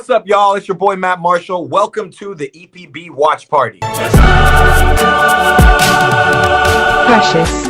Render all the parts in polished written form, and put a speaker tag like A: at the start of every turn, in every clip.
A: What's up, y'all? It's your boy, Matt Marshall. Welcome to the EPB Watch Party.
B: Precious.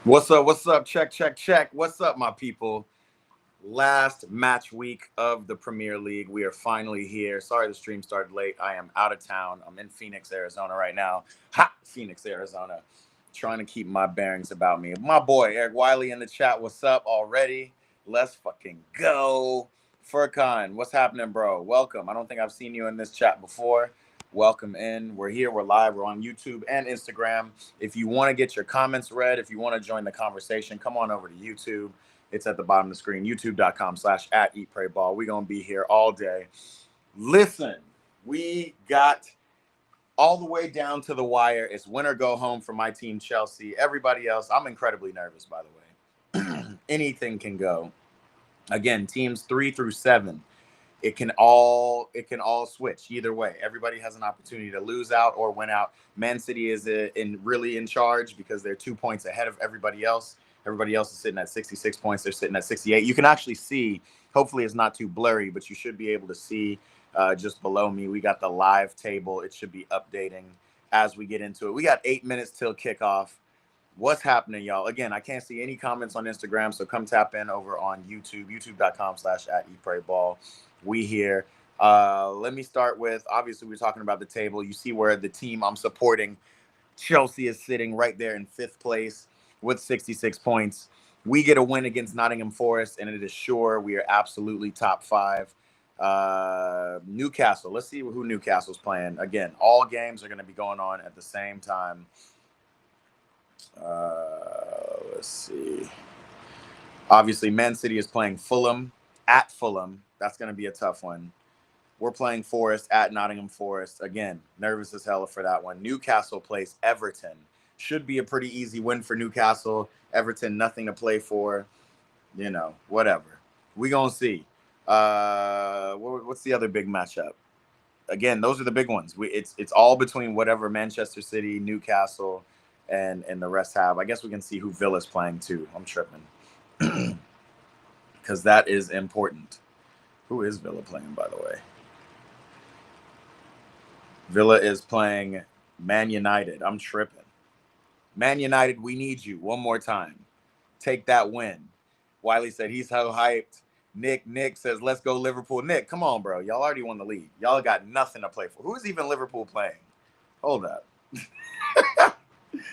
A: What's up? What's up? Check, check, check. What's up, my people? Last match week of the Premier League. We are finally here. Sorry the stream started late. I am out of town. I'm in Phoenix, Arizona right now. Phoenix, Arizona. Trying to keep my bearings about me. My boy, Eric Wiley in the chat. What's up already? Let's fucking go. Furkan, what's happening, bro? Welcome. I don't think I've seen you in this chat before. Welcome in. We're here. We're live. We're on YouTube and Instagram. If you want to get your comments read, if you want to join the conversation, come on over to YouTube. It's at the bottom of the screen, youtube.com/@eatprayball. We're going to be here all day. Listen, we got all the way down to the wire. It's win or go home for my team, Chelsea. Everybody else, I'm incredibly nervous, by the way. Anything can go. Again, teams 3 through 7. It can all switch either way. Everybody has an opportunity to lose out or win out. Man City is really in charge because they're 2 points ahead of everybody else. Everybody else is sitting at 66 points. They're sitting at 68. You can actually see, hopefully it's not too blurry, but you should be able to see just below me. We got the live table. It should be updating as we get into it. We got 8 minutes till kickoff. What's happening, y'all? Again, I can't see any comments on Instagram, so come tap in over on YouTube, youtube.com/@eatprayball. We here. Let me start with, obviously, we're talking about the table. You see where the team I'm supporting, Chelsea, is sitting right there in 5th place with 66 points. We get a win against Nottingham Forest, and it is sure we are absolutely top 5. Newcastle. Let's see who Newcastle's playing. Again, all games are going to be going on at the same time. Let's see. Obviously, Man City is playing Fulham at Fulham. That's going to be a tough one. We're playing Forest at Nottingham Forest. Again, nervous as hell for that one. Newcastle plays Everton. Should be a pretty easy win for Newcastle. Everton, nothing to play for. You know, whatever. We going to see. What's the other big matchup? Again, those are the big ones. It's all between whatever Manchester City, Newcastle, and the rest have. I guess we can see who Villa's playing too. I'm tripping. Because that is important. Who is Villa playing, by the way? Villa is playing Man United. I'm tripping. Man United, we need you one more time. Take that win. Wiley said he's so hyped. Nick says, let's go Liverpool. Nick, come on, bro. Y'all already won the league. Y'all got nothing to play for. Who is even Liverpool playing? Hold up.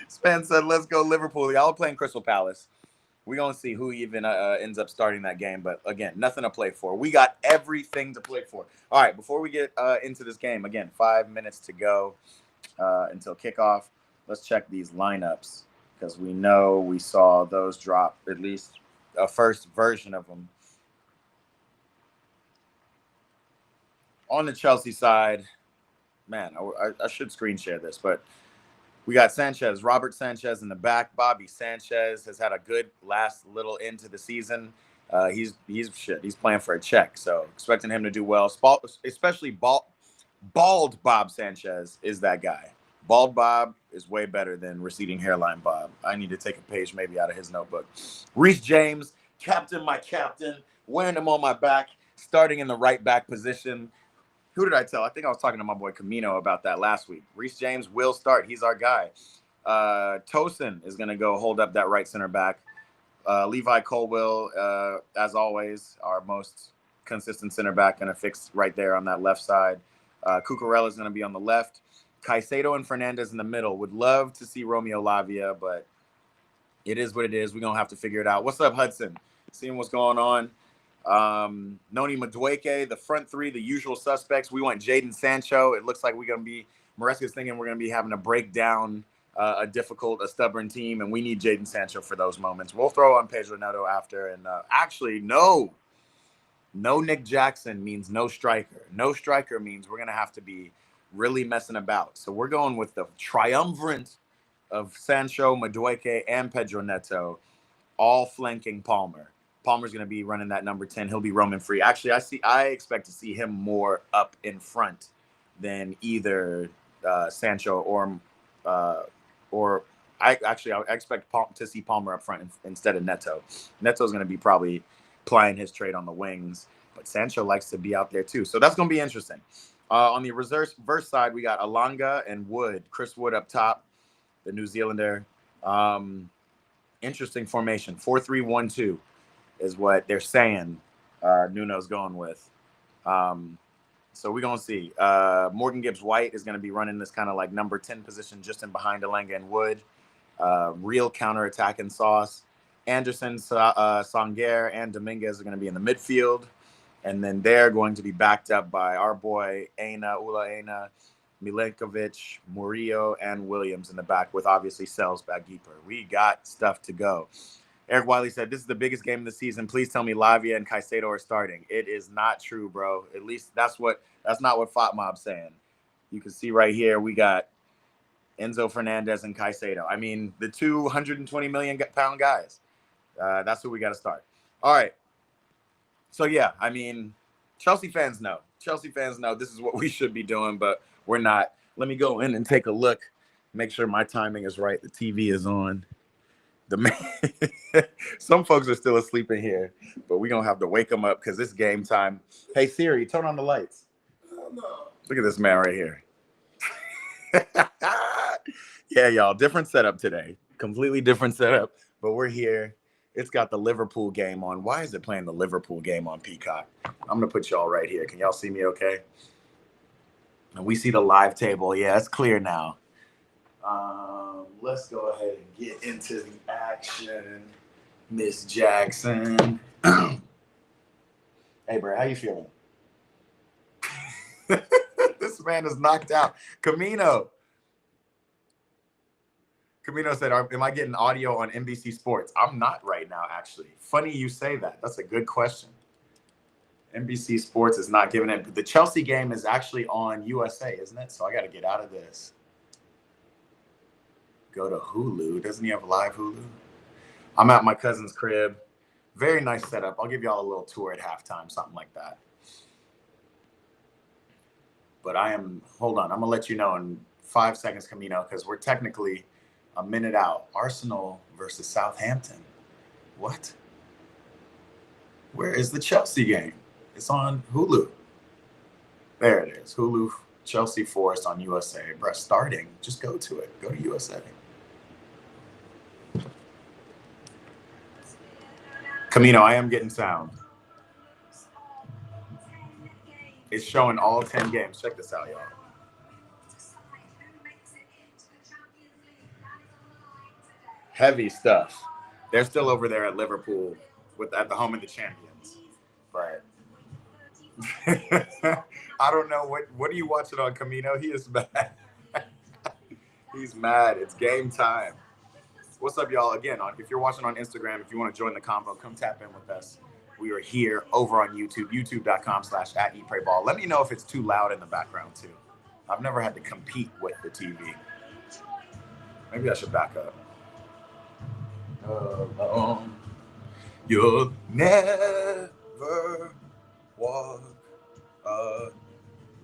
A: Span said, let's go Liverpool. Y'all are playing Crystal Palace. We're going to see who even ends up starting that game. But, again, nothing to play for. We got everything to play for. All right, before we get into this game, again, 5 minutes to go until kickoff. Let's check these lineups because we know we saw those drop, at least a first version of them. On the Chelsea side, man, I should screen share this, but we got Sanchez, Robert Sanchez in the back. Bobby Sanchez has had a good last little into the season. He's playing for a check, so expecting him to do well. Especially bald Bob Sanchez is that guy. Bald Bob is way better than receding hairline Bob. I need to take a page maybe out of his notebook. Reece James, my captain, wearing him on my back, starting in the right back position. Who did I tell? I think I was talking to my boy Camino about that last week. Reece James will start. He's our guy. Tosin is going to go hold up that right center back. Levi Colwell, as always, our most consistent center back, going to fix right there on that left side. Cucurella is going to be on the left. Caicedo and Fernandez in the middle. Would love to see Romeo Lavia, but it is what it is. We're going to have to figure it out. What's up, Hudson? Seeing what's going on. Noni Madueke, the front three, the usual suspects. We went Jadon Sancho. It looks like we're going to be, Maresca's thinking we're going to be having to break down a stubborn team, and we need Jadon Sancho for those moments. We'll throw on Pedro Neto after. And actually, no Nick Jackson means no striker. No striker means we're going to have to be really messing about. So we're going with the triumvirate of Sancho, Madueke, and Pedro Neto, all flanking Palmer. Palmer's going to be running that number 10. He'll be roaming free. Actually, I expect to see him more up in front than either Sancho or I expect to see Palmer up front instead of Neto. Neto's going to be probably plying his trade on the wings, but Sancho likes to be out there too. So that's going to be interesting. On the reverse side, we got Alanga and Wood. Chris Wood up top, the New Zealander. Interesting formation. 4-3-1-2 is what they're saying Nuno's going with. So we're going to see. Morgan Gibbs-White is going to be running this kind of like number 10 position just in behind Alanga and Wood. Real counter-attacking sauce. Anderson, Sangaré, and Dominguez are going to be in the midfield. And then they're going to be backed up by our boy Ula Aina, Milenkovic, Murillo, and Williams in the back with obviously Sells back keeper. We got stuff to go. Eric Wiley said, this is the biggest game of the season. Please tell me Lavia and Caicedo are starting. It is not true, bro. At least that's not what Fatmob's saying. You can see right here, we got Enzo Fernandez and Caicedo. I mean, the 220 million pound guys. That's who we got to start. All right. So, yeah, I mean, Chelsea fans know. This is what we should be doing, but we're not. Let me go in and take a look, make sure my timing is right. The TV is on. Some folks are still asleep in here, but we're going to have to wake them up because it's game time. Hey, Siri, turn on the lights. Look at this man right here. Yeah, y'all, different setup today. Completely different setup, but we're here. It's got the Liverpool game on. Why is it playing the Liverpool game on Peacock? I'm going to put y'all right here. Can y'all see me okay? And we see the live table. Yeah, it's clear now. Let's go ahead and get into the action, Miss Jackson. Hey, bro, how you feeling? This man is knocked out. Camino said, am I getting audio on NBC Sports? I'm not right now, actually. Funny you say that. That's a good question. NBC Sports is not giving it. The Chelsea game is actually on USA, isn't it? So I got to get out of this. Go to Hulu. Doesn't he have live Hulu? I'm at my cousin's crib. Very nice setup. I'll give y'all a little tour at halftime, something like that. But hold on. I'm going to let you know in 5 seconds, Camino, because we're technically a minute out. Arsenal versus Southampton. What? Where is the Chelsea game? It's on Hulu. There it is. Hulu, Chelsea Forest on USA. Bruh, starting. Just go to it. Go to USA. Camino, I am getting sound. It's showing all 10 games. Check this out, y'all. Heavy stuff. They're still over there at Liverpool at the home of the champions. But I don't know what are you watching on Camino? He is mad. He's mad. It's game time. What's up, y'all? Again, if you're watching on Instagram, if you want to join the convo, come tap in with us. We are here over on YouTube, youtube.com/@eatprayball. Let me know if it's too loud in the background, too. I've never had to compete with the TV. Maybe I should back up. You'll never walk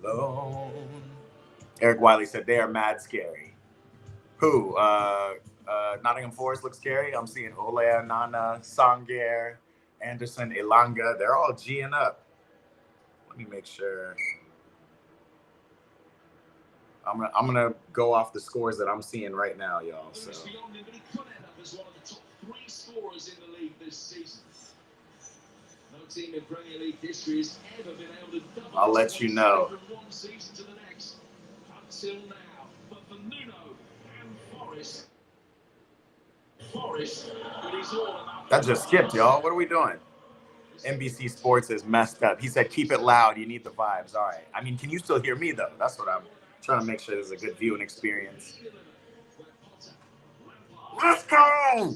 A: alone. Eric Wiley said they are mad scary. Who? Nottingham Forest looks scary. I'm seeing Ole, Nana, Sangaré, Anderson, Elanga. They're all G'ing up. Let me make sure. I'm gonna go off the scores that I'm seeing right now, y'all. So
C: 3 scorers in the league this season. No team in Premier League history has ever been able to double.
A: I'll let you know.
C: From one season to the next, until now. But for Nuno and Forest, it is all about.
A: That just skipped, y'all. What are we doing? NBC Sports is messed up. He said, keep it loud. You need the vibes. All right. I mean, can you still hear me, though? That's what I'm trying to make sure there's a good viewing experience. Let's go!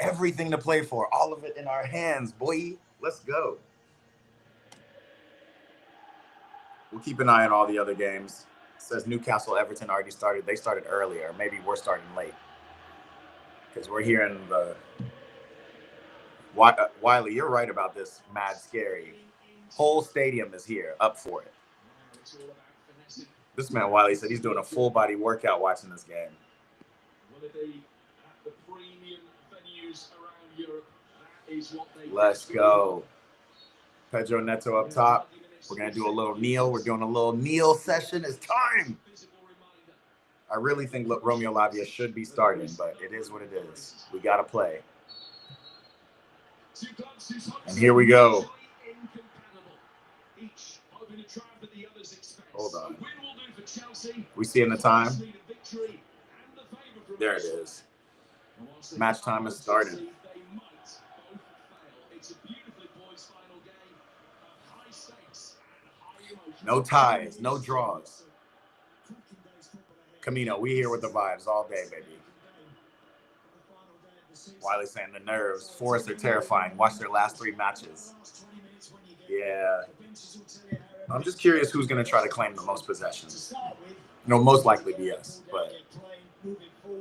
A: Everything to play for. All of it in our hands, boy. Let's go. We'll keep an eye on all the other games. It says Newcastle, Everton already started. They started earlier. Maybe we're starting late. Because we're here in the... Wiley, you're right about this. Mad scary. Whole stadium is here, up for it. This man Wiley said he's doing a full body workout watching this game. Let's go. Pedro Neto up top. We're gonna do a little kneel. We're doing a little kneel session. It's time. I really think Romeo Lavia should be starting, but it is what it is. We gotta play. And here we go. Hold on. We seeing the time? There it is. Match time is starting. No ties, no draws. Camino, we here with the vibes all day, baby. Wiley saying the nerves. Forest are terrifying. Watch their last 3 matches. Yeah. I'm just curious who's going to try to claim the most possessions. Most likely be us, but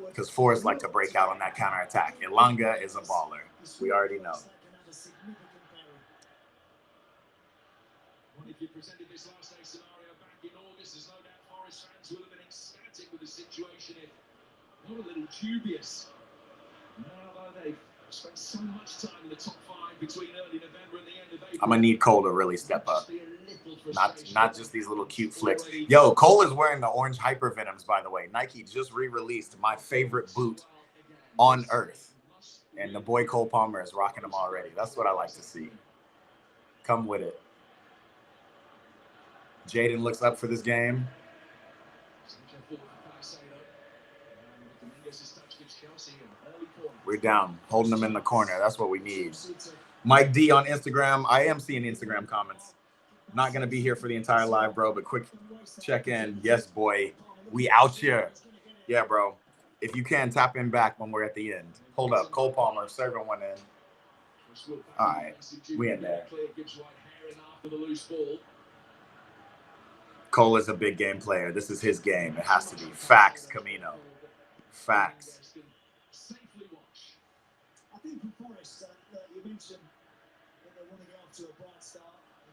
A: because Forest like to break out on that counterattack. Ilanga is a baller. We already know.
C: If you presented this last day scenario back in August, there's no doubt Forest fans will have been ecstatic with the situation. Not a little dubious. Now, though, they've spent so much time in the top 5 between early November and the end of April.
A: I'm gonna need Cole to really step up. Not just these little cute flicks. Yo, Cole is wearing the orange Hyper Venoms, by the way. Nike just re-released my favorite boot on earth. And the boy Cole Palmer is rocking them already. That's what I like to see. Come with it. Jaden looks up for this game. We're down, holding them in the corner. That's what we need. Mike D on Instagram. I am seeing Instagram comments. Not going to be here for the entire live, bro, but quick check in. Yes, boy. We out here. Yeah, bro. If you can, tap in back when we're at the end. Hold up. Cole Palmer serving one in. All right. We in there. Cole is a big game player. This is his game. It has to be. Facts, Camino. Facts.
D: I think for Forest, you mentioned that they want to get off to a bright start.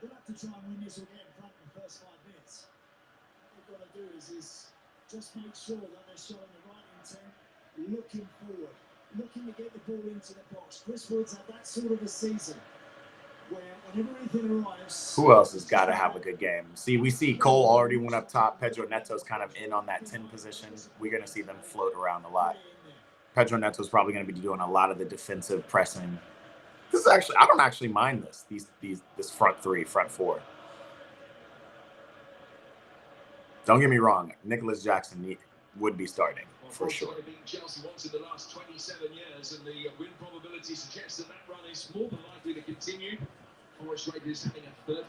D: They'll have to try and win this or get in front in the first 5 minutes. What they've got to do is just make sure that they're showing the right intent, looking forward, looking to get the ball into the box. Chris Wood's had that sort of a season where whenever anything arrives...
A: Who else has got to have a good game? See, we see Cole already went up top. Pedro Neto's kind of in on that 10 position. We're going to see them float around a lot. Pedro Neto's probably going to be doing a lot of the defensive pressing. This is actually, I don't actually mind this. This front 3, front 4. Don't get me wrong. Nicholas Jackson would be starting for sure.
C: Chelsea once in the last 27 years, and the win probability suggests that run is more than likely to continue.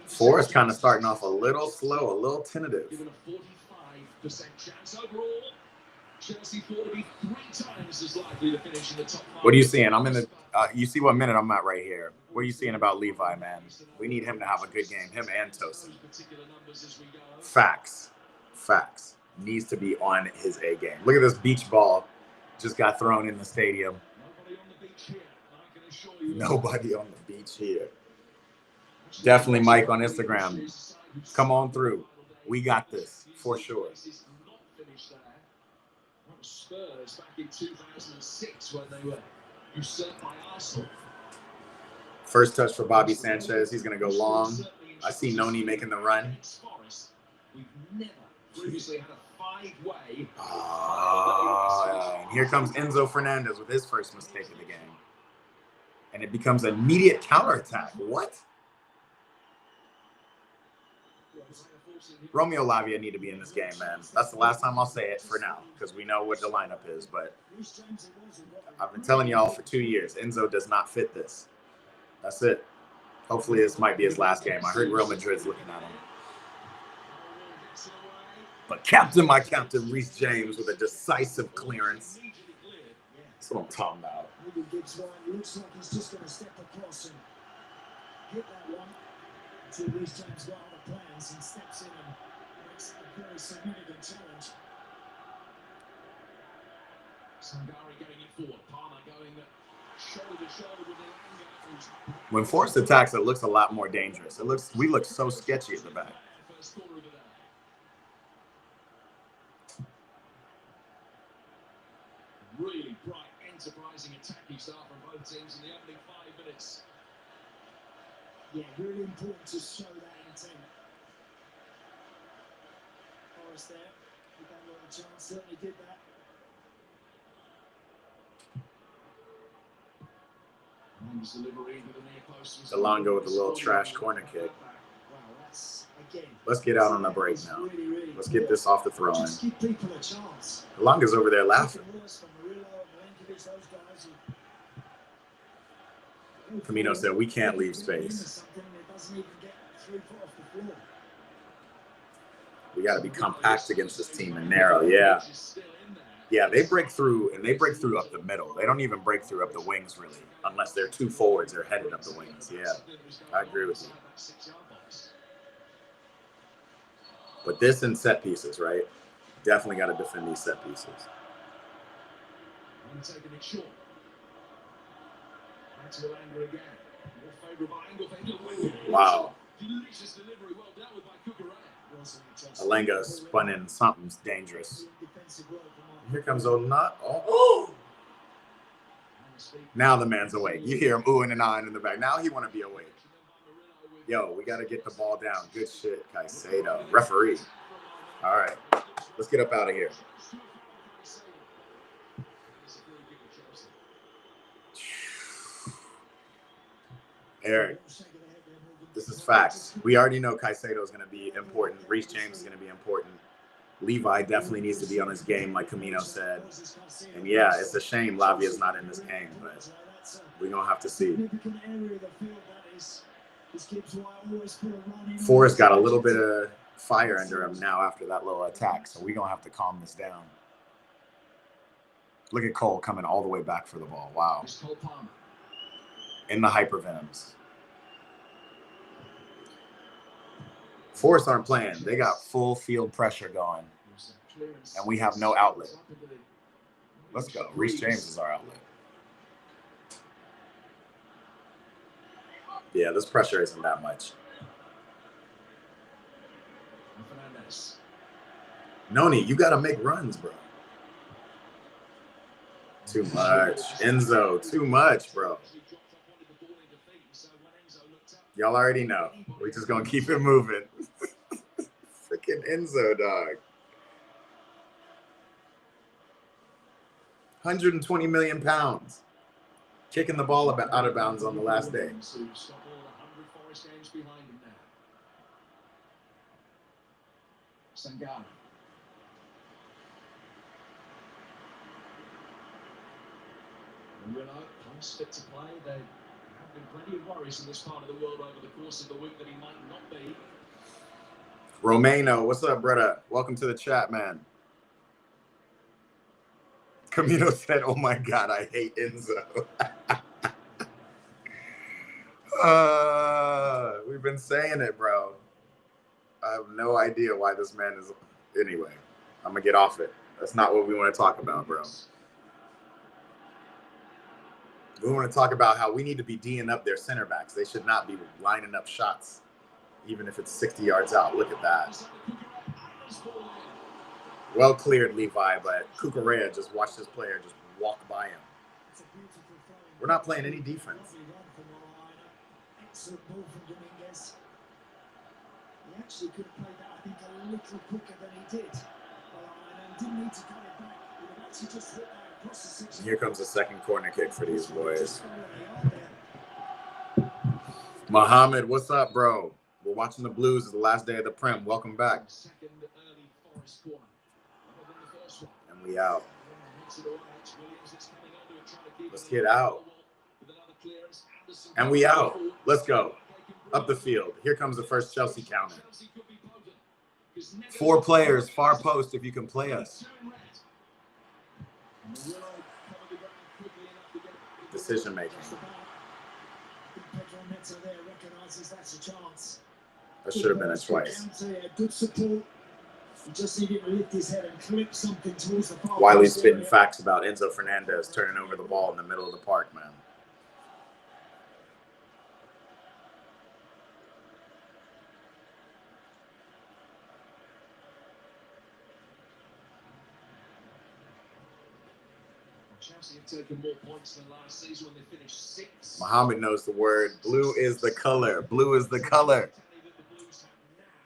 A: Forest kind of starting off a little slow, a little tentative.
C: Given a 45% chance overall. Chelsea thought to be 3 times as likely to finish in the top 5.
A: What are you seeing? I'm in the. You see what minute I'm at right here. What are you seeing about Levi, man? We need him to have a good game. Him and Tosin. Facts. Facts. Needs to be on his A game. Look at this beach ball. Just got thrown in the stadium. Nobody on the beach here. Definitely Mike on Instagram. Come on through. We got this for sure.
C: Spurs back in 2006 when they were usurped by Arsenal.
A: First touch for Bobby Sanchez. He's going to go long. I see Noni making the run.
C: We've never previously had a way.
A: And here comes Enzo Fernandez with his first mistake of the game. And it becomes an immediate counterattack. What? Romeo Lavia need to be in this game, man. That's the last time I'll say it for now, because we know what the lineup is. But I've been telling y'all for 2 years, Enzo does not fit this. That's it. Hopefully this might be his last game. I heard Real Madrid's looking at him. But my captain, Reece James, with a decisive clearance. That's what I'm talking about.
D: Looks like he's just going to step across and hit that one. Until Reece James got other plans and steps in and makes a very significant challenge.
C: Sangari going in forward. Palmer going shoulder to shoulder with Elanga.
A: When Forrest attacks, it looks a lot more dangerous. We look so sketchy at the back.
C: First quarter of the day. Really bright, enterprising attacking start from both teams in the opening 5 minutes.
D: Yeah, really important to show that intent. Forrest there, with that little chance, certainly did that.
A: Elanga with a little trash corner kick.
D: Wow, that's, again,
A: Let's get out on a break now.
D: really
A: Let's get this off the throwing.
D: just give people a chance.
A: Elanga's over there laughing. Camino said, we can't leave space. We got to be compact against this team and narrow. Yeah. Yeah, they break through, and they break through up the middle. They don't even break through up the wings, really, unless they're two forwards or headed up the wings. Yeah, I agree with you. But this and set pieces, right? Definitely got to defend these set pieces. Wow. Elanga spun in something dangerous. Here comes Onana. Oh. Now the man's awake. You hear him oohing and ahhing in the back. Now he want to be awake. Yo, we got to get the ball down. Good shit, Caicedo. Referee. All right. Let's get up out of here. Eric, this is facts. We already know Caicedo is going to be important. Reece James is going to be important. Levi definitely needs to be on his game, like Camino said. And yeah, it's a shame Lavia's not in this game, but we're going to have to see. Forrest got a little bit of fire under him now after that little attack, so we're going to have to calm this down. Look at Cole coming all the way back for the ball. Wow. In the hypervenoms. Forrest aren't playing. They got full field pressure going. And we have no outlet. Let's go. Reece James is our outlet. Yeah, this pressure isn't that much. Noni, you got to make runs, bro. Too much. Enzo, too much, bro. Y'all already know. We're just going to keep it moving. Freaking Enzo, dog. 120 million pounds. Kicking the ball out of bounds on the last day.
C: Sangari. Close fit to play. There have been plenty of worries in this part of the world over the course of the week that he might not be.
A: Romano, what's up, brother? Welcome to the chat, man. Camino said, oh my God, I hate Enzo. We've been saying it, bro. I have no idea why this man is... Anyway, I'm going to get off it. That's not what we want to talk about, bro. We want to talk about how we need to be D'ing up their center backs. They should not be lining up shots, even if it's 60 yards out. Look at that. Well cleared, Levi, but Cucurella just watched his player just walk by him. We're not playing any defense.
D: Excellent ball from Dominguez. He actually could have played that, I think, a little quicker than he did. He didn't need to cut it back. He would actually just hit that across the 6
A: Here comes the second corner kick for these boys.
D: Just go where they are there.
A: Mohammed, what's up, bro? We're watching the Blues. It's the last day of the Prem. Welcome back.
C: Second early Forest corner. Other than the first one.
A: And we out.
C: Hits it away. Williams is coming under it, trying to keep
A: Let's
C: it
A: get out.
C: with another clearance. Anderson
A: And we out.
C: forward.
A: Let's go. Up the field. Here comes the first Chelsea counter. 4 players, far post if you can play us. Decision making. That should have been a twice.
D: Good support. He just needed to lift his head and clip something towards the far
A: Wiley's
D: post
A: spitting
D: area.
A: facts about Enzo Fernandez turning over the ball in the middle of the park, man.
C: Chelsea have taken more points than last season when they finished 6.
A: Mohammed knows the word. Blue is the color. Blue is the color.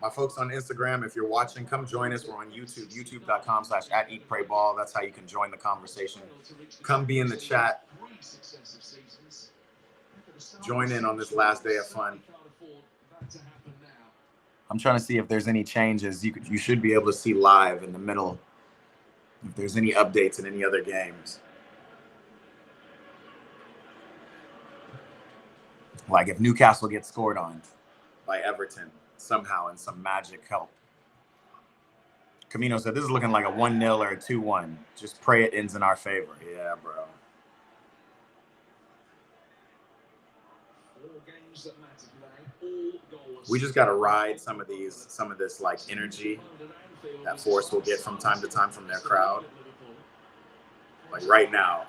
A: My folks on Instagram, if you're watching, come join us. We're on YouTube, youtube.com/@eatprayball. That's how you can join the conversation. Come be in the chat. Join in on this last day of fun. I'm trying to see if there's any changes. You should be able to see live in the middle if there's any updates in any other games. Like if Newcastle gets scored on by Everton somehow and some magic help. Camino said, this is looking like a 1-0 or a 2-1. Just pray it ends in our favor. Yeah, bro.
C: 4 games that matter today. All goals.
A: We just got to ride some of this like energy that Force will get from time to time from their crowd. Like right now,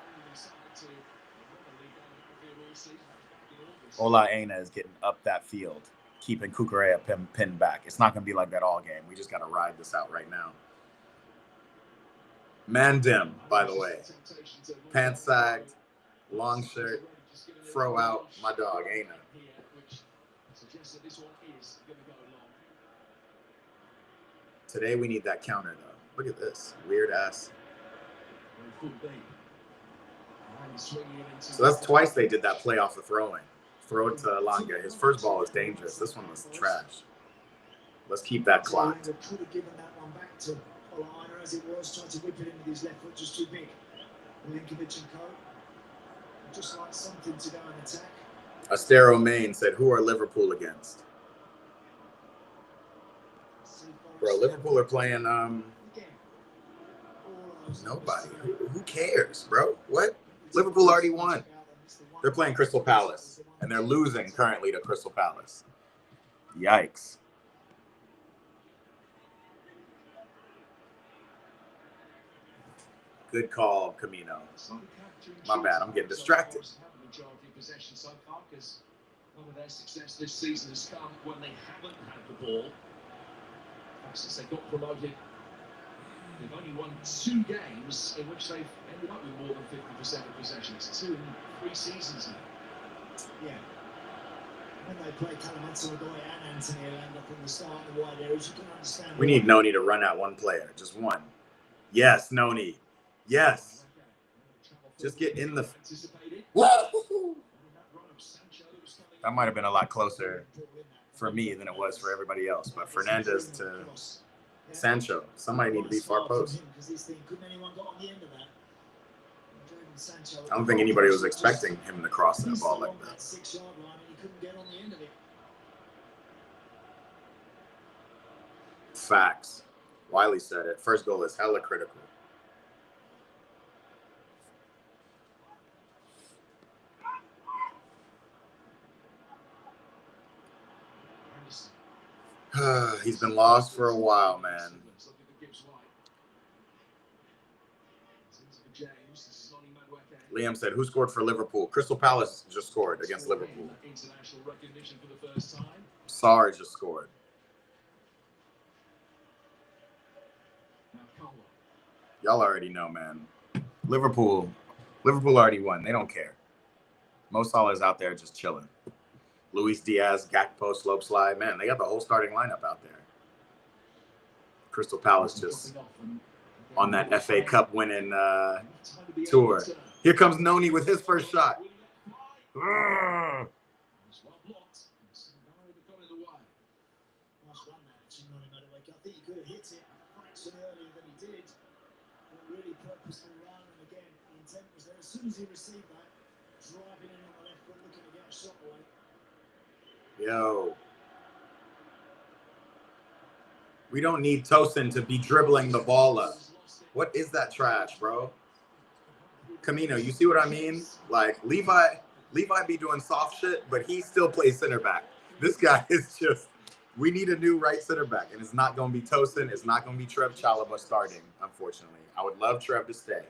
A: Ola Aina is getting up that field, keeping Kukurea pinned back. It's not going to be like that all game. We just got to ride this out right now. Mandim, by the way. Pants sagged, long shirt, throw out, my dog, Aina. Today we need that counter, though. Look at this. Weird ass. So that's twice they did that play off the throwing. Throw it to Alanga. His first ball is dangerous. This one was trash. Let's keep that clock.
D: Could have given that one back to Olaina as it was, trying to whip it into his left foot, just too big. Milinkovic and Co. Just like something to go and attack.
A: Astero Main said, who are Liverpool against? Bro, Liverpool are playing nobody. Who cares, bro? What? Liverpool already won. They're playing Crystal Palace, and they're losing currently to Crystal Palace. Yikes. Good call, Camino. My bad, I'm getting distracted.
C: One of their success this season has come when they haven't had the ball. Since they got promoted, they've only won 2 games in which they've ended up with more than 50% of possessions. 2 in 3 seasons now.
D: Yeah. When they play Kalamazoo and Anthony Elanga from the start in the wide areas, you can understand.
A: We need Noni to run out one player, just one. Yes, Noni. Yes. Just get in the. Whoa! That might have been a lot closer for me than it was for everybody else. But Fernandez to Sancho, somebody need to be far post. I don't think anybody was expecting him to cross that ball like that. Facts. Wiley said it. First goal is hella critical. He's been lost for a while, man. Liam said, who scored for Liverpool? Crystal Palace just scored against Liverpool. Sarr just scored. Y'all already know, man. Liverpool already won. They don't care. Mo Salah is out there just chilling. Luis Diaz, Gakpo, slope slide. Man, they got the whole starting lineup out there. Crystal Palace just on that FA Cup winning tour. Here comes Noni with his first shot. Urgh.
D: Nice run there, actually, Noni made it wake up. I think he could have hit it a fraction earlier than he did. A really purposeful run, and again, the intent was there. As soon as he received that, driving in on the left foot, looking to get a shot away.
A: Yo. We don't need Tosin to be dribbling the ball up. What is that trash, bro? Camino, you see what I mean? Like, Levi be doing soft shit, but he still plays center back. This guy is just, we need a new right center back, and it's not going to be Tosin. It's not going to be Trev Chalobah starting, unfortunately. I would love Trev to stay.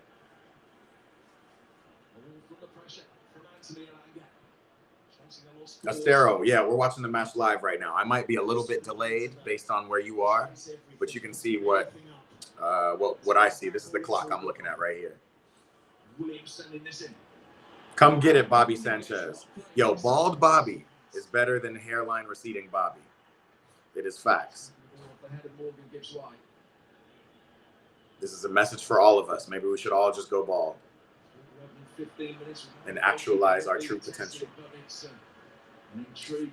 A: Astero, yeah, we're watching the match live right now. I might be a little bit delayed based on where you are, but you can see what I see. This is the clock I'm looking at right here. Come get it, Bobby Sanchez. Yo, bald Bobby is better than hairline receding Bobby. It is facts. This is a message for all of us. Maybe we should all just go bald and actualize our true potential.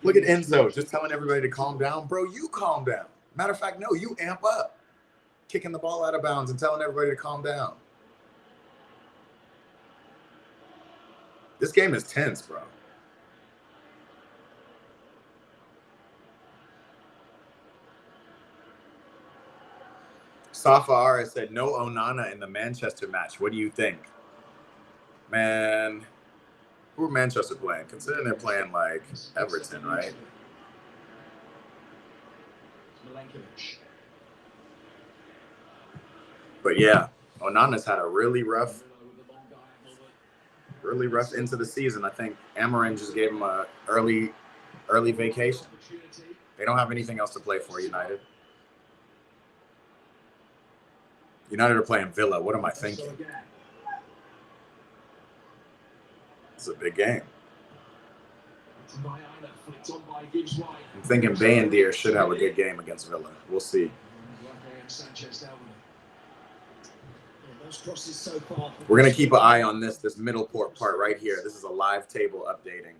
A: Look at Enzo just telling everybody to calm down. Bro, you calm down. Matter of fact, no, you amp up. Kicking the ball out of bounds and telling everybody to calm down. This game is tense, bro. Safa Ara said, no Onana in the Manchester match. What do you think? Man, who are Manchester playing? Considering they're playing like Everton, right? But yeah, Onana's had a really rough into the season. I think Amarin just gave him a early vacation. They don't have anything else to play for, United. United are playing Villa. What am I thinking? It's a big game. I'm thinking Bayendier should have a good game against Villa. We'll see. We're going to keep an eye on this middle part right here. This is a live table updating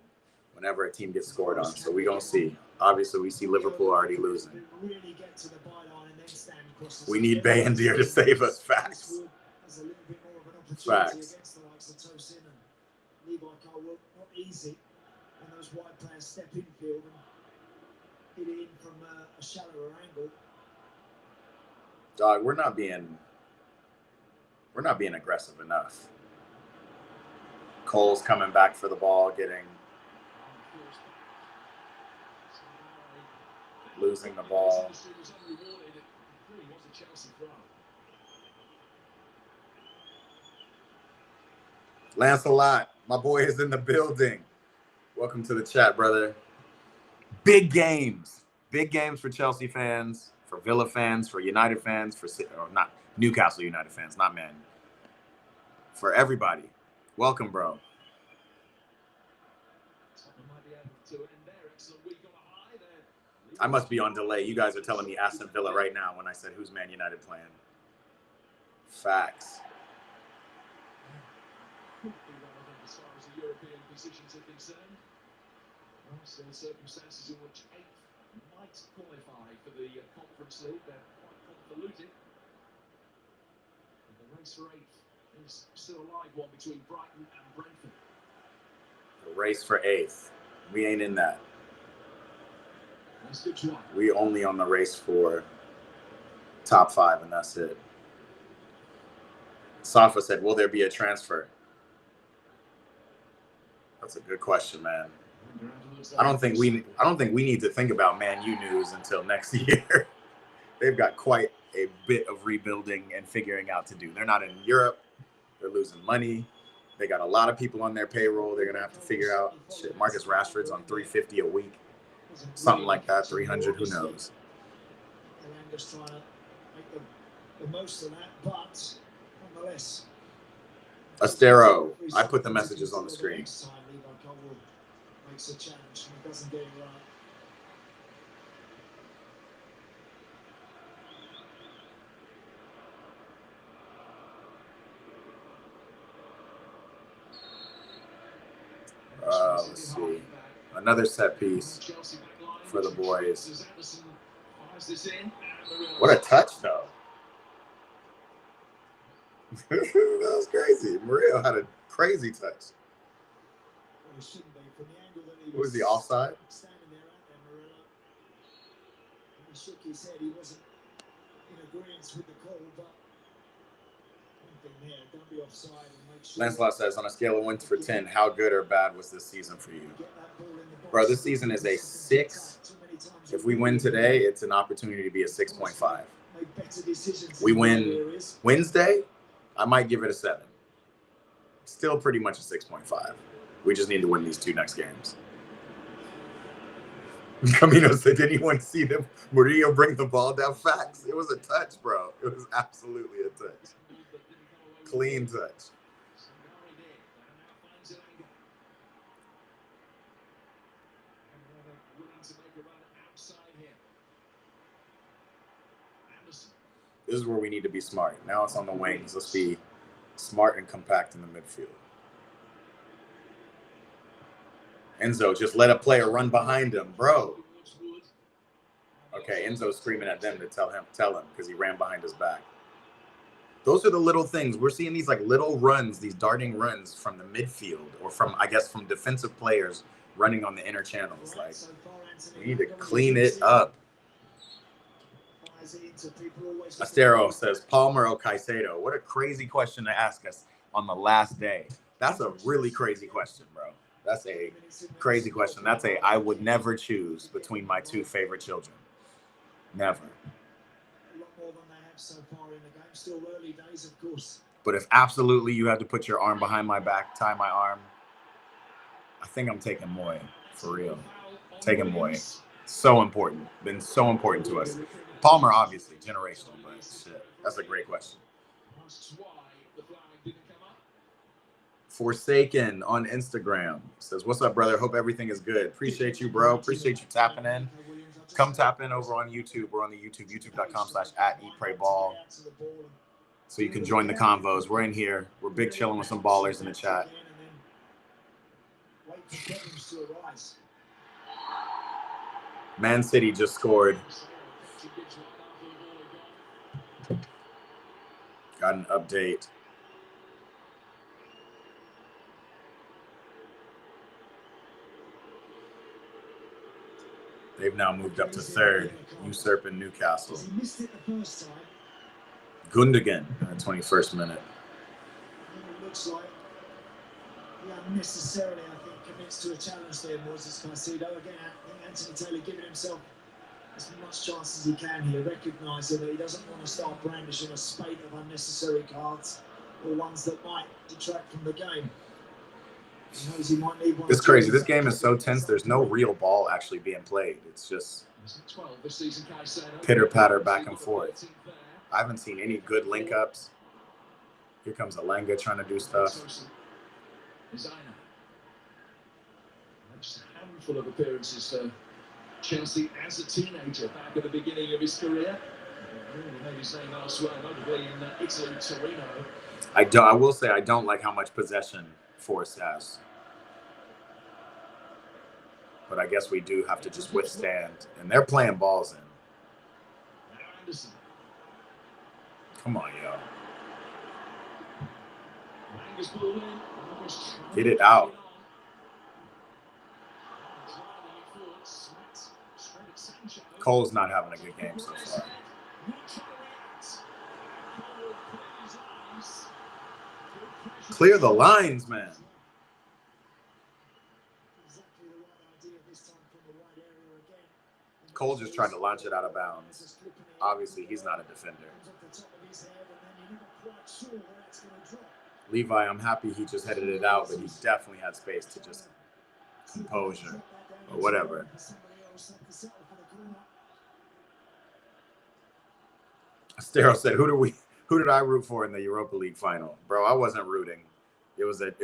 A: whenever a team gets scored on. So we're going to see. Obviously, we see Liverpool already losing. We need Bayendier to save us. Facts. Facts.
D: Not easy when those wide players step in field and hit it in from a shallower angle.
A: Dog, we're not being aggressive enough. Cole's coming back for the ball, losing the ball. Lancelot, my boy is in the building. Welcome to the chat, brother. Big games for Chelsea fans, for Villa fans, for United fans, or not Newcastle United fans, not Man. For everybody. Welcome, bro. I must be on delay. You guys are telling me Aston Villa right now when I said who's Man United playing. Facts.
C: As far as the European positions are concerned, well, still circumstances in which 8th might qualify for the Conference League. They're quite convoluted. And the race for 8th is still a live one between Brighton and Brentford.
A: The race for 8th. We ain't in that.
C: That's good try.
A: We only on the race for top 5, and that's it. Safa said, will there be a transfer? That's a good question, man. I don't think we need to think about Man U news until next year. They've got quite a bit of rebuilding and figuring out to do. They're not in Europe. They're losing money. They got a lot of people on their payroll. They're gonna have to figure out shit. Marcus Rashford's on $350 a week, something like that. 300, who knows?
D: Just trying to make the most of that, but nonetheless.
A: Astero, I put the messages on the screen.
D: Makes a challenge and doesn't get it right.
A: Let's see. Another set piece for the boys. What a touch, though. That was crazy. Murillo had a crazy touch.
D: Well, it shouldn't be. From the angle that he
A: Was he offside?
D: standing there, out there, Murillo. And he shook his head. He wasn't in agreement with the call, but one thing there, don't be offside and make sure.
A: Lancelot says, on a scale of 1 to 10, how good or bad was this season for you?
D: Get that ball in the box.
A: Bro, this season is a 6. If we win today, it's an opportunity to be a 6.5.
D: Make better decisions
A: We
D: in
A: win
D: other areas.
A: Wednesday, I might give it a 7. Still pretty much a 6.5. We just need to win these 2 next games. Camino said, did anyone see them? Murillo bring the ball down? Facts. It was a touch, bro. It was absolutely a touch. Clean touch. This is where we need to be smart. Now it's on the wings. Let's be smart and compact in the midfield. Enzo, just let a player run behind him, bro. Okay, Enzo's screaming at them to tell him, because he ran behind his back. Those are the little things. We're seeing these like little runs, these darting runs from the midfield or from, I guess, from defensive players running on the inner channels. Like, we need to clean it up. Astero says, Palmer or Caicedo? What a crazy question to ask us on the last day. That's a really crazy question, bro. That's a crazy question. That's a I would never choose between my 2 favorite children. Never.
D: A lot more than they have so far in the game. Still early days, of course.
A: But if absolutely you had to put your arm behind my back, tie my arm, I think I'm taking Moy, for real. Taking Moy. So important. Been so important to us. Palmer, obviously, generational, but shit, that's a great question. Forsaken on Instagram says, what's up, brother? Hope everything is good. Appreciate you, bro. Appreciate you tapping in. Come tap in over on YouTube. We're on the YouTube, youtube.com/@eatprayball. So you can join the convos. We're in here. We're big chilling with some ballers in the chat. Man City just scored. Got an update. They've now moved up to 3rd, usurping Newcastle.
D: He missed it the first time.
A: Gundogan in the 21st minute.
D: It looks like he unnecessarily, I think, commits to a challenge there, Moses Caicedo. Again, I think Anthony Taylor giving himself as much chance as he can here, recognising that he doesn't want to start brandishing a spate of unnecessary cards or ones that might detract from the game. He knows he might need one.
A: It's crazy. This game is so tense. There's no real ball actually being played. It's just pitter-patter back and forth. I haven't seen any good link-ups. Here comes Alenga trying to do stuff.
C: Just a handful of appearances for Chelsea as a teenager back at the beginning of his career. Really made his name elsewhere, notably in Italy, Torino.
A: I will say I don't like how much possession Forest has. But I guess we do have to just withstand. And they're playing balls in. Come on, yo. Get it out. Cole's not having a good game so far. Clear the lines, man. Cole just tried to launch it out of bounds. Obviously, he's not a defender. Levi, I'm happy he just headed it out, but he definitely had space to just composure or whatever. Stero said, who did I root for in the Europa League final? Bro, I wasn't rooting. It was a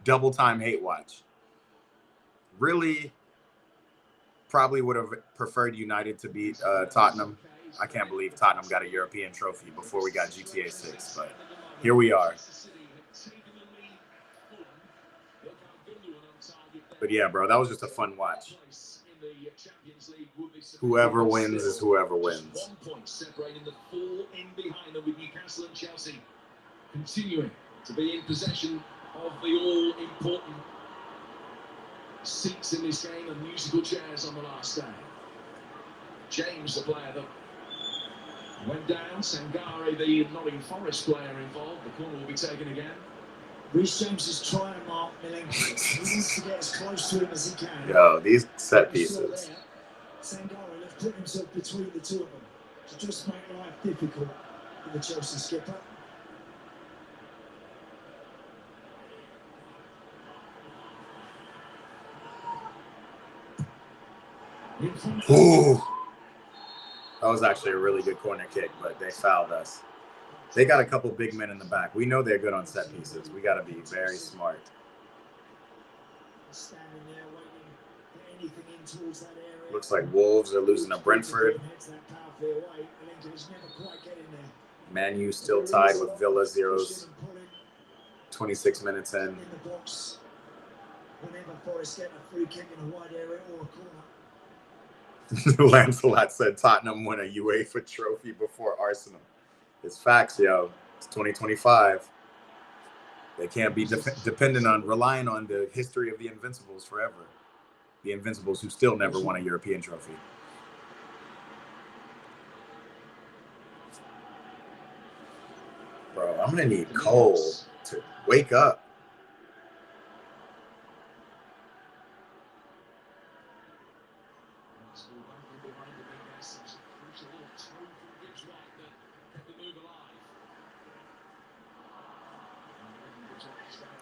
A: double time hate watch. Really, probably would have preferred United to beat Tottenham. I can't believe Tottenham got a European trophy before we got GTA 6, but here we are. But yeah, bro, that was just a fun watch. Whoever wins is whoever wins.
C: 1 point separating the 4 in behind them, with Newcastle and Chelsea continuing to be in possession of the all-important seats in this game and musical chairs on the last day. James, the player that went down. Sangare, the Nottingham Forest player involved. The corner will be taken again.
D: Reece James is trying to mark Milinkovic. He needs to get as close to him as he can.
A: Yo, these set pieces.
D: Sangare has put himself between the two of them to just make life difficult for the Chelsea skipper.
A: Ooh. That was actually a really good corner kick, but they fouled us. They got a couple big men in the back. We know they're good on set pieces. We got to be very smart.
D: Standing there waiting for anything in towards that area.
A: Looks like Wolves are losing to Brentford. Man U still tied with Villa 0s. 26 minutes in.
D: The box. Whenever Forest get a free kick in a wide area or a corner.
A: Lancelot said Tottenham won a UEFA trophy before Arsenal. It's facts, yo. It's 2025. They can't be relying on the history of the Invincibles forever. The Invincibles who still never won a European trophy. Bro, I'm going to need Cole to wake up.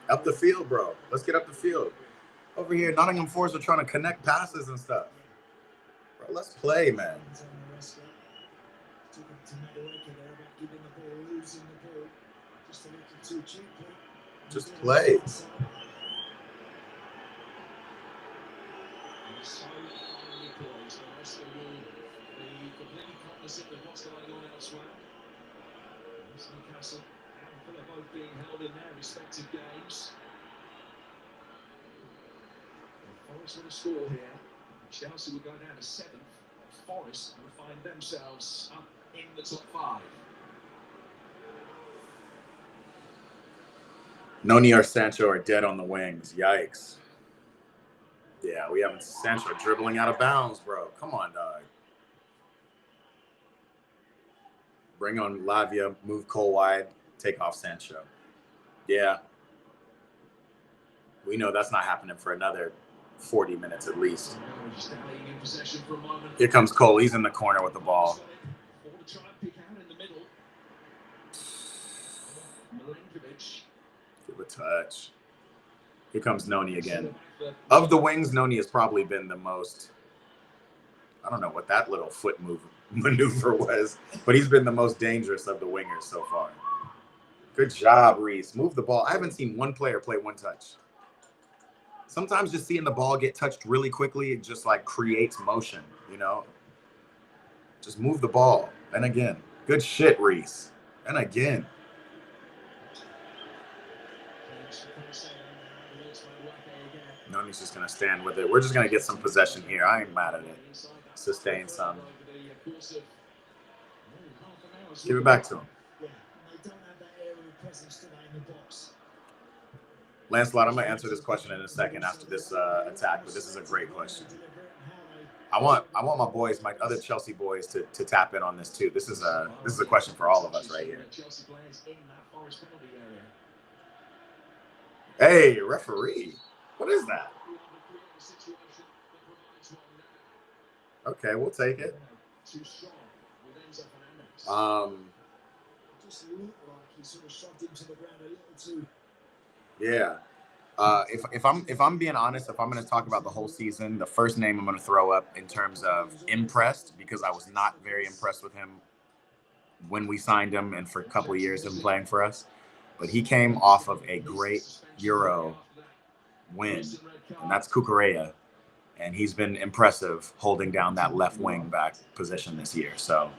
A: Up the field, bro. Let's get up the field. Over here, Nottingham Forest are trying to connect passes and stuff. Bro, let's play, man. Just play.
C: Newcastle and Villa both being held in their respective games. Forest with a score here. Chelsea will go down to 7th. Forest will find themselves up in the top 5.
A: Noni or Sancho are dead on the wings. Yikes. Yeah, we have Sancho dribbling out of bounds, bro. Come on, dog. Bring on Lavia, move Cole wide, take off Sancho. Yeah. We know that's not happening for another 40 minutes at least. Here comes Cole. He's in the corner with the ball. Give a touch. Here comes Noni again. Of the wings, Noni has probably been the most, I don't know what that little foot maneuver was, but he's been the most dangerous of the wingers so far. Good job, Reese. Move the ball. I haven't seen one player play one touch. Sometimes just seeing the ball get touched really quickly, it just like creates motion, you know? Just move the ball. And again. Good shit, Reese. And again. Noni's just going to stand with it. We're just going to get some possession here. I ain't mad at it. Sustain some. Give it back to him. Lancelot, I'm going to answer this question in a second after this attack, but this is a great question. I want my boys, my other Chelsea boys, to tap in on this too. This is a question for all of us right here. Hey, referee. What is that? Okay, we'll take it. Yeah. If I'm being honest, if I'm going to talk about the whole season, the first name I'm going to throw up in terms of impressed, because I was not very impressed with him when we signed him and for a couple of years him playing for us. But he came off of a great Euro win, and that's Cucurella. And he's been impressive holding down that left wing back position this year. So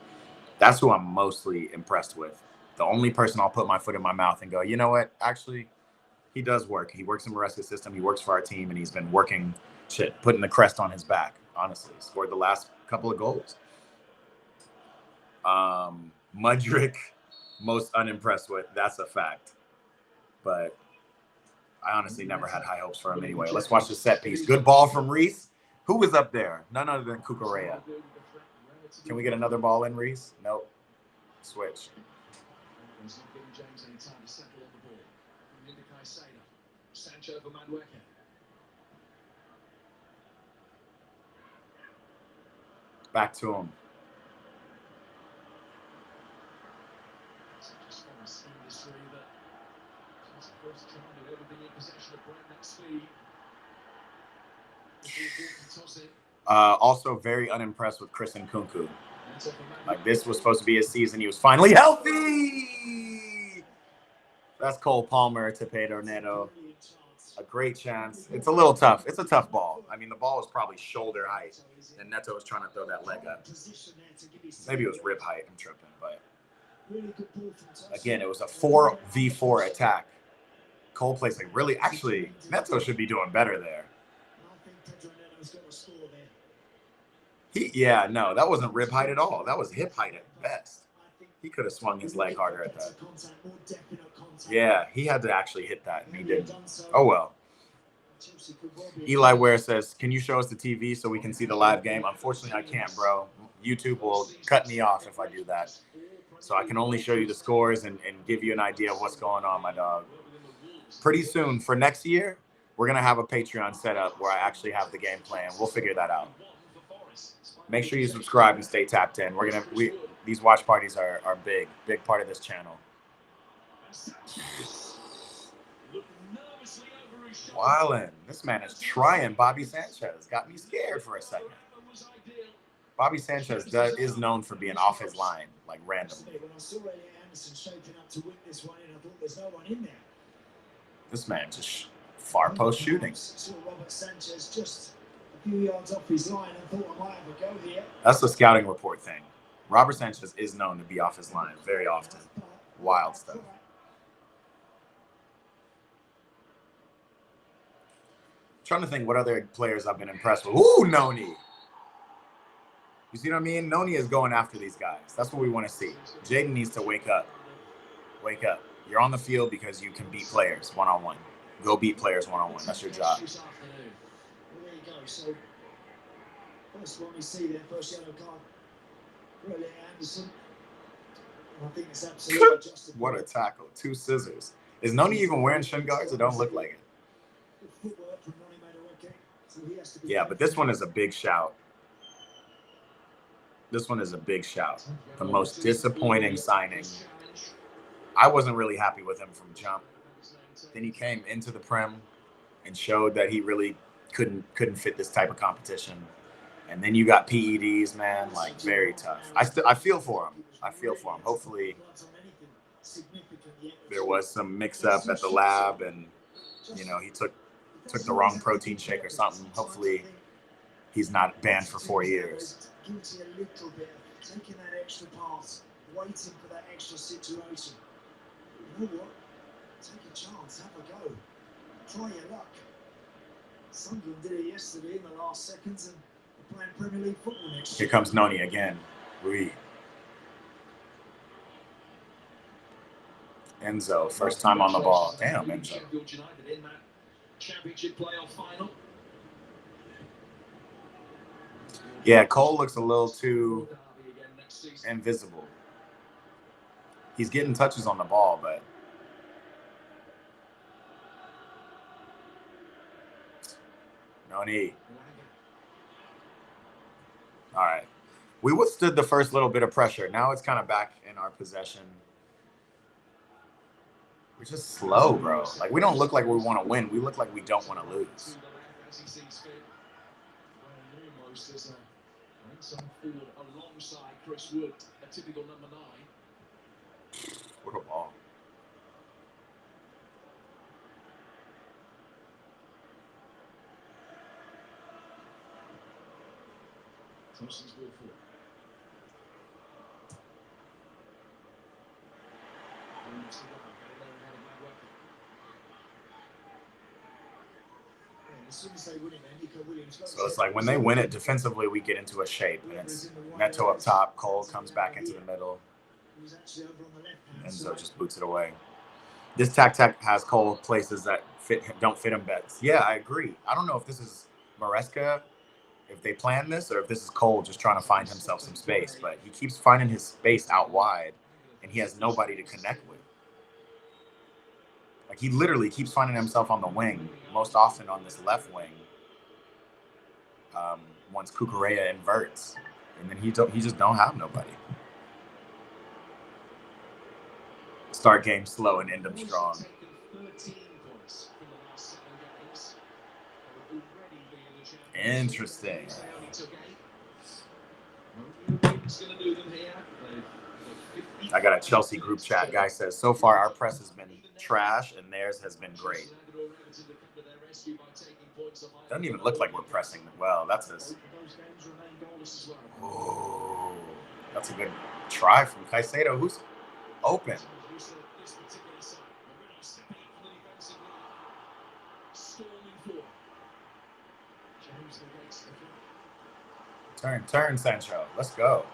A: that's who I'm mostly impressed with. The only person I'll put my foot in my mouth and go, you know what, actually, He does work. He works in Maresca's system. He works for our team, and he's been working, putting the crest on his back, honestly. Scored the last couple of goals. Mudryk, most unimpressed with. That's a fact. But I honestly never had high hopes for him anyway. Let's watch the set piece. Good ball from Reese. Who was up there? None other than Cucurella. Can we get another ball in, Reese? Nope. Switch.
C: He's not giving James any time to settle on the ball. Into Caicedo. Sancho for Madueke.
A: Back to him.
C: Just from this industry that just first trying to do everything in possession of breakneck speed.
A: Also very unimpressed with Chris Nkunku. Like, this was supposed to be his season. He was finally healthy. That's Cole Palmer to Pedro Neto. A great chance. It's a little tough. It's a tough ball. I mean, the ball was probably shoulder height, and Neto was trying to throw that leg up. Maybe it was rib height. I'm tripping, but again, it was a 4v4 attack. Cole plays like really. Actually, Neto should be doing better there. No, that wasn't rib height at all. That was hip height at best. He could have swung his leg harder at that. Yeah, he had to actually hit that, and he didn't. Oh, well. Eli Ware says, can you show us the TV so we can see the live game? Unfortunately, I can't, bro. YouTube will cut me off if I do that. So I can only show you the scores and give you an idea of what's going on, my dog. Pretty soon, for next year, we're going to have a Patreon set up where I actually have the game plan. We'll figure that out. Make sure you subscribe and stay tapped in. These watch parties are big part of this channel. Wildin'. This man is trying Bobby Sanchez. Got me scared for a second. Bobby Sanchez is known for being off his line, like randomly. This man just far post shooting. That's the scouting report thing. Robert Sanchez is known to be off his line very often. Wild stuff. Trying to think what other players I've been impressed with. Ooh, Noni. You see what I mean? Noni is going after these guys. That's what we want to see. Jaden needs to wake up. Wake up. You're on the field because you can beat players one-on-one. Go beat players one-on-one. That's your job.
D: There you go. So, first one we see there, first yellow card. Really, Anderson. I think it's absolutely justified.
A: What a tackle. 2 scissors. Is Noni even wearing shin guards? It don't look like it. Yeah, but this one is a big shout. This one is a big shout. The most disappointing signing. I wasn't really happy with him from jump. Then he came into the Prem and showed that he really couldn't fit this type of competition. And then you got PEDs, man, like very tough. I feel for him. Hopefully there was some mix-up at the lab, and he took the wrong protein shake or something. Hopefully he's not banned for 4 years.
D: Guilty a little bit, taking that extra pass, waiting for that extra situation. You know what? Take a chance, have a go, try your luck. Sunderland did it yesterday in the last seconds, and they're playing Premier League football next year.
A: Here comes Noni again. Enzo, first time on the ball. Damn, Enzo.
C: Championship playoff final.
A: Yeah, Cole looks a little too invisible. He's getting touches on the ball, but no need. All right. We withstood the first little bit of pressure. Now it's kind of back in our possession. We're just slow, bro. Like, we don't look like we want to win. We look like we don't want to lose.
C: Alongside Chris Wood, a typical number 9.
A: What a ball.
C: Thompson's ball forward.
D: as soon as they win it, then Nico Williams got
A: So it's like when they win it defensively, we get into a shape, and it's Neto up top, Cole comes back into the middle,
D: He's actually over on the left hand
A: Enzo
D: side.
A: just boots it away. This tactic has Cole places that don't fit him best. Yeah, I agree. I don't know if this is Maresca, if they plan this, or if this is Cole just trying to find himself some space. But he keeps finding his space out wide, and he has nobody to connect with. Like, he literally keeps finding himself on the wing, most often on this left wing. Once Cucurella inverts, and then he just don't have nobody. Start game slow and end them strong. Interesting. I got a Chelsea group chat. Guy says, so far our press has been trash and theirs has been great. Doesn't even look like we're pressing well. That's this. Oh, that's a good try from Caicedo, who's open. Turn, Sancho. Let's go.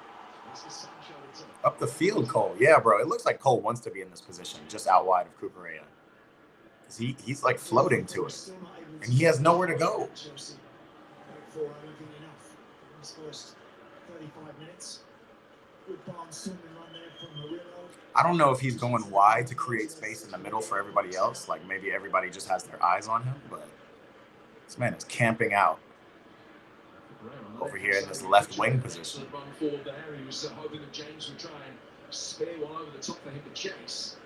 A: Up the field, Cole. Yeah, bro. It looks like Cole wants to be in this position, just out wide of Cucurella. He's like floating to it, and he has nowhere to go. I don't know if he's going wide to create space in the middle for everybody else. Like maybe everybody just has their eyes on him, but this man is camping out over here in this left wing position.
C: He was hoping that James would try and spare one over the top for him to chase.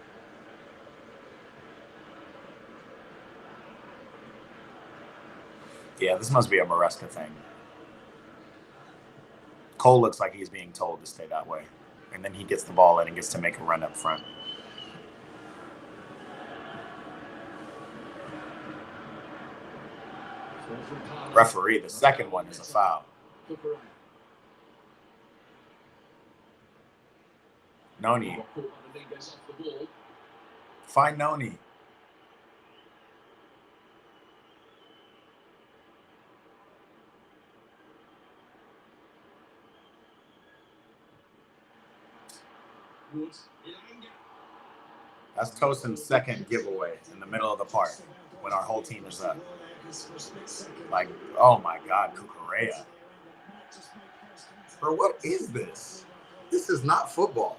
A: Yeah, this must be a Maresca thing. Cole looks like he's being told to stay that way. And then he gets the ball in and gets to make a run up front. Referee, the second one is a foul. Noni. Find Noni. That's Tosin's second giveaway in the middle of the park when our whole team is up. Like, oh my God, Cucurella. Bro, what is this? This is not football.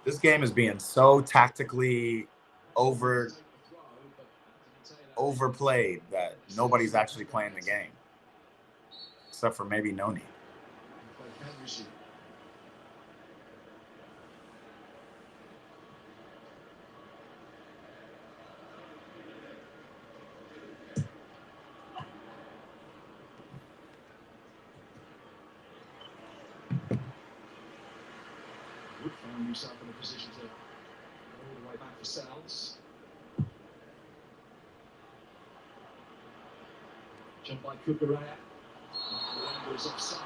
A: This game is being so tactically overplayed that nobody's actually playing the game. Except for maybe Noni.
C: Would found himself in a position to go all the way back for Sal's. Jump by Cucurella. The is offside.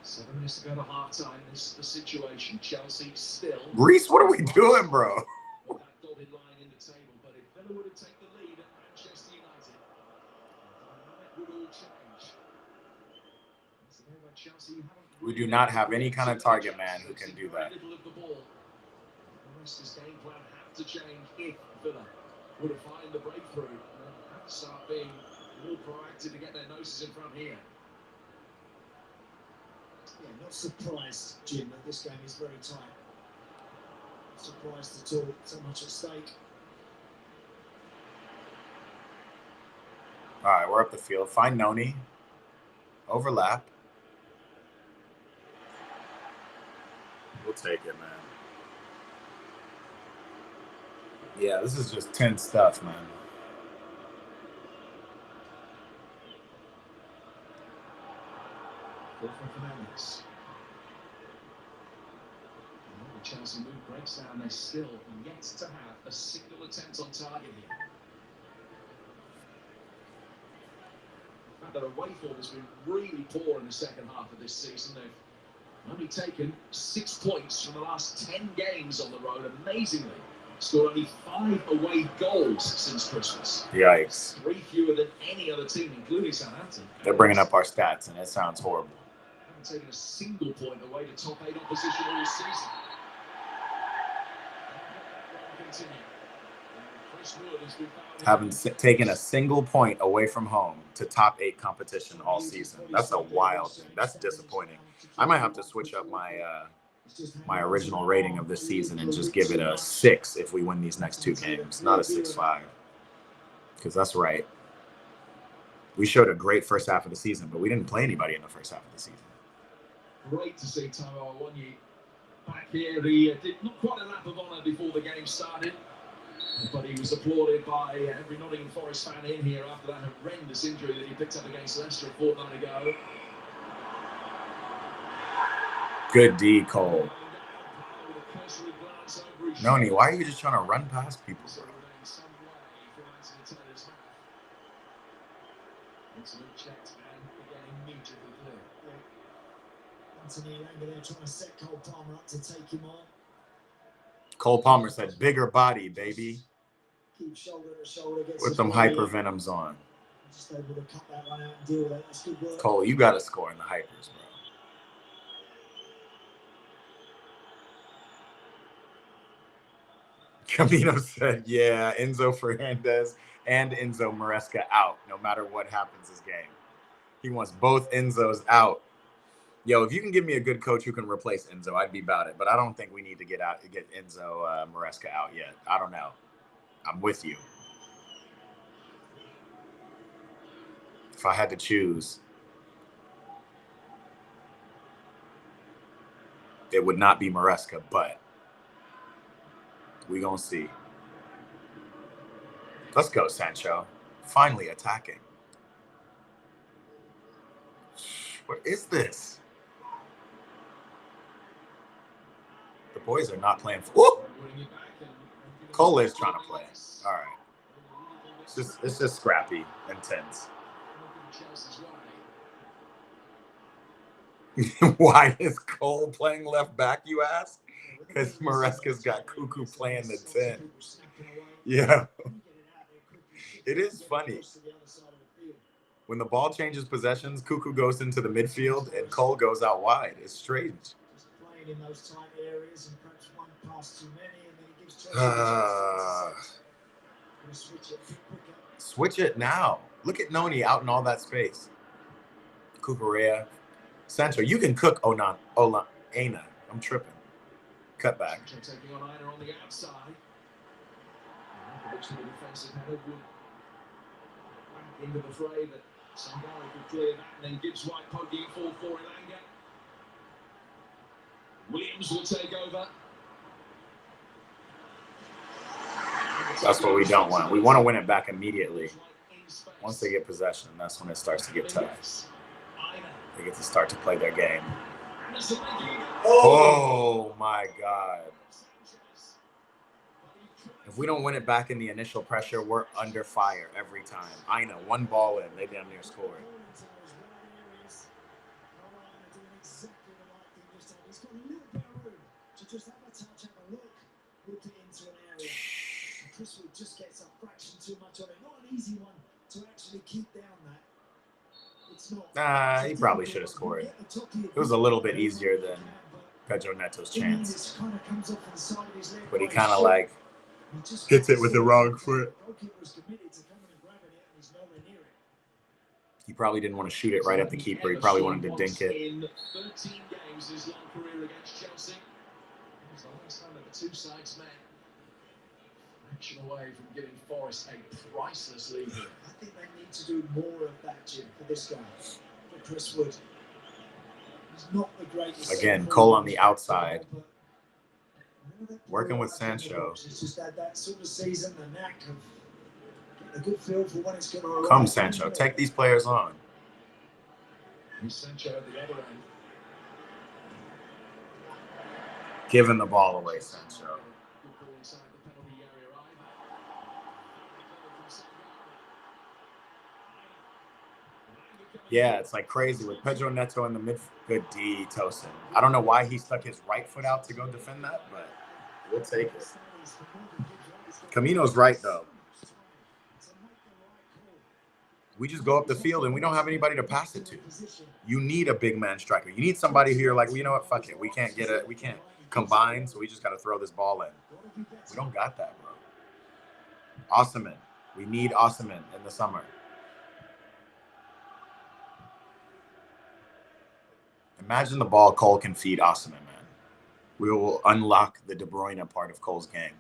C: Seven minutes to go to half time. This is the situation. Chelsea still.
A: Reese, what are we doing, bro?
C: With that dotted line in the table, but if Villa were to take the lead at Manchester United, it would all change.
A: We do not have any kind of target man who can do that.
C: This game plan have to change if Villa were to find the breakthrough and have to start being more proactive to get their noses in front here.
D: Yeah, not surprised, Jim, that this game is very tight. Not surprised at all, so much at stake.
A: All right, we're up the field. Find Noni. Overlap. We'll take it, man. Yeah, this is just tense stuff, man.
C: Chelsea move breaks down. They're still yet to have a single attempt on target here. In fact, their away form has been really poor in the second half of this season. They've only taken 6 points from the last 10 games on the road. Amazingly, scored only 5 away goals since Christmas.
A: Yikes.
C: 3 fewer than any other team, including Southampton.
A: They're bringing up our stats, and it sounds horrible.
C: Haven't taken a single point away to top 8 opposition all season. Continue. Chris Wood has been
A: Haven't taken a single point away from home to top 8 competition all season. That's a wild thing. That's disappointing. I might have to switch up my original rating of this season and just give it a 6 if we win these next 2 games, not a 6.5. Because that's right. We showed a great first half of the season, but we didn't play anybody in the first half of the season.
C: Great to see Taiwo Awoniyi back here. He did not quite a lap of honour before the game started, but he was applauded by every Nottingham Forest fan in here after that horrendous injury that he picked up against Leicester a fortnight ago.
A: Good D, Cole. Noni, why are you just trying to run past people, bro?
D: Anthony Elanga there trying to set Cole Palmer up to take him on.
A: Cole Palmer said, bigger body, baby.
D: Keep shoulder to shoulder.
A: With them hypervenoms on.
D: Just able to cut that one out and deal with it. That's good work.
A: Cole, you got to score in the hypers, bro. Camino said, yeah, Enzo Fernandez and Enzo Maresca out, no matter what happens this game. He wants both Enzos out. Yo, if you can give me a good coach who can replace Enzo, I'd be about it. But I don't think we need to get Enzo Maresca out yet. I don't know. I'm with you. If I had to choose, it would not be Maresca, but we gonna see. Let's go, Sancho. Finally attacking. What is this? The boys are not playing. Cole is trying to play. All right. It's just scrappy and tense. Why is Cole playing left back, you ask? Because Maresca's got Cuckoo playing the 10. Yeah. It is funny. When the ball changes possessions, Cuckoo goes into the midfield and Cole goes out wide. It's strange.
D: Playing in those tight areas and perhaps one pass too many, and then he gives Chelsea
A: switch it now. Look at Noni out in all that space. Cucurella. Sancho, you can cook Aina. I'm tripping. Cut back.
C: Taking on Aina on the outside. Prediction of the defensive header would back into the fray that Sangari could clear that and then gives White poking forward for Elanga. Williams will take over.
A: That's what we don't want. We want to win it back immediately. Once they get possession, that's when it starts to get tough. They get to start to play their game. Oh my God. If we don't win it back in the initial pressure, we're under fire every time. I know, one ball in, they damn near scored.
D: Chris Wood just gets a fraction too much on it. Not an easy one to actually keep down that. It's not.
A: He probably should have scored. It was a little bit easier than Pedro Neto's chance. But he kind of like hits it with the wrong foot. He probably didn't want to shoot it right at the keeper. He probably wanted to dink it.
C: In 13 games, his long career against Chelsea. It's the last time that the two sides met. Action away from giving Forest a priceless lead.
D: I think they need to do more of that, Jim, for this guy, for Chris Wood. He's not the greatest.
A: Again, Cole on the outside. Working with Sancho.
D: He's just had that sort of season, the knack of getting a good feel for when it's going to arrive.
A: Come, Sancho, take these players on.
C: Here's Sancho at the other end.
A: Giving the ball away, Sancho. Yeah, it's like crazy with Pedro Neto in the mid. Good D, Tosin. I don't know why he stuck his right foot out to go defend that, but we'll take it. Camino's right, though. We just go up the field and we don't have anybody to pass it to. You need a big man striker. You need somebody who you're like, well, you know what? Fuck it. We can't combine, so we just got to throw this ball in. We don't got that, bro. Osimhen. We need Osimhen in the summer. Imagine the ball Cole can feed Osimhen, man. We will unlock the De Bruyne part of Cole's game.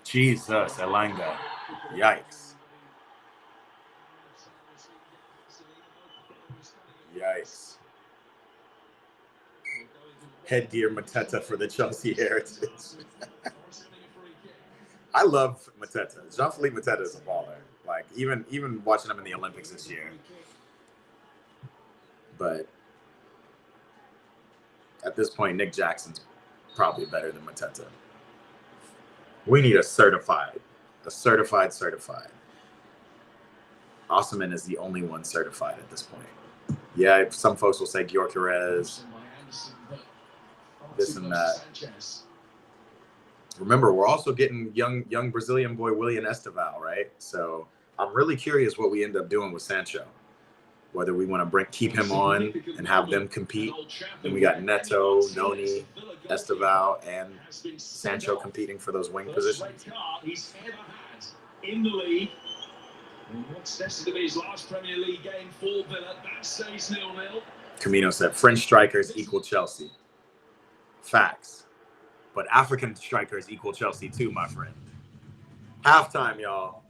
A: Jesus, Elanga. Yikes. Yikes. Headgear Mateta for the Chelsea heritage. I love Mateta. Jean-Philippe Mateta is a baller. Like, even watching him in the Olympics this year. But at this point, Nick Jackson's probably better than Mateta. We need a certified. Osimhen is the only one certified at this point. Yeah, some folks will say Gyökeres, this and that. Remember, we're also getting young Brazilian boy William Esteval, right? So I'm really curious what we end up doing with Sancho. Whether we want to keep him on and have them compete. Then we got Neto, Noni, Esteval, and Sancho competing for those wing positions.
C: He's ever had in the league. What's destined to be his last Premier League game for Villa? That stays 0-0.
A: Camino said, French strikers equal Chelsea. Facts. But African strikers equal Chelsea too, my friend. Halftime, y'all.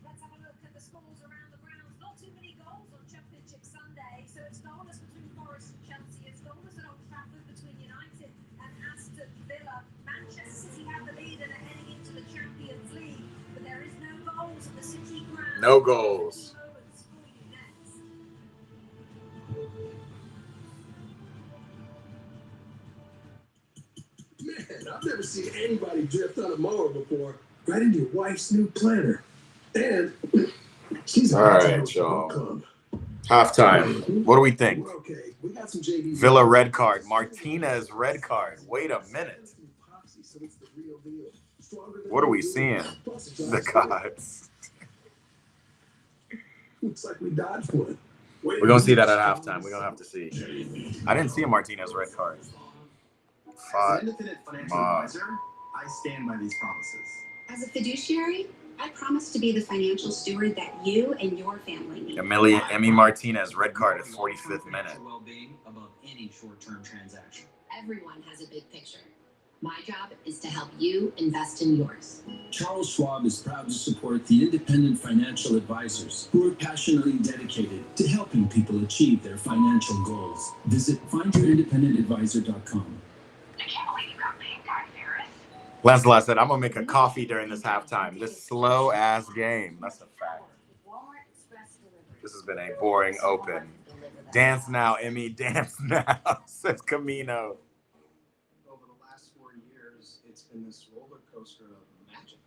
E: Let's have a look at the scores around the grounds. Not too many goals on Championship Sunday, so it's goalless between Forest and Chelsea. It's goalless at Old Trafford between United and Aston Villa. Manchester City have the lead and are heading into the Champions League, but there is no goals at the City ground.
A: No goals.
F: Man, I've never seen anybody drift on a mower before. Right into your wife's new planner. And she's
A: all right, y'all. Halftime. What do we think?
F: Okay. We got some JV.
A: Villa red card. Martinez red card. Wait a minute. What are we seeing? The gods.
F: Looks like we dodged one.
A: We're going to see that at halftime. We're going to have to see. I didn't see a Martinez red card.
G: As an independent financial advisor, I stand by these promises.
H: As a fiduciary, I promise to be the financial steward that you and your family need.
A: Emi Martinez red card at 45th minute.
G: Well-being above any short-term transaction.
H: Everyone has a big picture. My job is to help you invest in yours.
I: Charles Schwab is proud to support the independent financial advisors who are passionately dedicated to helping people achieve their financial goals. Visit findyourindependengadvisor.com.
E: I can't believe you got paid, Guy Ferris.
A: Lancelot said, I'm going to make a coffee during this halftime. This slow-ass game. That's a fact. This has been a boring open. Dance now, Emmy. Dance now, says Camino.
G: Over the last 4 years, it's been this roller coaster of magic.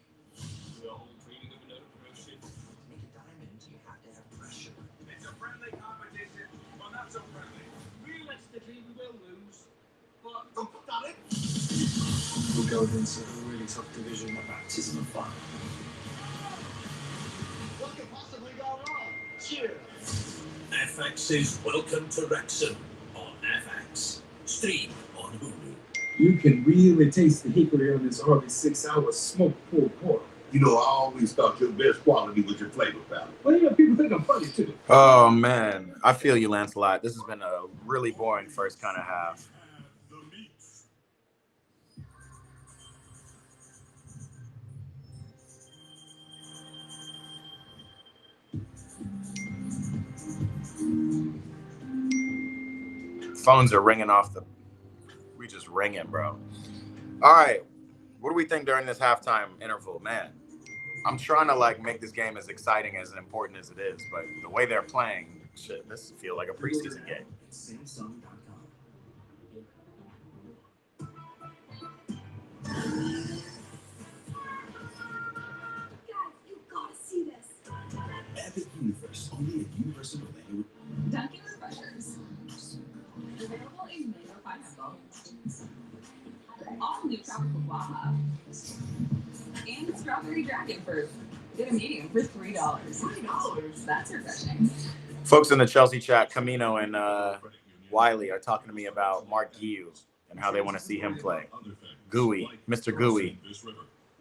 C: The whole dreaming of an ocean.
G: To make a diamond, you have to have pressure.
C: It's a friendly competition, but not so friendly. Realistically, we will lose. But
G: Don't put that in.
I: We'll go into a really tough division, a baptism of fire.
F: What could possibly go wrong? Cheers.
J: FX's Welcome to Wrexham on FX. Stream on Hulu.
F: You can really taste the hickory on this early 6 hour smoked pulled pork.
J: You know, I always thought your best quality was your flavor palette.
F: Well, you know, people think I'm funny too.
A: Oh, man. I feel you, Lancelot. This has been a really boring first kind of half. Phones are ringing off the. We just ringing, bro. All right. What do we think during this halftime interval, man? I'm trying to like make this game as exciting as important as it is, but the way they're playing, shit, this feels like a preseason game.
E: You gotta see this.
I: Epic Universe, only at Universal Orlando.
K: Dunkin' Refreshers. Available in mango pineapple. All new tropical guava. And strawberry dragon fruit. Get a medium for $3. $3? That's refreshing.
A: Folks in the Chelsea chat, Camino and Wiley, are talking to me about Mark Guiu and how they want to see him play. Gooey, Mr. Gooey.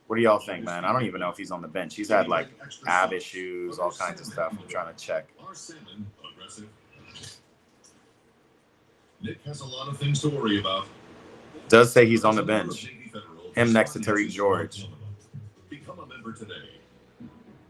A: What do y'all think, man? I don't even know if he's on the bench. He's had like ab issues, all kinds of stuff. I'm trying to check.
C: Nick has a lot of things to worry about.
A: Does say he's on the bench. Him next to Tariq George.
C: Become a member today.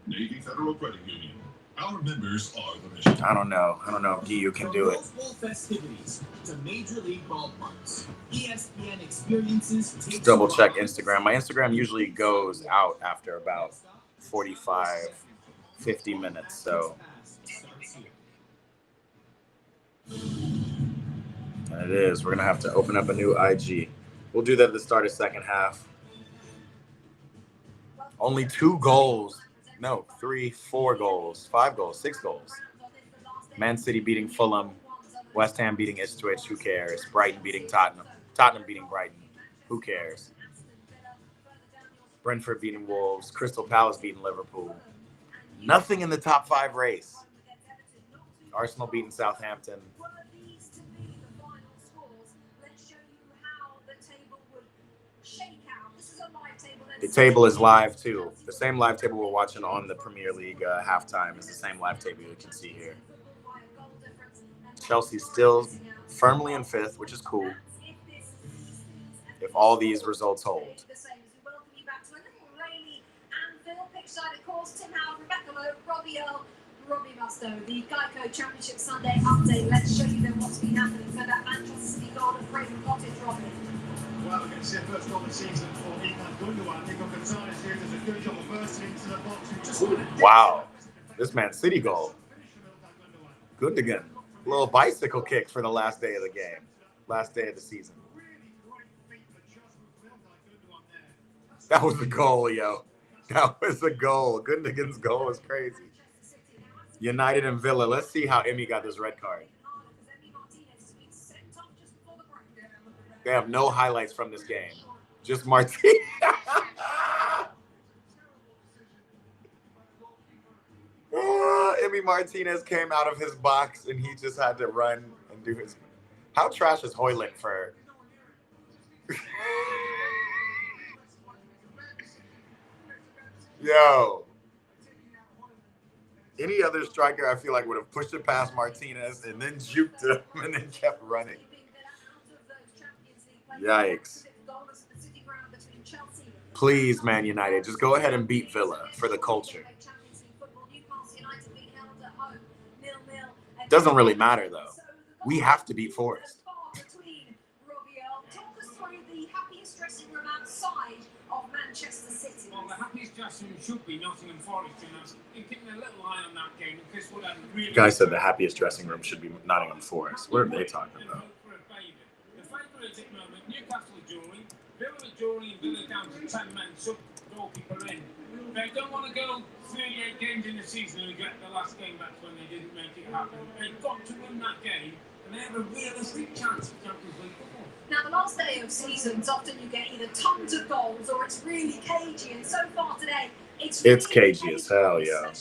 C: Navy Federal Credit Union. Our members are the mission.
A: I don't know if Guiu can do it.
I: Bowl festivities to Major League ballparks. ESPN experiences.
A: Let's double check Instagram. My Instagram usually goes out after about 45, 50 minutes. So. And it is. We're going to have to open up a new IG. We'll do that at the start of second half. Only 2 goals. No, 3, 4 goals, 5 goals, 6 goals. Man City beating Fulham. West Ham beating Ipswich. Who cares? Brighton beating Tottenham. Tottenham beating Brighton. Who cares? Brentford beating Wolves. Crystal Palace beating Liverpool. Nothing in the top 5 race. Arsenal beating Southampton. The table is live too. The same live table we're watching on the Premier League halftime is the same live table you can see here. Chelsea's still firmly in 5th, which is cool. If all these results hold.
E: Robbie Mustoe, the Geico Championship Sunday update. Let's show you then what's been happening for that Manchester City goal of Craven Cottage, Robin.
D: Well, we're going to see a first goal of the season for Ilkay Gundogan. Nico Gonzalez here does a good job of bursting into the box.
A: Wow, this Man City goal. Gundogan, a little bicycle kick for the last day of the game, last day of the season. That was a goal, yo. That was a goal. Gundogan's goal is crazy. United and Villa. Let's see how Emmy got this red card. They have no highlights from this game. Just Martinez. Emmy Martinez came out of his box and he just had to run and do his. How trash is Højlund for? Yo. Any other striker, I feel like, would have pushed it past Martinez and then juked him and then kept running. Yikes. Please, Man United, just go ahead and beat Villa for the culture. Doesn't really matter, though. We have to beat Forest.
E: Manchester City.
L: Well, the happiest dressing room should be Nottingham Forest. You know, you're keeping a little eye on that game. Chris Wood had a really.
A: Guy said the happiest dressing room should be Nottingham Forest. What are they talking about?
L: The favourites at the moment, Newcastle are drawing, Villa are drawing, and Villa down to 10 men, sub goalkeeper in. They don't want to go 38 games in the season and get the last game back when they didn't make it happen. They've got to win that game, and they have a realistic chance of Champions League football.
E: Now, the last day of seasons, often you get either tons of goals or it's really cagey. And so far today, it's really
A: cagey as hell, yeah.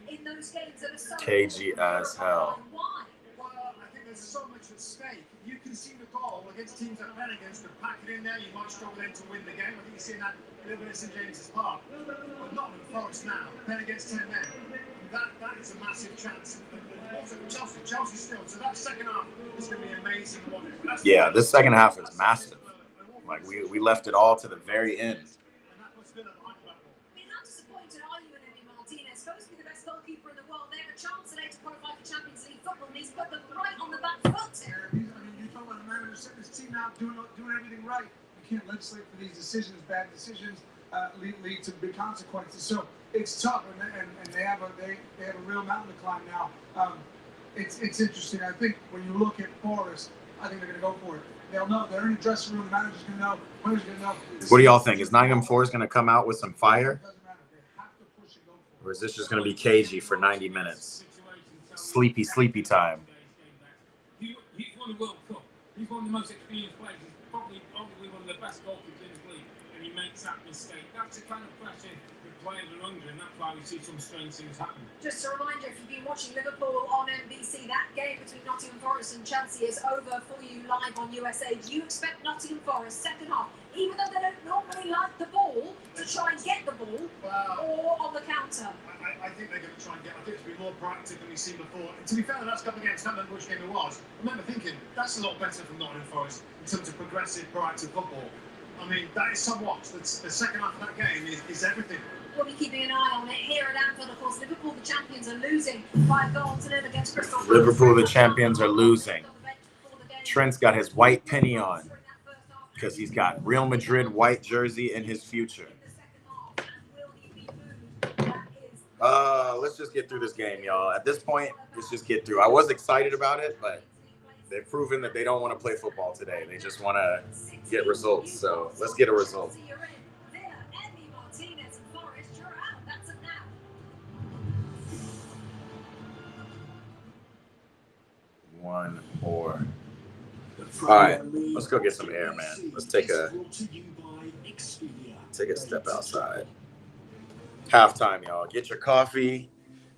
E: In those games that are so
A: Cagey as hell.
E: Why?
D: Well, I think there's so much at stake. You can see the goal against teams that are against could pack it in there. You might struggle then to win the game. I think you're seeing that a little bit at St James's Park. But not in Forest now. Playing against 10 men. That is a massive chance. Also, Chelsea still. So that second half is going to be amazing.
A: Yeah, this second half is massive. Like we left it all to the very end.
E: I mean, how disappointed are you in Emmy Martinez? Supposed to be the best goalkeeper in the world. They have a chance today to qualify for Champions League football, and he's put them right on the back foot.
D: I mean, you talk
C: 100%. This team now doing everything right. You can't legislate for these decisions. Bad decisions lead to big consequences. So it's tough, and they have a real mountain to climb now. It's interesting. I think when you look at Forest, I think they're going to go for it. They'll know. They're in the dressing room. The manager's going to know. Players going to know.
A: What do y'all think? Is Nottingham Forest going to come out with some fire? Or is this just going to be cagey for 90 minutes? Sleepy time.
L: He's won the World Cup. He's one of the most experienced players. He's probably one of the best goalkeepers in the league, and he makes that mistake. That's the kind of pressure the players are under, and that's why we see some strange things happen.
E: Just a reminder, if you've been watching Liverpool on NBC, that game between Nottingham Forest and Chelsea is over for you live on USA. Do you expect Nottingham Forest second half, even though they don't normally like the ball, to try and get the ball, or on the counter?
M: I think they're going to try and get. I think it's been more proactive than we've seen before. And to be fair, that's up against. I can't remember which game it was. I remember thinking that's a lot better from Nottingham Forest in terms of progressive, proactive football. I mean, that is somewhat. The second half of that game is everything.
E: We'll be keeping an eye on it here at Anfield. Of course, Liverpool, the champions, are losing by a goal to nil against Crystal Palace.
A: Liverpool, the champions, are losing. Trent's got his white penny on because he's got Real Madrid white jersey in his future. Let's just get through this game, y'all. At this point, let's just get through. I was excited about it, but they've proven that they don't want to play football today. They just want to get results. So let's get a result. One more. All right, let's go get some air, man. Let's take a step outside. Halftime, y'all. Get your coffee,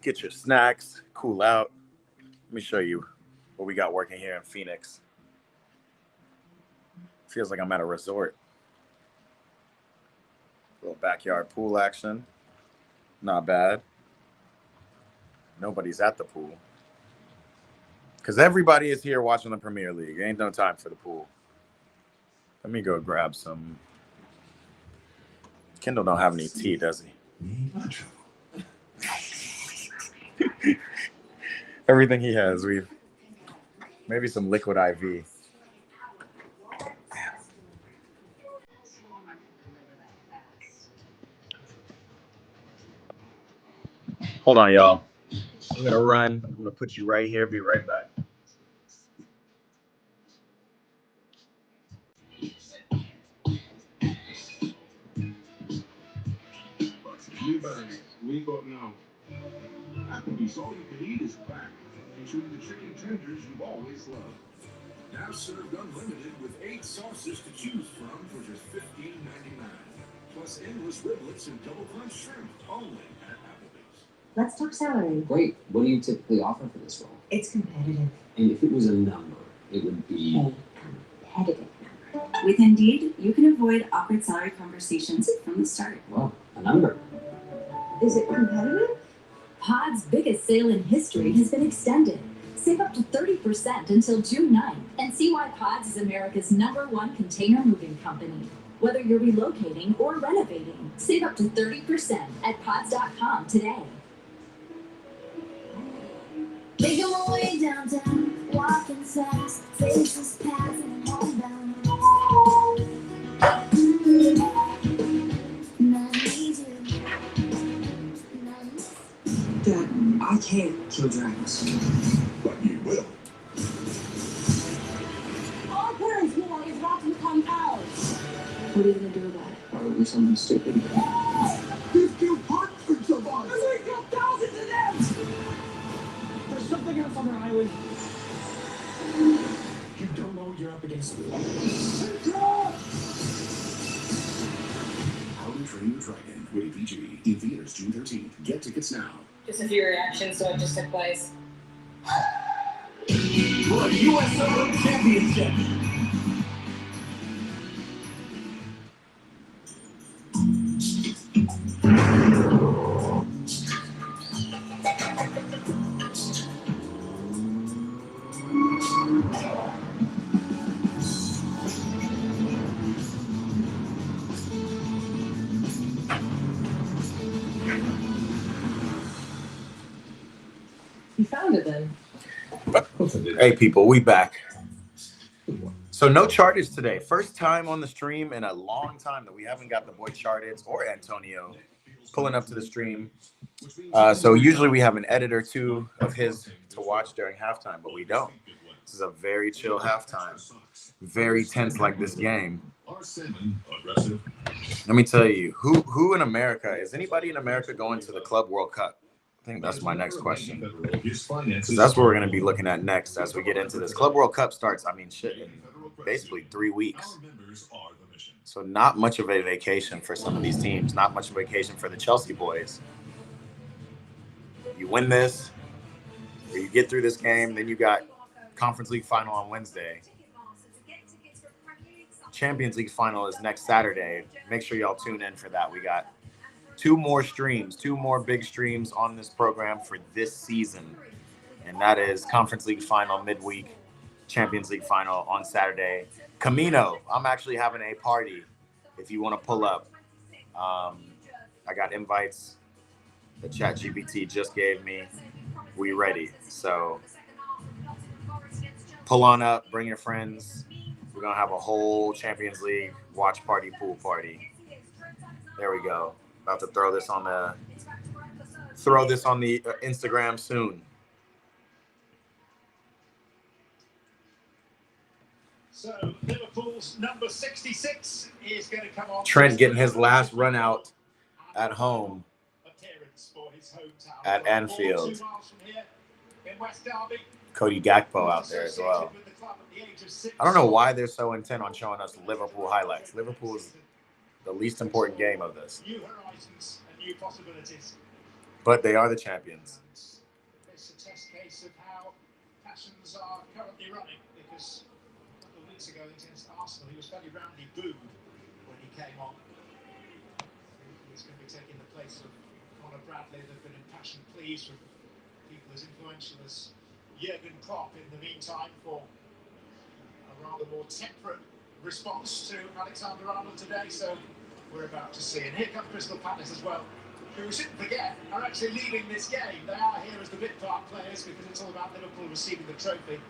A: get your snacks, cool out. Let me show you what we got working here in Phoenix. Feels like I'm at a resort. Little backyard pool action. Not bad. Nobody's at the pool. Because everybody is here watching the Premier League. Ain't no time for the pool. Let me go grab some. Kendall don't have any tea, does he? Everything he has, maybe some liquid IV. Hold on, y'all. I'm gonna run. I'm gonna put you right here. Be right back.
F: We got now. Applebee's all you can eat is back, featuring the chicken tenders you've always loved. Now served unlimited with 8 sauces to choose from for just $15.99. Plus endless riblets and double crunch shrimp, only at Applebee's.
K: Let's talk salary.
N: Great. What do you typically offer for this role?
K: It's competitive.
N: And if it was a number, it would be...
K: A competitive number. With Indeed, you can avoid awkward salary conversations from the start.
N: Well, a number.
K: Is it competitive? Pod's biggest sale in history has been extended. Save up to 30% until June 9th and see why Pods is America's #1 container moving company. Whether you're relocating or renovating, save up to 30% at pods.com today.
O: Making my way downtown, walking fast, faces passing homebound.
N: Dad, I can't kill dragons.
F: But you will.
O: All parents know is not to become ours.
N: What are you going to do about it? Probably something stupid.
F: You've killed hundreds of us!
O: And we killed thousands of them!
P: There's something else on the highway. You don't know what you're up against.
F: How to Train Your Dragon. Rated PG. In theaters June 13th. Get tickets now.
Q: Just a few reactions to what just took place.
F: For a U.S. Open Championship.
Q: You found it then.
A: Hey, people, we back. So no Charters today. First time on the stream in a long time that we haven't got the boy Charters or Antonio pulling up to the stream. So usually we have an edit or two of his to watch during halftime, but we don't. This is a very chill halftime. Very tense like this game. Let me tell you, who in America, is anybody in America going to the Club World Cup? I think that's my next question. Because that's what we're going to be looking at next as we get into this. Club World Cup starts, in basically 3 weeks. So not much of a vacation for some of these teams. Not much of a vacation for the Chelsea boys. You win this, or you get through this game, then you got Conference League final on Wednesday. Champions League final is next Saturday. Make sure y'all tune in for that. We got 2 more streams, 2 more big streams on this program for this season. And that is Conference League final midweek, Champions League final on Saturday. Camino, I'm actually having a party if you want to pull up. I got invites that ChatGPT just gave me. We ready. So pull on up, bring your friends. We're going to have a whole Champions League watch party, pool party. There we go. About to throw this on the Instagram soon.
C: So Liverpool's number 66 is going to come on.
A: Trent getting his last run out at home at Anfield. Cody Gakpo out there as well. I don't know why they're so intent on showing us Liverpool highlights. Liverpool is the least important game of this.
C: New horizons and new possibilities.
A: But they are the champions.
C: It's a test case of how passions are currently running, because a couple of weeks ago against Arsenal, he was fairly roundly booed when he came on. He's going to be taking the place of Conor Bradley. They've been impassioned pleas from people as influential as Jurgen Klopp in the meantime for a rather more temperate response to Alexander Arnold today. So we're about to see. And here come Crystal Palace as well, who we shouldn't forget are actually leading this game. They are here as the bit part players because it's all about Liverpool receiving the trophy.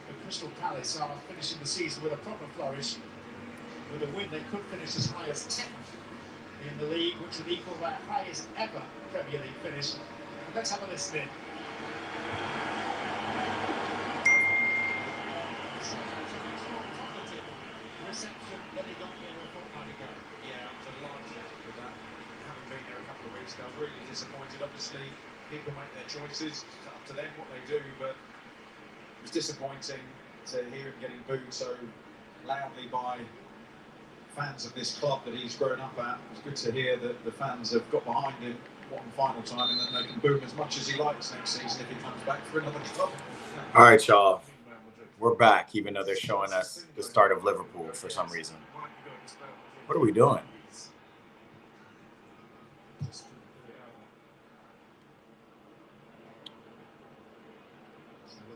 C: But Crystal Palace are finishing the season with a proper flourish. With a win, they could finish as high as 10th in the league, which would equal their highest ever Premier League finish. Let's have a listen in. Reception that he got here a fortnight ago.
R: Yeah, I'm delighted with that. Having been there a couple of weeks ago, really disappointed. Obviously, people make their choices. It's up to them what they do, but it was disappointing to hear him getting booed so loudly by fans of this club that he's grown up at. It's good to hear that the fans have got behind him one final time, and then they can boo him as much as he likes next season if he comes back for another club.
A: All right, y'all. We're back, even though they're showing us the start of Liverpool for some reason. What are we doing?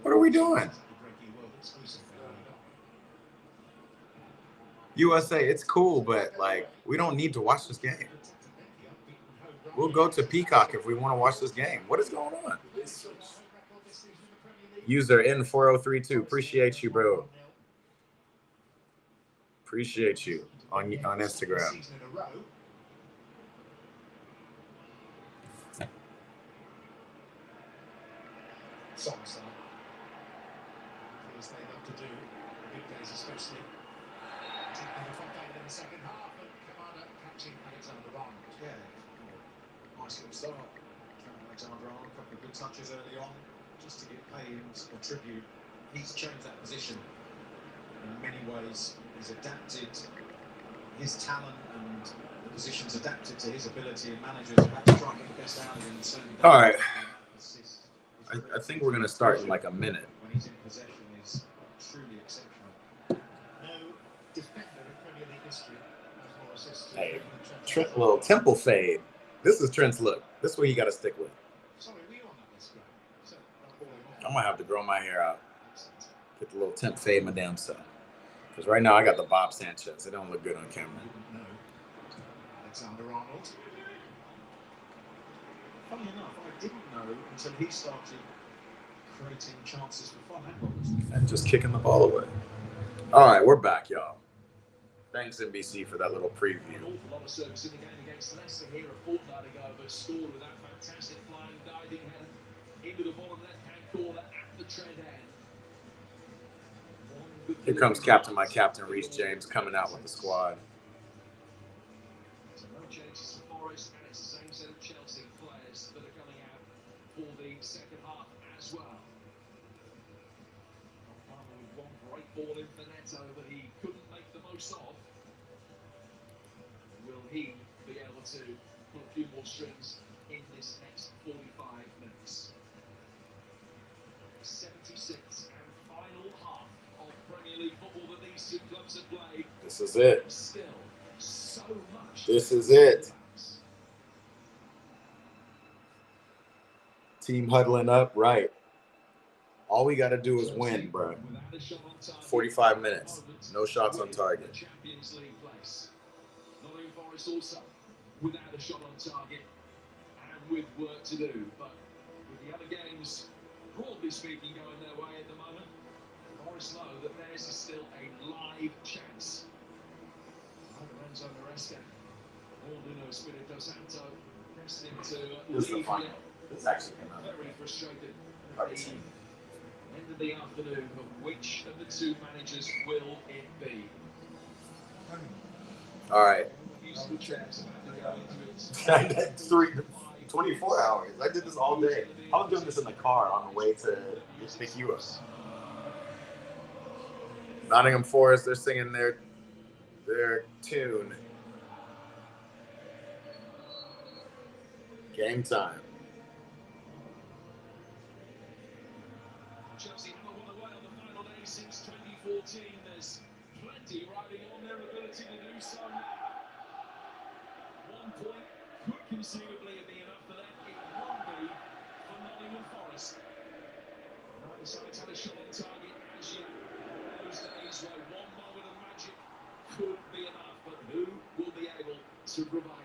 A: What are we doing? USA, it's cool, but we don't need to watch this game. We'll go to Peacock if we want to watch this game. What is going on? User N4032, appreciate you, bro. Appreciate you on Instagram.
C: Something as they love to do, big days especially. Taking the front in the second half, and Kamada catching Alexander Arnold.
R: Yeah, nice little start. Alexander Arnold, a couple of good touches early on, just to get paid or tribute. He's changed that position in many ways. He's adapted his talent, and the position's adapted to his ability, and managers have had to try and get the best out of him.
A: All right. I think we're going to start in like a minute.
R: When he's in possession, is truly exceptional.
C: No defender in Premier League history has more assists.
A: Hey, Trent, little temple fade. This is Trent's look. This is what you got to stick with.
C: Sorry, were you on that list, Graham?
A: I'm going to have to grow my hair out. Get the little temp fade my damn self. Because right now I got the Bob Sanchez. It don't look good on camera.
C: No. Alexander Arnold.
R: Funny enough, I didn't know until he started creating chances for fun.
A: And just kicking the ball away. All right, we're back, y'all. Thanks, NBC, for that little preview.
C: An awful lot of service in the game against Leicester here a fortnight ago, but scored with that fantastic flying diving header into the bottom left-hand corner at the Trent end.
A: Here comes my captain, Reece James, coming out with the squad.
C: So no changes to Forest, and it's the same set of Chelsea players that are coming out for the second half as well. Palmer with one great ball in for Neto that he couldn't make the most of. Will he be able to put a few more strings in this next 45 minutes? 76 and final half of Premier League football that these two clubs have played.
A: This is it.
C: Still so much.
A: This is it. Team huddling up, right. All we got to do is win, bro. 45 minutes. No shots on target.
C: Champions League place. Nottingham Forest also without a shot on target and with work to do. But with the other games, broadly speaking, going their way at the moment, Forest know that theirs is still a live chance. Lorenzo Maresca, Nuno Espirito Santo, pressing him to
A: This is the
C: leave
A: final.
C: here.
A: This actually came out.
C: Very frustrated at the end of the afternoon, but which of the two managers will it be?
A: All right.
C: Musical chairs about to go into it.
A: I did 24 hours. I did this all day. I was doing this in the car on the way to pick you up. Nottingham Forest, they're singing their tune. Game time.
C: Chelsea haven't won away on the final day since 2014. There's plenty riding on their ability to do so now. 1 point could conceivably be enough for them. It won't be for Nottingham Forest. Neither side's had a shot on target as yet. Those days where one moment of magic could be enough, but who will be able to provide it?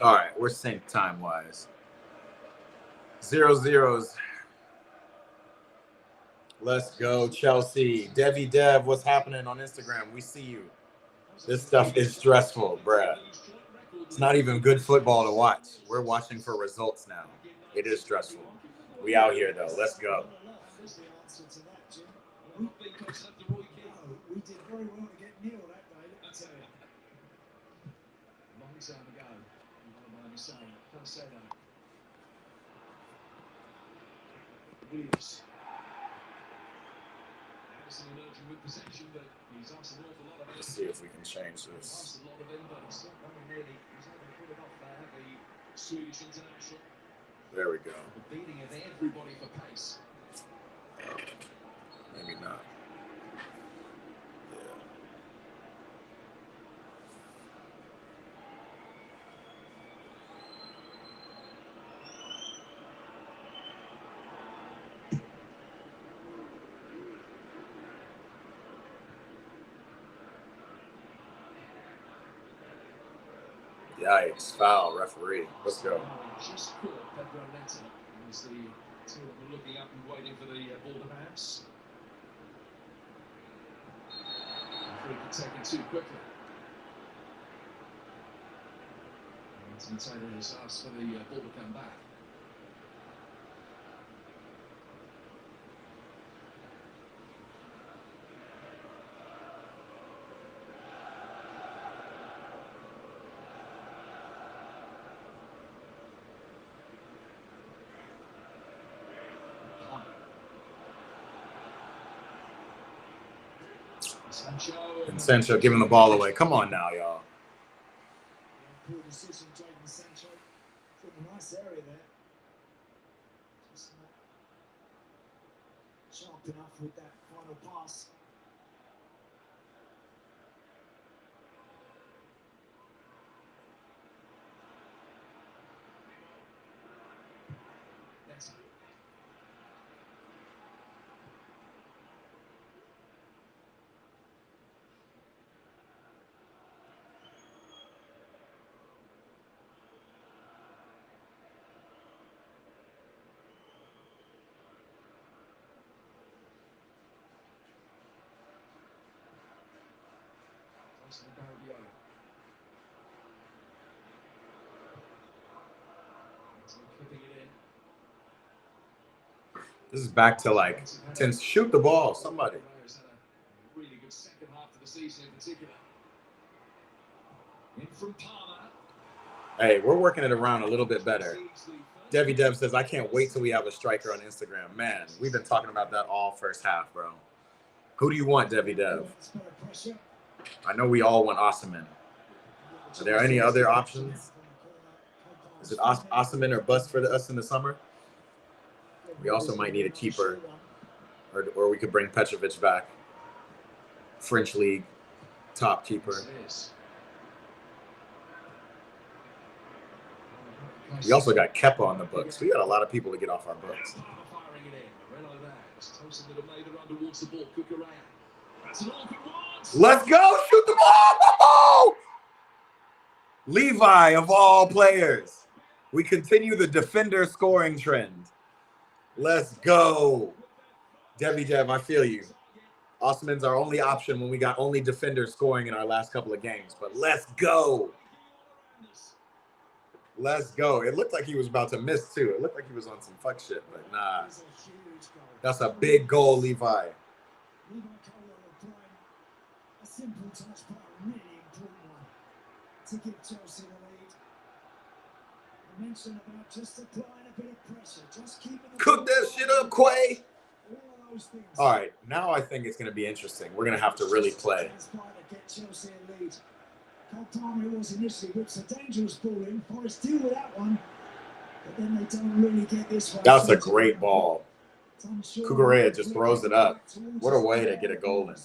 A: All right, we're synced time-wise. 0-0s. Let's go, Chelsea. Devi Dev, what's happening on Instagram? We see you. This stuff is stressful, bruh. It's not even good football to watch. We're watching for results now. It is stressful. We out here, though. Let's go.
D: That's the answer to that, Jim. We did very well to get Neil that day, let me tell you.
C: Long time ago. You don't mind me saying. Can't say that. Williams. Anderson emerging with possession, but he's asked an awful lot of it.
A: Let's see if we can change this.
C: Asked a lot of him, but it's not very nearly. He's able to put it off there, the Swedish international.
A: There we go.
C: The beating of everybody for pace.
A: Maybe not. Yikes, foul, referee. Let's go.
C: Just caught Pedro Neto as the two were looking up and waiting for the ball to bounce. Referee could take it too quickly. Anthony Taylor has asked for the ball to come back.
A: And Sancho giving the ball away. Come on now, y'all.
D: Poor decision, Jadon Sancho. From a nice area there. Just not sharp enough with that final pass.
C: Neto.
A: This is back to like 10. Shoot the ball, somebody.
C: Really good second half of the season in particular. In from Palmer.
A: Hey, we're working it around a little bit better. Devi Dev says, I can't wait till we have a striker on Instagram. Man, we've been talking about that all first half, bro. Who do you want, Devi Dev? I know we all want Osimhen. Are there any other options? Is it Osimhen or bust for us in the summer? We also might need a keeper, or we could bring Petrovic back. French league top keeper. We also got Kepa on the books. We got a lot of people to get off our books. Let's go! Shoot the ball! Levi, of all players. We continue the defender scoring trend. Let's go. Devi Dev, I feel you. Osimhen's our only option when we got only defenders scoring in our last couple of games. But let's go. Let's go. It looked like he was about to miss, too. It looked like he was on some fuck shit, but nah. That's a big goal, Levi.
D: A simple touch, but a really important one to give Chelsea the lead. I mentioned about just applying a bit of pressure, just keeping
A: cook that shit up, Quay. All right, now I think it's going to be interesting. We're going to have to really play.
D: Cole Palmer was initially whips a dangerous ball in. Forest deal with that one, but then they don't really get this one.
A: That's a great ball. Cucurella just throws it up. What a way to get a goal in.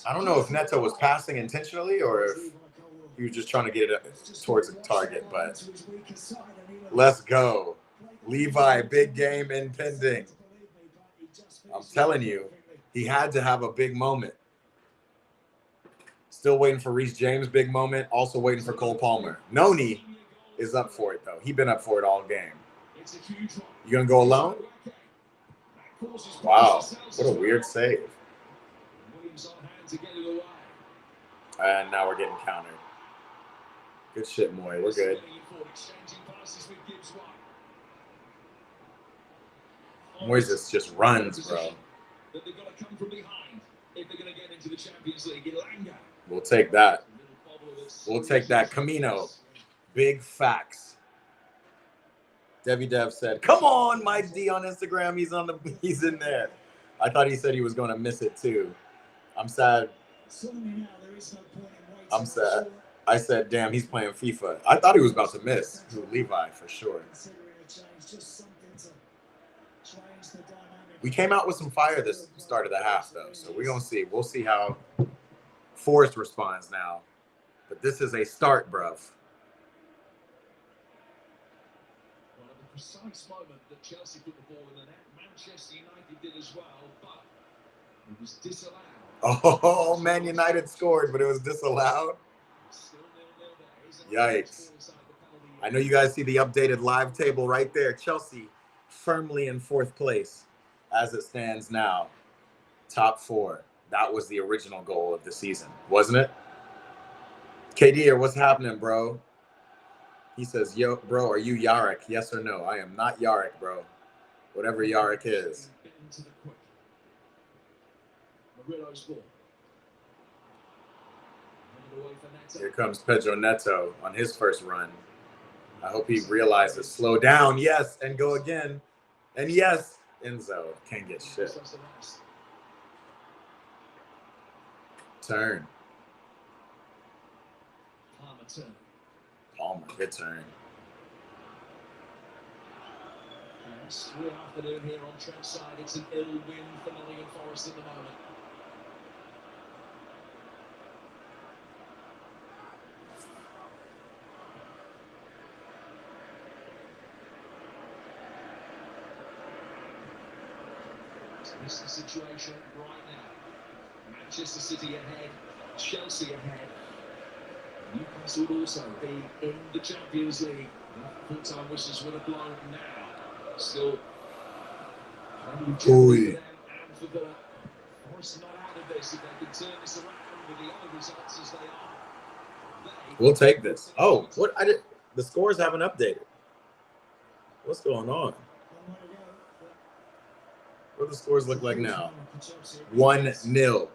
A: I don't know if Neto was passing intentionally or if he was just trying to get it towards the target, but let's go. Levi, big game impending. I'm telling you, he had to have a big moment. Still waiting for Reece James' big moment. Also waiting for Cole Palmer. Noni is up for it, though. He's been up for it all game. You going to go alone? Wow. What a weird save. And now we're getting countered. Good shit, Moy. We're good. Moises just runs, bro. We'll take that. We'll take that. Camino. Big facts. Devi Dev said, "Come on, Mike D on Instagram. He's in there." I thought he said he was going to miss it too. I'm sad. I'm sad. I said, "Damn, he's playing FIFA." I thought he was about to miss. Levi for sure. We came out with some fire this start of the half, though, so we're going to see. We'll see how Forrest responds now. But this is a start, bruv.
C: Well, at the precise moment that Chelsea put the ball in the net, Manchester United did as well, but it was disallowed.
A: Oh, Man United scored, but it was disallowed. Yikes. I know you guys see the updated live table right there. Chelsea firmly in 4th place as it stands now. Top 4. That was the original goal of the season, wasn't it? KD, what's happening, bro? He says, "Yo, bro, are you Yarrick? Yes or no?" I am not Yarrick, bro. Whatever Yarrick is. Here comes Pedro Neto on his first run. I hope he realizes, slow down, yes, and go again. And yes, Enzo can't get shit. Turn. Palmer, good turn.
C: Yes, good afternoon here on Trent side. It's an ill win for Nottingham Forest at the moment. So this is the situation right now. Manchester City ahead, Chelsea ahead. Newcastle would also be in the Champions League. Full-time whistles would have blown now. Still, and for Villa, Forest not out of this. If they can turn this around with the other results as they are,
A: we'll take this. Oh, what? The scores haven't updated. What's going on? What do the scores look like now? 1-0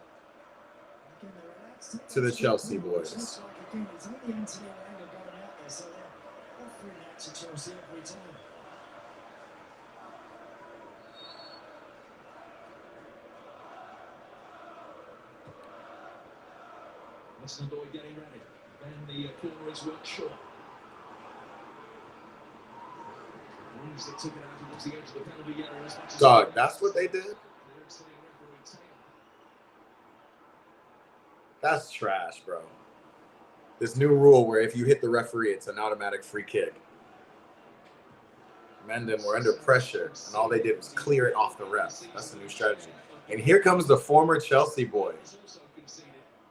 A: to the Chelsea boys.
C: Hudson Odoi getting ready. Then the corner is well short. Reeves that took it out towards the edge of the penalty area as much as
A: Dog, that's what they did? That's trash, bro. This new rule where if you hit the referee, it's an automatic free kick. Mendon were under pressure, and all they did was clear it off the ref. That's a new strategy. And here comes the former Chelsea boy,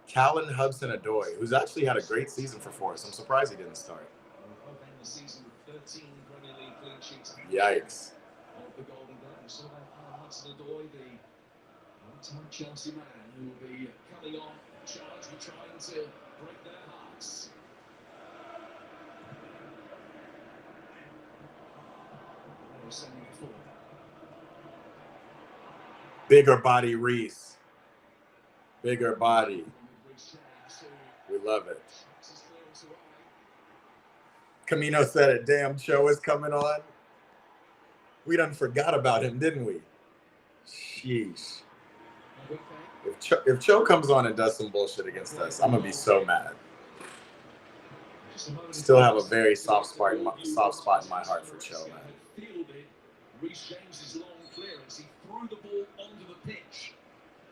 A: Callum Hudson-Odoi, who's actually had a great season for Forest. I'm surprised he didn't start. Yikes.
C: The Golden Glove. You saw that Hudson-Odoi, the one-time Chelsea man who will be coming on charge with trying to break their hearts. Sending it forward.
A: Bigger body Reese. Bigger body. We love it. Camino said it. Damn, Cho is coming on. We done forgot about him, didn't we? Sheesh. If Cho comes on and does some bullshit against us, I'm gonna be so mad. Still have a very soft spot in my heart for Cho, man.
C: Reece James's long clearance, he threw the ball onto the pitch.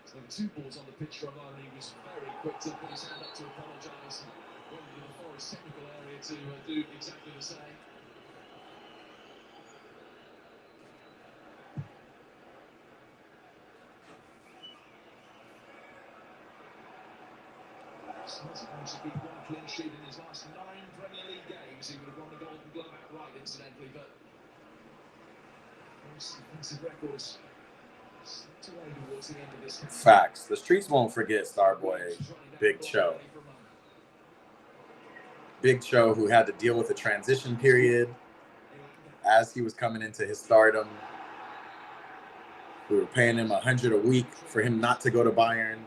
C: So there were two balls on the pitch from him, and he was very quick to put his hand up to apologise. Went into the Forest technical area to do exactly the same. He's managed to keep one clean sheet in his last 9 Premier League games. He would have won the Golden Glove outright, incidentally, but defensive records slipped away towards the end of this.
A: Facts. The streets won't forget Starboy Big Cho. Big Cho, who had to deal with a transition period as he was coming into his stardom. We were paying him $100 a week for him not to go to Bayern.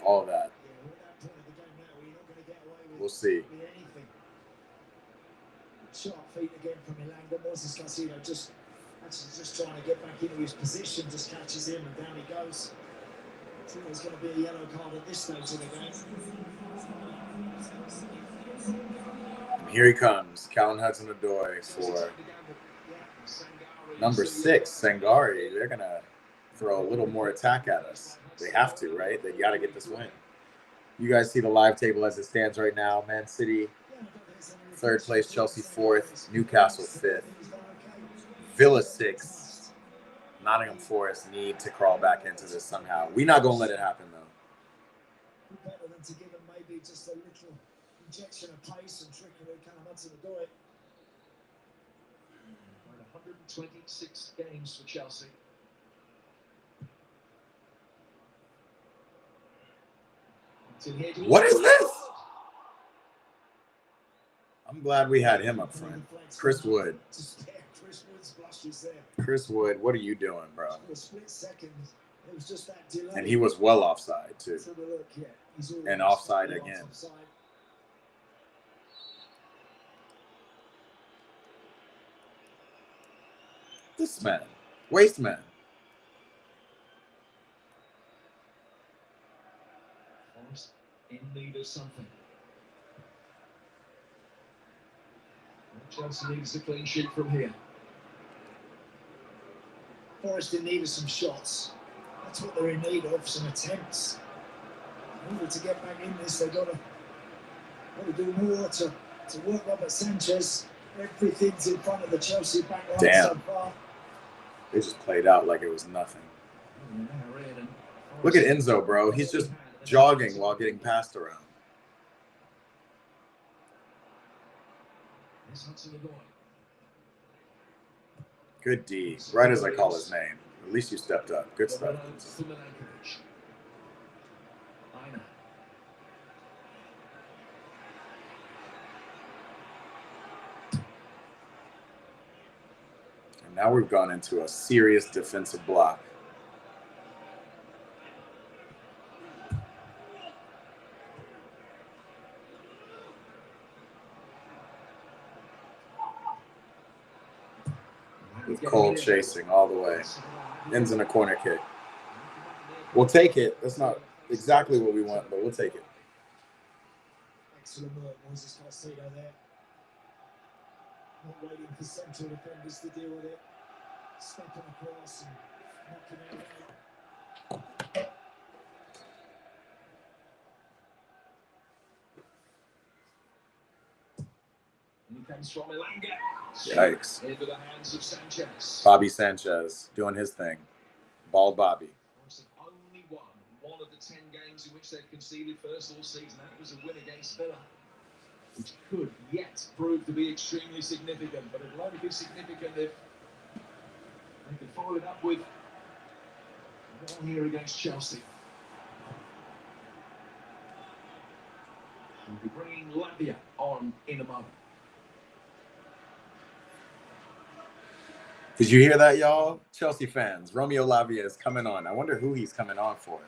A: All that. We'll see.
D: Sharp feet again from Elanga. Moses Casino just trying to get back into his position, just catches him and down he goes. I think there's going to be a yellow card at this stage of the game.
A: Here he comes, Callum Hudson-Odoi for number 6, Sangare. They're going to throw a little more attack at us. They have to, right? They got to get this win. You guys see the live table as it stands right now. Man City, 3rd place. Chelsea, 4th. Newcastle, 5th. Villa, 6th. Nottingham Forest need to crawl back into this somehow. We're not going to let it happen, though.
D: Better than to give him maybe just a little injection of pace and trickery. Callum Hudson-Odoi.
C: 126 games for Chelsea.
A: What is this? I'm glad we had him up front. Chris Wood. Chris Wood, what are you doing, bro? And he was well offside, too. And offside again. This man. Waste man.
C: In need of something. Chelsea needs a clean sheet from here.
D: Forest in need of some shots. That's what they're in need of, some attempts. In order to get back in this, they've got to do more to work Robert Sanchez. Everything's in front of the Chelsea back line so far.
A: They just played out like it was nothing. Look at Enzo, bro. He's just jogging while getting passed around. Good D. Right as I call his name. At least you stepped up. Good stuff. And now we've gone into a serious defensive block. With Cole chasing all the way. Ends in a corner kick. We'll take it. That's not exactly what we want, but we'll take it.
D: Excellent work, Moses Caicedo there. Not waiting for central defenders to deal with it. Stepping across and knocking it away.
C: And he comes from Elanga.
A: Yikes.
C: Into the hands of Sanchez.
A: Bobby Sanchez doing his thing. Bald Bobby.
C: Only one of the 10 games in which they've conceded first all season. That was a win against Villa, which could yet prove to be extremely significant, but it'll only be significant if they can follow it up with one here against Chelsea. We'll be bringing Lavia on in a moment.
A: Did you hear that, y'all? Chelsea fans, Romeo Lavia is coming on. I wonder who he's coming on for.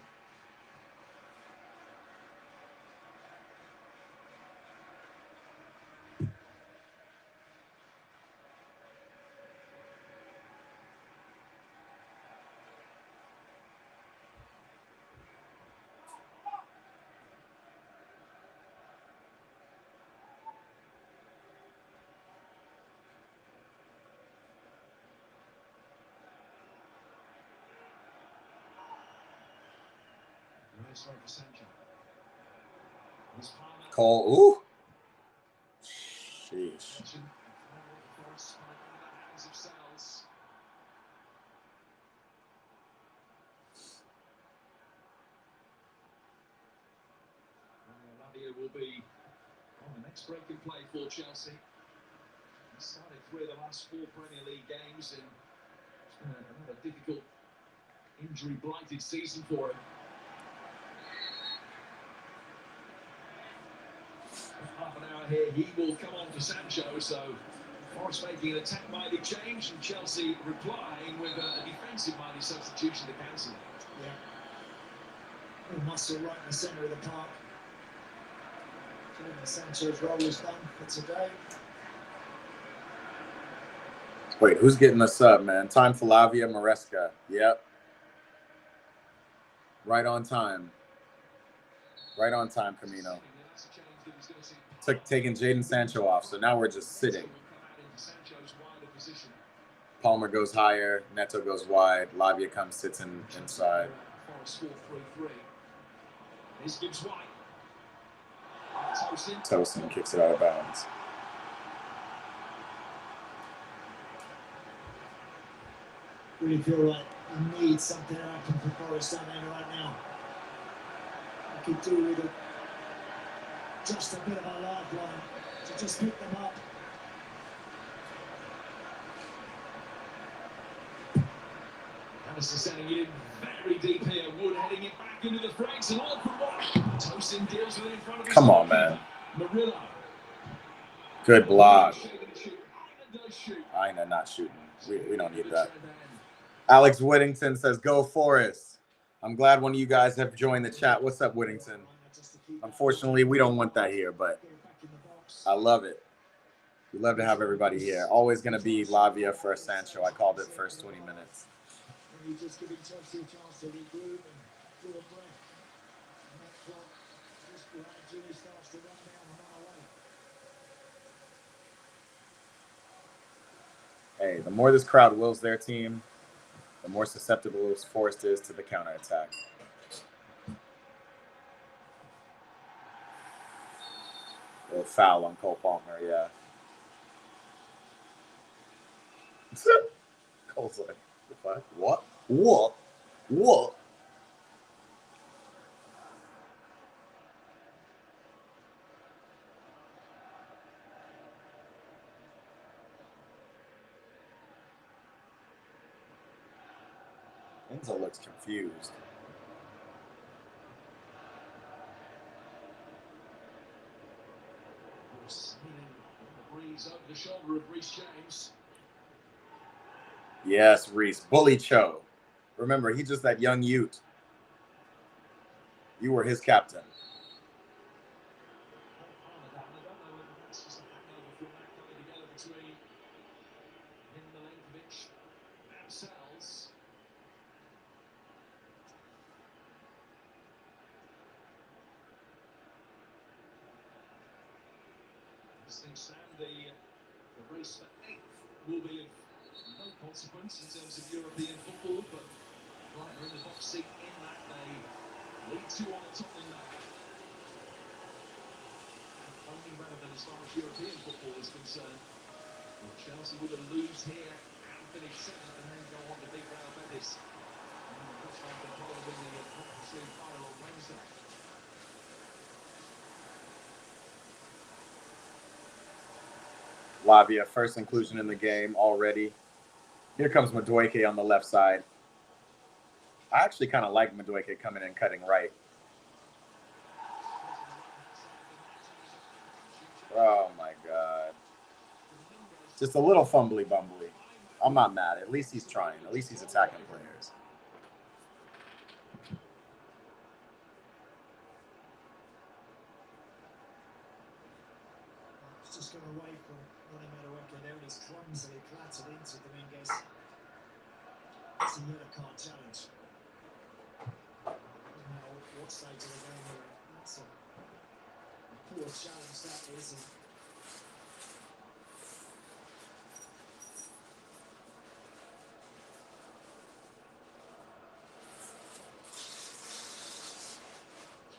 A: Cole, ooh. Sheesh.
C: Will be on the next break in play for Chelsea. He started 3 of the last 4 Premier League games, and it's been another difficult, injury-blighted season for him. Half an hour here, he will come on for Sancho, so Forest making an attack-minded change, and Chelsea replying with a defensive-minded substitution to cancel it.
D: Yeah. A muscle right in the centre of the park. Sancho's role is done for today.
A: Wait, who's getting us up, man? Time for Lavia Maresca. Yep. Right on time. Right on time, Camino. Taking Jadon Sancho off, so now we're just sitting. Palmer goes higher, Neto goes wide, Lavia comes, sits inside. Tosin kicks it out of bounds.
D: Really feel like you need something to happen for Forest down there right now. I could do with just a bit of a lifeline to just pick them up.
C: Anderson sending it in very deep here. Wood heading it back into the flanks. An awkward one. Tosin deals with it in front of his
A: Come on, man.
C: Murillo.
A: Good block. Aina not shooting. We don't need that. Alex Whittington says, go Forest. I'm glad one of you guys have joined the chat. What's up, Whittington? Unfortunately, we don't want that here, but I love it. We love to have everybody here. Always going to be Lavia for Sancho. I called it first 20 minutes.
D: Just giving Chelsea a chance to regroup and do a breath. And that clock just gradually starts to run down a mile away.
A: Hey, the more this crowd wills their team, the more susceptible Forest is to the counterattack. A little foul on Cole Palmer, yeah. Cole's like, what? What? What? Enzo looks confused.
C: The breeze over the shoulder of Reece James.
A: Yes, Reese. Bully Cho. Remember, he's just that young Ute. You were his captain.
C: The race for 8th will be of no consequence in terms of European football, but right in the box seat in that day, League 2 on the top in that. Only relevant as far as European football is concerned. Well, Chelsea were to lose here and finish 7th and then go on to beat Real Betis. And the first one control in the Conference League final on Wednesday.
A: Lavia, first inclusion in the game already. Here comes Madueke on the left side. I actually kind of like Madueke coming in, cutting right. Oh, my God. Just a little fumbly bumbly. I'm not mad. At least he's trying. At least he's attacking players.
D: Just got away from Ronnie Madueke there and he's clumsily clattered into Dominguez. It's a yellow card challenge. Doesn't matter what stage of the game we're at. That's a poor challenge that is. And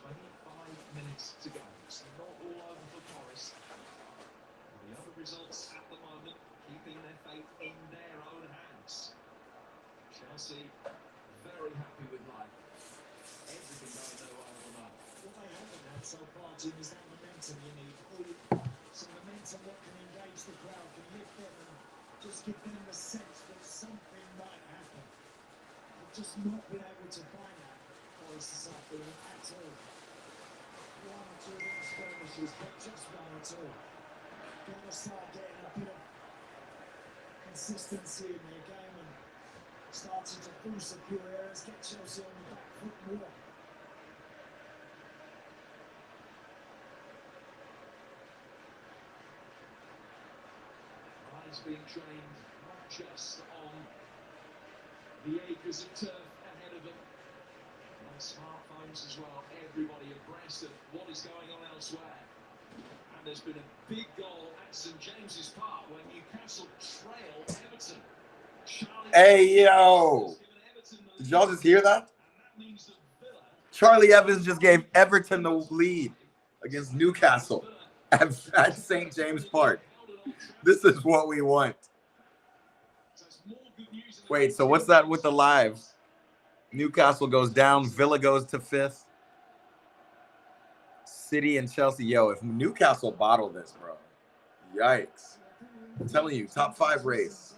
C: 25 minutes to go. It's not all over for Forest. The other results at the moment, keeping their fate in their own hands. Chelsea, very happy with life. Everything going their way at the moment.
D: what they haven't had so far, Jim, is that momentum you need. Some momentum that can engage the crowd, can lift them and just give them the sense that something might happen. They've just not been able to find that Forest this afternoon at all. One or two little skirmishes, but just one or two. Got to start getting a bit of consistency in their game and starting to force a few errors, get Chelsea on the back foot more.
C: Eyes being trained not just on the acres of turf ahead of them, but on smartphones as well. Everybody abreast of what is going on elsewhere. And there's been a big goal at St James's Park where Newcastle trail Everton.
A: Hey, yo. Did y'all just hear that? Charlie Evans just gave Everton the lead against Newcastle at St. James Park. This is what we want. Wait, so what's that with the live? Newcastle goes down. Villa goes to 5th. City and Chelsea. Yo, if Newcastle bottle this, bro. Yikes. I'm telling you, top 5 race.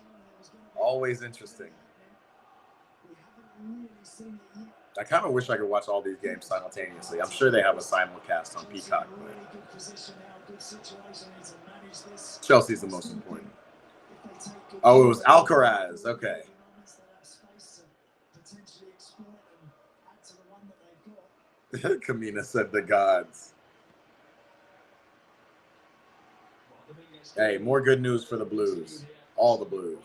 A: Always interesting. I kind of wish I could watch all these games simultaneously. I'm sure they have a simulcast on Peacock, but Chelsea's the most important. Oh, it was Alcaraz. Okay. Kamina said the gods. Hey, more good news for the Blues. All the Blues.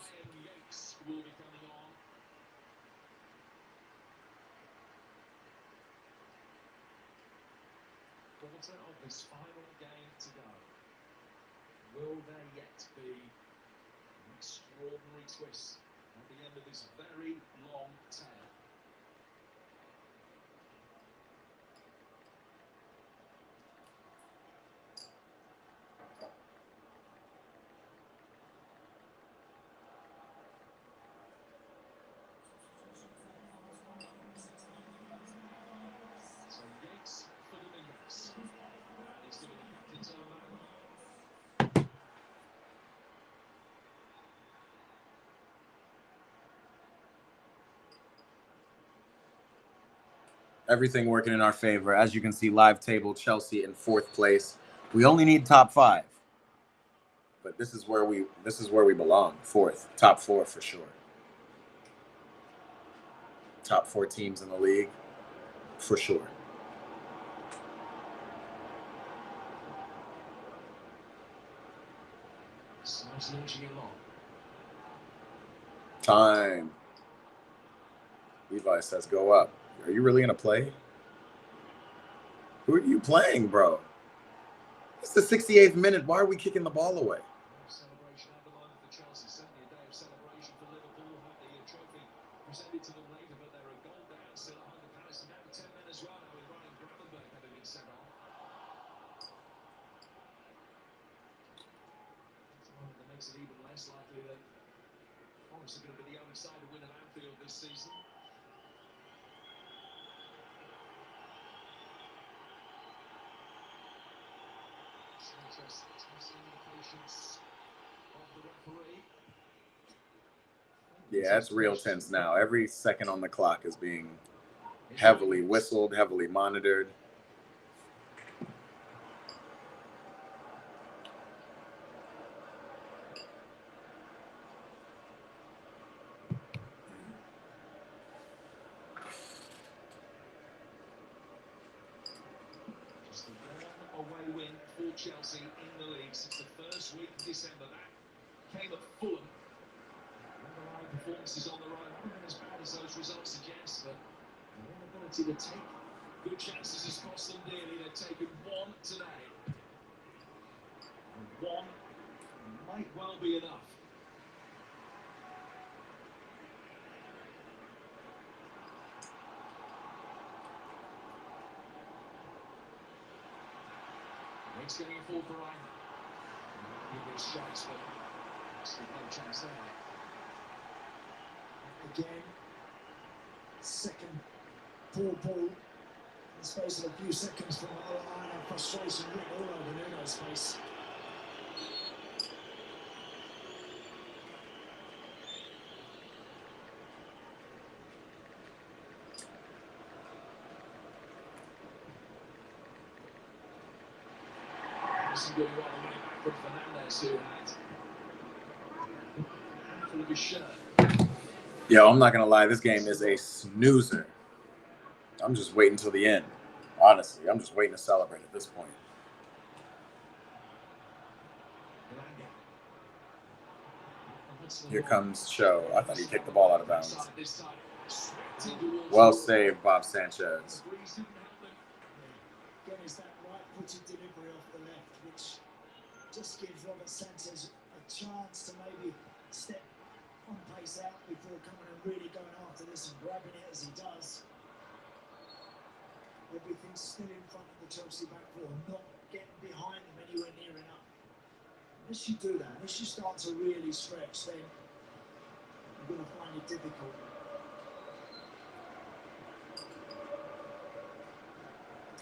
C: Quarter of this final game to go. Will there yet be an extraordinary twist at the end of this very long tale? So Yates for Dominguez. And he's given the captain's own man.
A: Everything working in our favor. As you can see, live table, Chelsea in 4th place. We only need top 5. But this is where we belong. 4th. Top 4 for sure. top 4 teams in the league, for sure. Time. Levi says, go up. Are you really going to play? Who are you playing, bro? It's the 68th minute. Why are we kicking the ball away?
C: Celebration on the line for Chelsea. Certainly a day of celebration for Liverpool. Had the trophy presented to them later, but they're a goal down still at home to Palace. Down to 10 men as well. Now with Ryan Gravenberch having been sent off. That makes it even less likely that Forest are going to be the only side to win at Anfield this season. Just testing the patience of the referee.
A: Yeah, it's real tense now. Every second on the clock is being heavily whistled, heavily monitored.
C: Just the one away win for Chelsea in the league since the first week of December. That came at Fulham. Underlying performances on the road haven't been as bad as those results suggest, but their inability to take good chances has cost them dearly. They've taken one today. And one might well be enough. Next getting a full for Ryan. He strikes, but still no chance there.
D: Again, second poor ball in the space of a few seconds from the other line, and frustration written all over Nuno's face.
C: Doing well on the way back from Fernandez, who had a handful of his shirt.
A: Yo, I'm not going to lie. This game is a snoozer. I'm just waiting till the end. Honestly, I'm just waiting to celebrate at this point. Here comes Cho. I thought he kicked the ball out of bounds. Well saved, Bob Sanchez.
D: Again, is that right-footed delivery off the left, which just gives Robert Sanchez a chance to maybe step on pace out before coming and really going after this and grabbing it as he does. Everything's still in front of the Chelsea back four, not getting behind them anywhere near enough. Unless you do that, unless you start to really stretch, then you're going to find it difficult.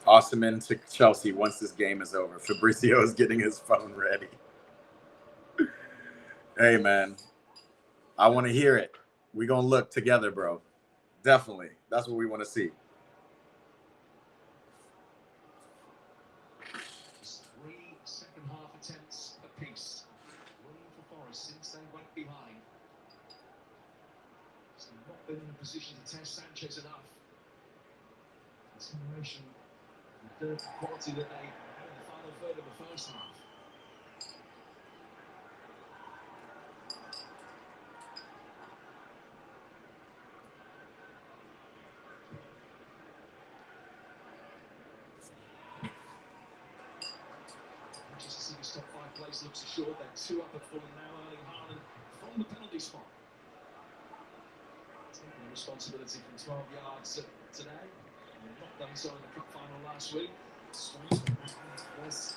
A: Osimhen to Chelsea once this game is over. Fabrizio is getting his phone ready. Hey, man. I want to hear it. We're going to look together, bro. Definitely. That's what we want to see.
C: Just 3 second half attempts apiece. Winning for Forest since they went behind. He's not been in a position to test Sanchez enough. Acceleration, the quality that they had in the final third of the first half. Manchester City's top 5 place looks assured. They're 2 up at Fulham now, Erling Haaland from the penalty spot. Taking the responsibility from 12 yards today. And not done so in the cup final last week. Strange when that happens twice.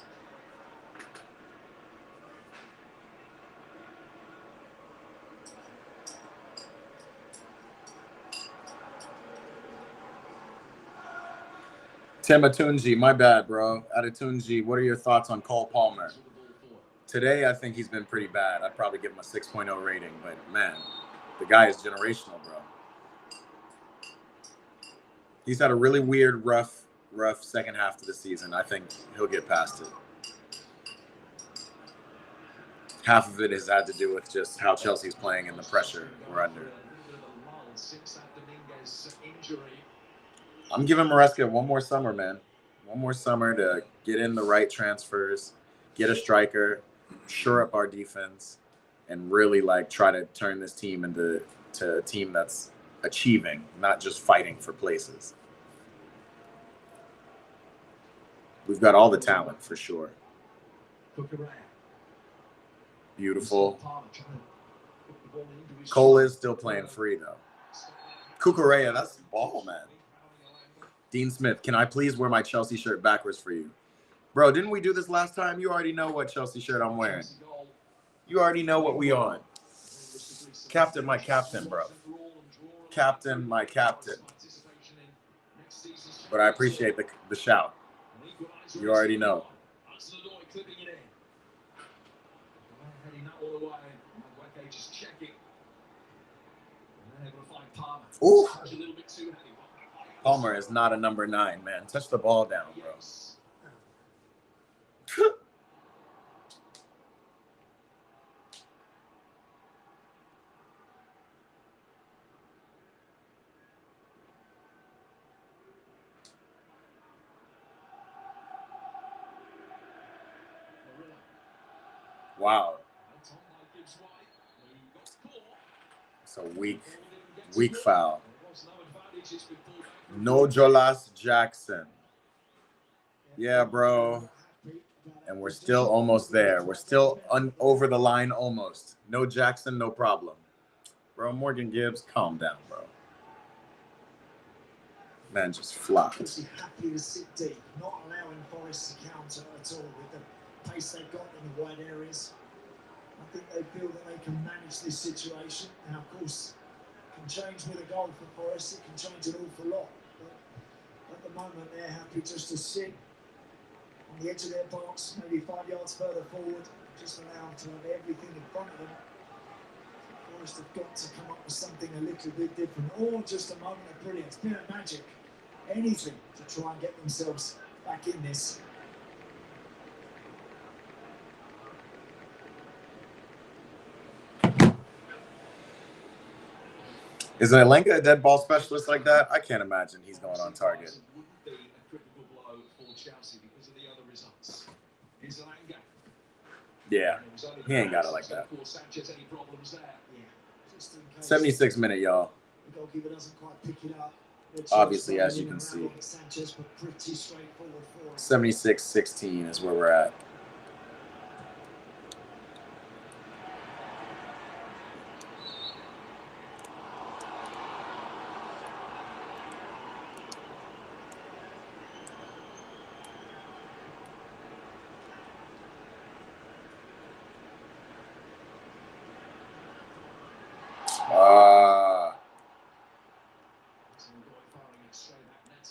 A: Tim Atunji, my bad, bro. Atunji, what are your thoughts on Cole Palmer? Today, I think he's been pretty bad. I'd probably give him a 6.0 rating, but man, the guy is generational, bro. He's had a really weird, rough second half to the season. I think he'll get past it. Half of it has had to do with just how Chelsea's playing and the pressure we're under.
C: Since that Dominguez
A: I'm giving Maresca one more summer, man. One more summer to get in the right transfers, get a striker, shore up our defense, and really like try to turn this team into a team that's achieving, not just fighting for places. We've got all the talent for sure. Beautiful. Cole is still playing free though. Cucurella, that's the ball, man. Dean Smith, can I please wear my Chelsea shirt backwards for you? Bro, didn't we do this last time? You already know what Chelsea shirt I'm wearing. You already know what we on. Captain, my captain, bro. Captain, my captain. But I appreciate the shout. You already know. Ooh. Palmer is not a number 9, man. Touch the ball down, bro. Wow. It's a weak foul. No Jolas Jackson. Yeah, bro. And we're still almost there. We're still over the line almost. No Jackson, no problem. Bro, Morgan Gibbs, calm down, bro. Man just flopped.
D: Happy to sit deep, not allowing Forest to counter at all with the pace they've got in the wide areas. I think they feel that they can manage this situation. Now, of course, it can change with a goal for Forest. It can change an awful lot. But at the moment, they're happy just to sit on the edge of their box, maybe 5 yards further forward, just allow them to have everything in front of them. Forest have got to come up with something a little bit different, or just a moment of brilliance, bit of magic, anything to try and get themselves back in this.
A: Is Alenka a dead ball specialist like that? I can't imagine he's going on target. Yeah, he ain't got it like that. 76 minute, y'all. Obviously, as you can see. 76-16 is where we're at.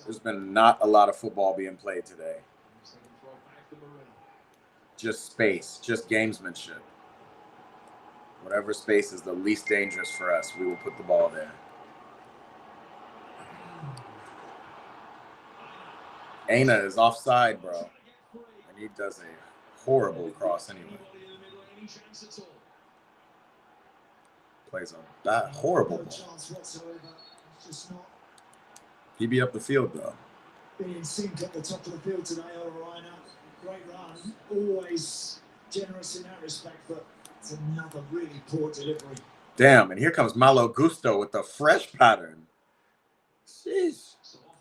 A: There's been not a lot of football being played today. Just space, just gamesmanship. Whatever space is the least dangerous for us, we will put the ball there. Aina is offside, bro. And he does a horrible cross anyway. Plays a that horrible ball. He be up the field, though.
D: Being in sync at the top of the field today, O'Reilly. Great run. Always generous in that respect, but it's another really poor delivery.
A: Damn, and here comes Malo Gusto with the fresh pattern. Sheesh.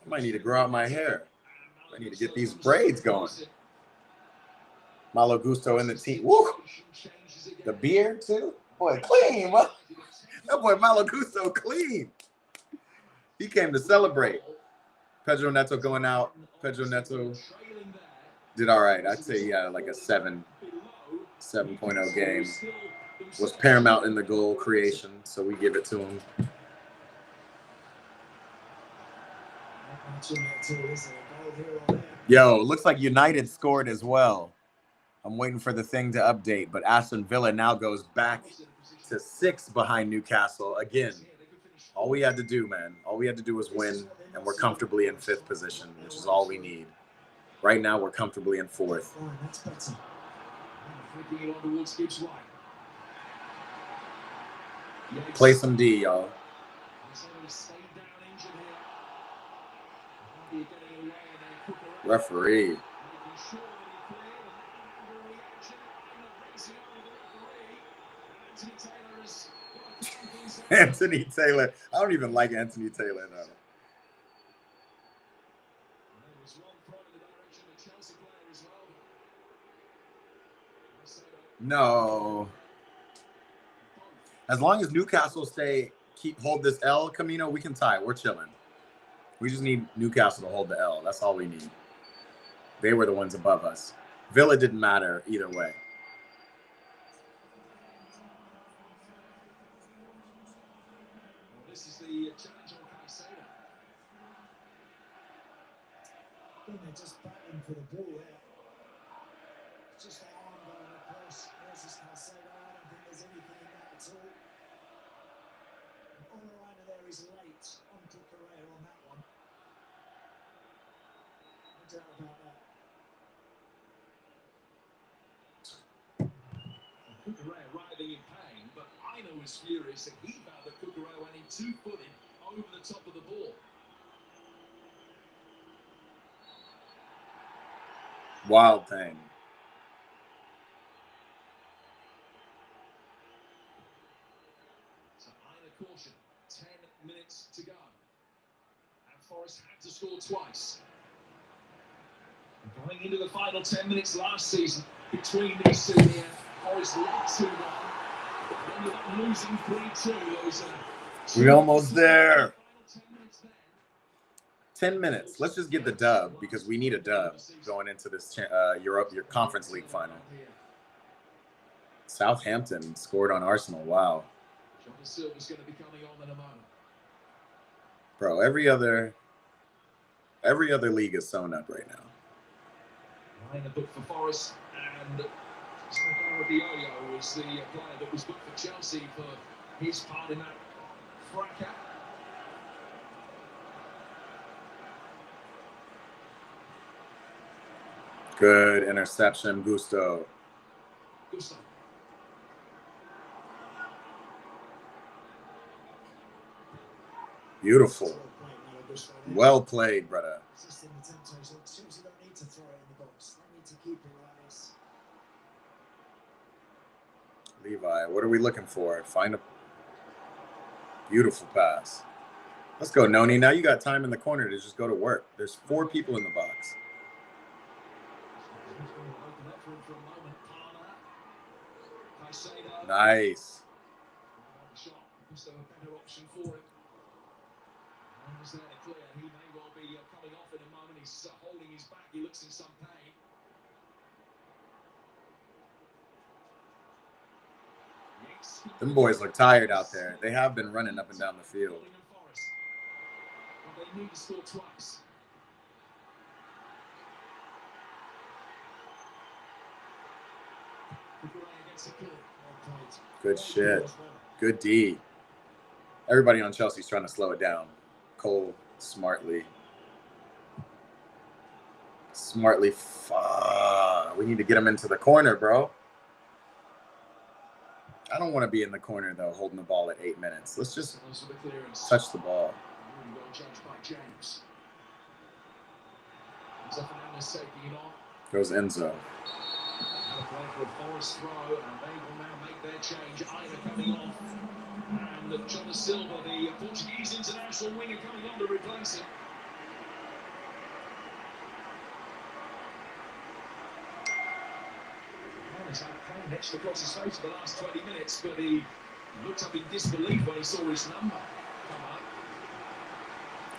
A: I might need to grow out my hair. I need to get these braids going. Malo Gusto in the team. Woo! The beard, too? Boy, clean, bro. That boy Malo Gusto clean. He came to celebrate. Pedro Neto going out. Pedro Neto did all right. I'd say he had like a 7.0 game. Was paramount in the goal creation, so we give it to him. Yo, looks like United scored as well. I'm waiting for the thing to update, but Aston Villa now goes back to 6 behind Newcastle again. All we had to do, man, all we had to do was win, and we're comfortably in 5th position, which is all we need. Right now, we're comfortably in 4th. Play some D, y'all.
C: injured here. You're getting away and then Cucurella
A: Referee.
C: making sure that he cleared, and then under reaction, and racing over the referee. Anthony Taylor has got to calm things down.
A: Anthony Taylor. I don't even like Anthony Taylor, though.
C: There was one thrown in the direction of the Chelsea player as well.
A: No. As long as Newcastle hold this L, Camino, we can tie. We're chilling. We just need Newcastle to hold the L. That's all we need. They were the ones above us. Villa didn't matter either way.
C: Well, this is the challenge on Caicedo.
D: Again, they're just battling for the ball there. It's just that arm going across versus Caicedo. I don't think there's anything in that at all. And Olorana there is late on Cucurella on that one. No doubt about that.
C: Cucurella writhing in pain, but Aina was furious that he found that Cucurella went in two-footed over the top of the ball.
A: Wild thing.
C: So Aina caution, 10 minutes to go. And Forest had to score twice. Going into the final 10 minutes last season, between these two here, Forest led 2-1. Ended up losing 3-2.
A: We're almost there. 10 minutes. Let's just get the dub because we need a dub going into this your Conference League final. Southampton scored on Arsenal. Wow.
C: John Silva's going to be coming on in a moment.
A: Bro, every other league is sewn up right now.
C: Line the book for Forest, and Diallo was the player that was booked for Chelsea for his part in that fracas.
A: Good interception, Gusto. Beautiful. Well played, brother.
D: Resisting the temptation. Chelsea don't need to throw it in the box. They need to keep it like this.
A: Levi, what are we looking for? Find a beautiful pass. Let's go, Noni. Now you got time in the corner to just go to work. There's 4 people in the box. Nice.
C: He may well be coming off in a moment. He's holding his back. He looks in some pain.
A: Them boys look tired out there. They have been running up and down the field.
C: They need to score twice.
A: Good shit. Good D. Everybody on Chelsea's trying to slow it down. Cole smartly. We need to get him into the corner, bro. I don't want to be in the corner, though, holding the ball at 8 minutes. Let's just touch the ball. Goes Enzo.
C: Forest throw, and they will now make their change. Aina coming off, and John Silva, the Portuguese international winger, coming on to replace him. He's had pain etched across his face for the last 20 minutes, but he looked up in disbelief when he saw his number come up.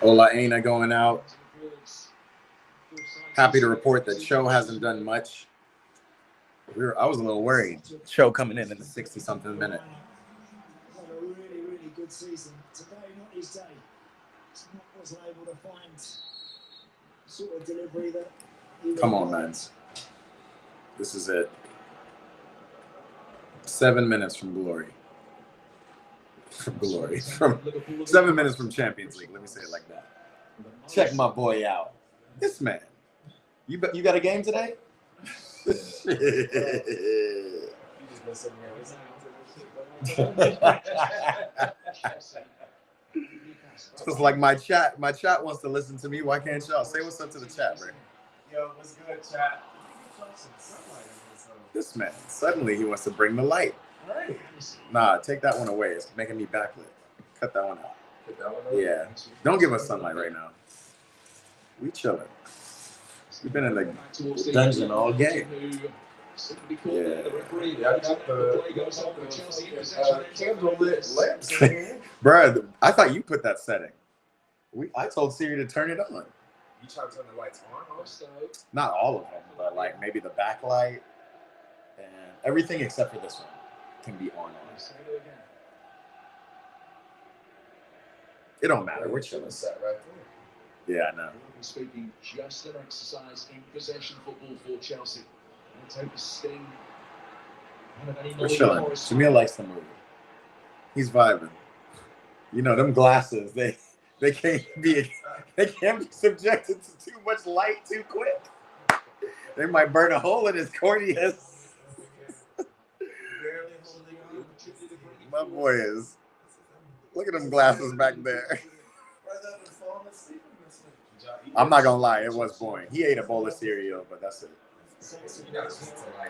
A: Ola Aina going out. Happy to report that Cho hasn't done much. I was a little worried. Cho coming in the 60-something minute.
D: Had a really, really good season. Today, not his day. Wasn't able to find sort of delivery that he
A: Come on, man. This is it. 7 minutes from glory. From 7 minutes from Champions League. Let me say it like that. Check my boy out. This man. You got a game today? It's like my chat wants to listen to me. Why can't y'all say what's up to the chat, Rick?
R: Yo, what's good, chat?
A: This man, suddenly he wants to bring the light.
R: Right.
A: Nah, take that one away. It's making me backlit. Cut that one out. Yeah. Don't give us sunlight right now. We chilling. We've been in the dungeon all game. Yeah.
R: Candle lit lamps.
A: Bruh, I thought you put that setting. I told Siri to turn it on.
R: You try to turn the lights on also?
A: Not all of them, but like maybe the backlight and everything except for this one can be on. It don't matter. We're chilling.
R: Set right there.
A: Yeah, I know.
C: Speaking, just an exercise in possession football for Chelsea. And take the sting out of any
A: We're chilling. Jamil likes the movie. He's vibing. You know, them glasses, they can't be subjected to too much light too quick. They might burn a hole in his corneas. My boy is. Look at them glasses back there. I'm not gonna lie, it was boring. He ate a bowl of cereal, but that's it.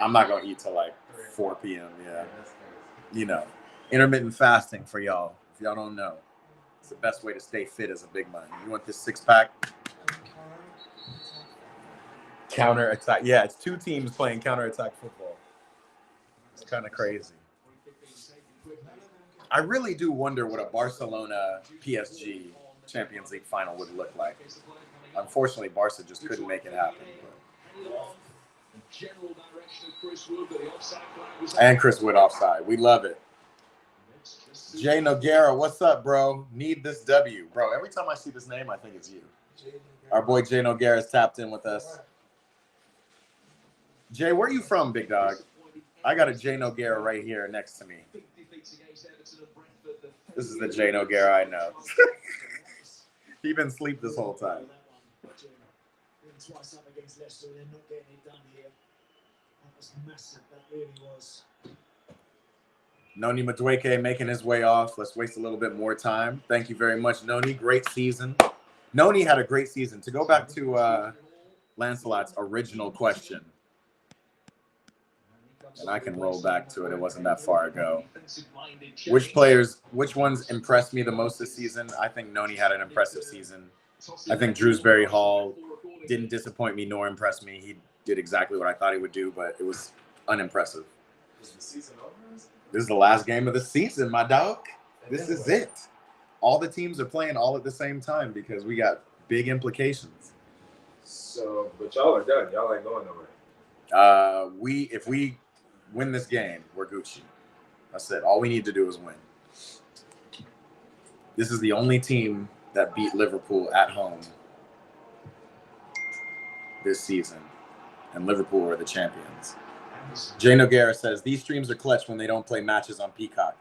A: I'm not gonna eat till like 4 p.m. Yeah, you know, intermittent fasting for y'all. If y'all don't know, it's the best way to stay fit as a big man. You want this 6-pack? Counter attack. Yeah, it's 2 teams playing counter attack football. It's kind of crazy. I really do wonder what a Barcelona PSG Champions League final would look like. Unfortunately, Barca just couldn't make it happen. And Chris Wood offside. We love it. Jay Noguera, what's up, bro? Need this W. Bro, every time I see this name, I think it's you. Our boy Jay Noguera is tapped in with us. Jay, where are you from, big dog? I got a Jay Noguera right here next to me. This is the Jay Noguera I know. He been asleep this whole time.
D: Twice up against Leicester, they're not getting it done here. That was massive, that really was.
A: Noni Madueke making his way off. Let's waste a little bit more time. Thank you very much, Noni. Great season. Noni had a great season. To go back to Lancelot's original question, and I can roll back to it. It wasn't that far ago. Which ones impressed me the most this season? I think Noni had an impressive season. I think Drewsbury Hall didn't disappoint me nor impress me. He did exactly what I thought he would do, but it was unimpressive. This is the last game of the season, my dog. This is it. All the teams are playing all at the same time because we got big implications.
R: So, but y'all are done. Y'all ain't going nowhere.
A: If we win this game, we're Gucci. That's it. All we need to do is win. This is the only team that beat Liverpool at home this season, and Liverpool are the champions. Jay Noguera says, these streams are clutch when they don't play matches on Peacock.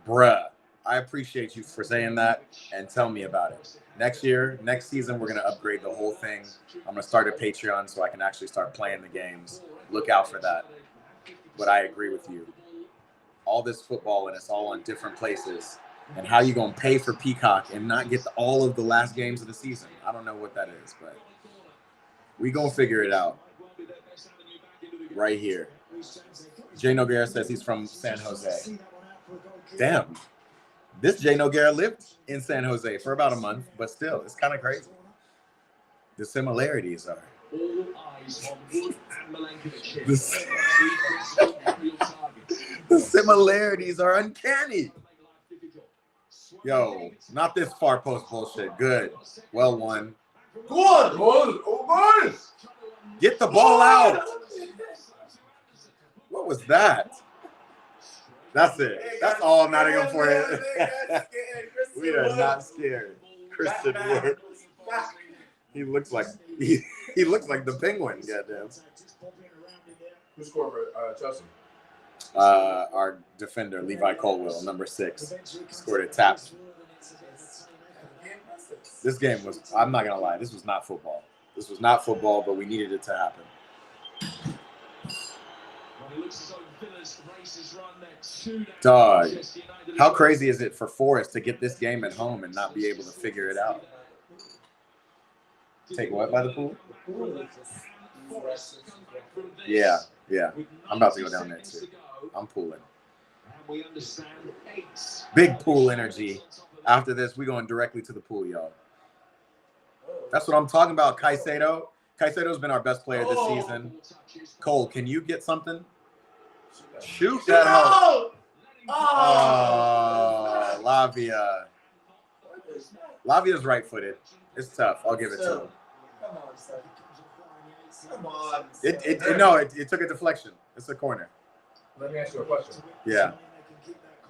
A: Bruh, I appreciate you for saying that, and tell me about it. Next season, we're going to upgrade the whole thing. I'm going to start a Patreon so I can actually start playing the games. Look out for that. But I agree with you. All this football, and it's all on different places. And how you going to pay for Peacock and not get all of the last games of the season? I don't know what that is, but we going to figure it out right here. Jay Noguera says he's from San Jose. Damn. This Jay Noguera lived in San Jose for about a month, but still, it's kind of crazy. The similarities are. The similarities are uncanny. Yo, not this far post bullshit. Good. Well won.
R: Go on, boys. Oh, boys.
A: Get the ball out. What was that? That's it. That's all Nottingham for you. We are not scared. Christian Wood. He looks like he looks like the Penguin. Goddamn.
R: Who scored for Chelsea?
A: Our defender Levi Colwill, number 6, scored a tap. This game was. I'm not gonna lie. This was not football. This was not football, but we needed it to happen. Dog, how crazy is it for Forest to get this game at home and not be able to figure it out? Take what by the pool? Yeah, yeah. I'm about to go down there too. I'm pooling. Big pool energy. After this, we're going directly to the pool, y'all. That's what I'm talking about, Caicedo. Caicedo's been our best player this season. Cole, can you get something? Shoot that hoe. Oh, Lavia. Lavia's right-footed. It's tough. I'll give it to him.
S: Come on.
A: It took a deflection. It's a corner.
S: Let me ask you a question.
A: Yeah.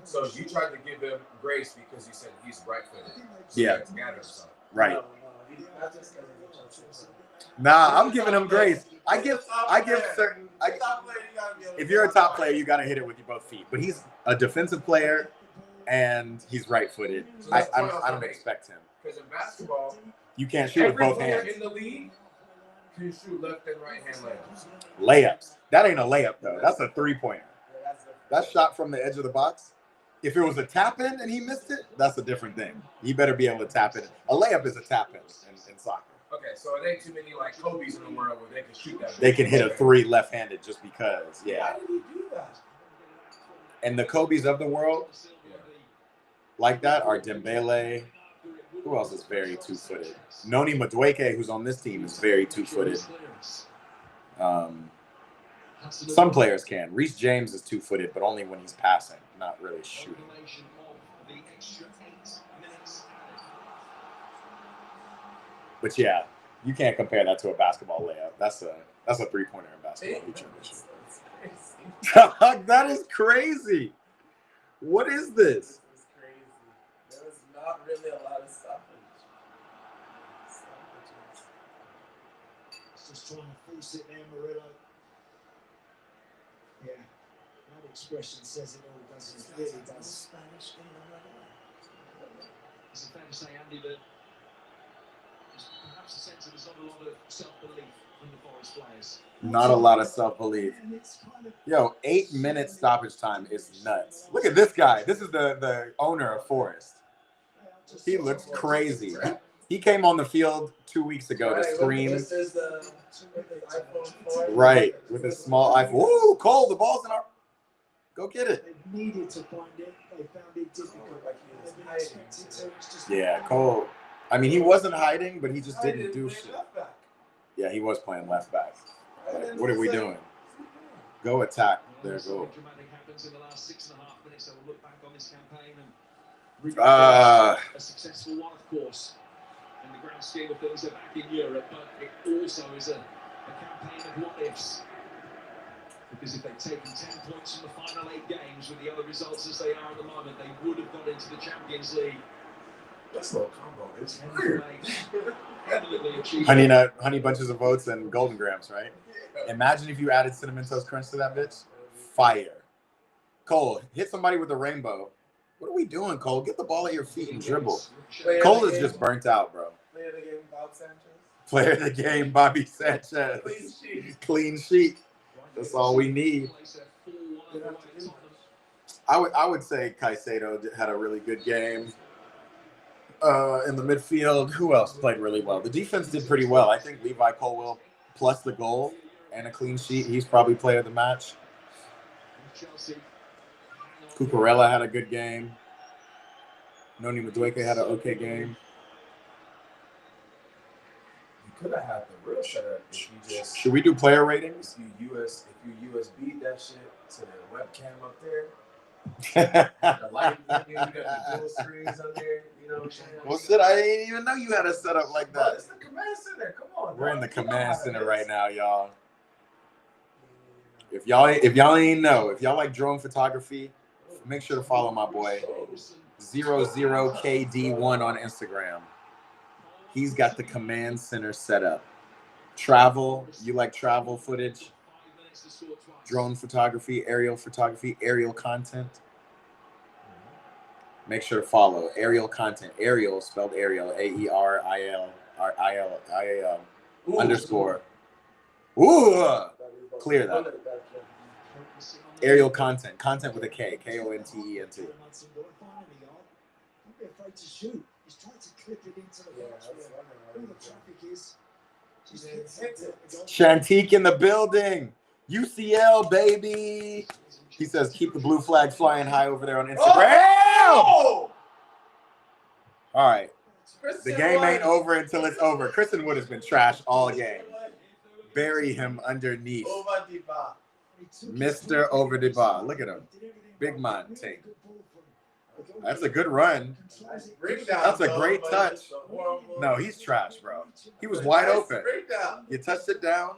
S: So you tried to give him grace because you said he's right-footed.
A: Yeah. Right.
S: No.
A: Nah, I'm giving him grace. I give certain. If you're a top player, you got to hit it with your both feet. But he's a defensive player, and he's right-footed.
S: So
A: I don't expect him.
S: Because in basketball,
A: you can't shoot with both hands.
S: Every player in the league can shoot left and right-hand layups.
A: Layups. That ain't a layup though. That's a three-pointer. That shot from the edge of the box. If it was a tap-in and he missed it, that's a different thing. He better be able to tap in. A layup is a tap-in in soccer.
S: Okay, so it ain't too many like Kobe's in the world where they can shoot that.
A: They can hit a three left-handed just because. Yeah.
S: Why did he do that?
A: And the Kobe's of the world like that are Dembele. Who else is very two-footed? Noni Madueke, who's on this team, is very two-footed. Some players can. Reece James is two-footed, but only when he's passing, not really shooting. But yeah, you can't compare that to a basketball layup. That's a three-pointer in basketball. That is crazy. What is this?
S: There was not really a lot of stoppage.
D: Just trying to force it there, Murillo. Yeah, that expression says it all, doesn't it? Really does. Spanish in the weather.
C: Is it fair to say, Andy, that there's perhaps a sense that there's not a lot of self-belief from the Forest players?
A: Not a lot of self-belief. Yo, 8 minutes stoppage time is nuts. Look at this guy. This is the owner of Forest. He looks crazy. He came on the field 2 weeks ago to scream. Right, with a small iPhone. Woo, Cole, the ball's in our... Go get it.
D: They needed to find it. They found it difficult. They've been expected to. It's just
A: Yeah, Cole. I mean, he wasn't hiding, but he just didn't do shit. Yeah, he was playing left back. Like, what are we doing? Go attack. There, go.
C: Happens in the last 6.5 minutes, so we'll look back on this campaign and a successful one, of course. In the grand scheme of things, they're back in Europe, but it also is a campaign of what-ifs. Because if they'd taken 10 points from the final 8 games with the other results as they are at the moment, they would have got into the Champions League.
S: That's a little combo. It's weird.
A: Honey Nut, Honey Bunches of Oats, and Golden Grams, right? Imagine if you added Cinnamon Toast Crunch to that bitch. Fire. Cole, hit somebody with a rainbow. What are we doing, Cole? Get the ball at your feet and dribble. Cole is just burnt out, bro.
S: Player of the game, Bob Sanchez.
A: Player of the game, Bobby Sanchez. Clean sheet. That's all we need. I would say Caicedo had a really good game. In the midfield, who else played really well? The defense did pretty well. I think Levi Colwill, plus the goal and a clean sheet, he's probably player of the match. Cucurella had a good game. Noni Madueke had an okay game.
S: You could have had the real shutout if you just...
A: Should we do player ratings?
S: If you USB that shit to the webcam up there. The light, you got the dual screens on there, you know what I'm saying?
A: Well, shit, I didn't even know you had a setup like that.
S: It's the command center. Come on.
A: We're in the command center right now, y'all. If y'all ain't know, if y'all like drone photography, make sure to follow my boy 00KD1 on Instagram. He's got the command center set up. Travel, you like travel footage? Drone photography, aerial content. Make sure to follow aerial content. Aerial spelled Ariel, AERIL _. Ooh, clear that. Aerial content. Content with a K. Kontent.
D: Don't be afraid to shoot. He's trying to clip it into the box where all the traffic is. Just hits it.
A: Shantique in the building. UCL, baby. He says, keep the blue flag flying high over there on Instagram. Oh! All right. The game ain't over until it's over. Kristen Wood has been trash all game. Bury him underneath. Mr. Over the bar. Look at him. Big man take. That's a good run. That's a great touch. No, he's trash, bro. He was wide open. You touched it down,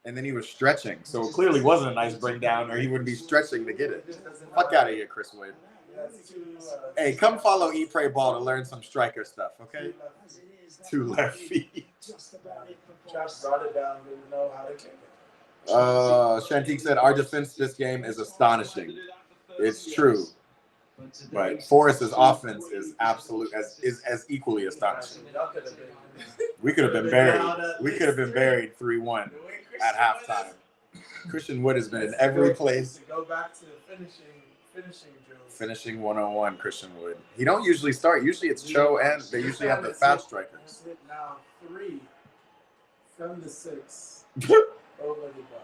A: and then he was stretching. So it clearly wasn't a nice bring down, or he wouldn't be stretching to get it. Fuck out of here, Chris Wood. Hey, come follow Eat, Pray, Ball to learn some striker stuff, okay? 2 left feet.
S: Josh brought it down, didn't know how to kick it.
A: Shantique said, our defense this game is astonishing. It's true. But Forrest's offense is as equally astonishing. We could have been buried. We could have been buried 3-1 at halftime. Christian Wood has been in every place.
S: Go back to finishing drills.
A: Finishing 101, Christian Wood. He don't usually start. Usually it's Cho, and they usually have the fast strikers.
S: Now 3 from the 6 over the bar.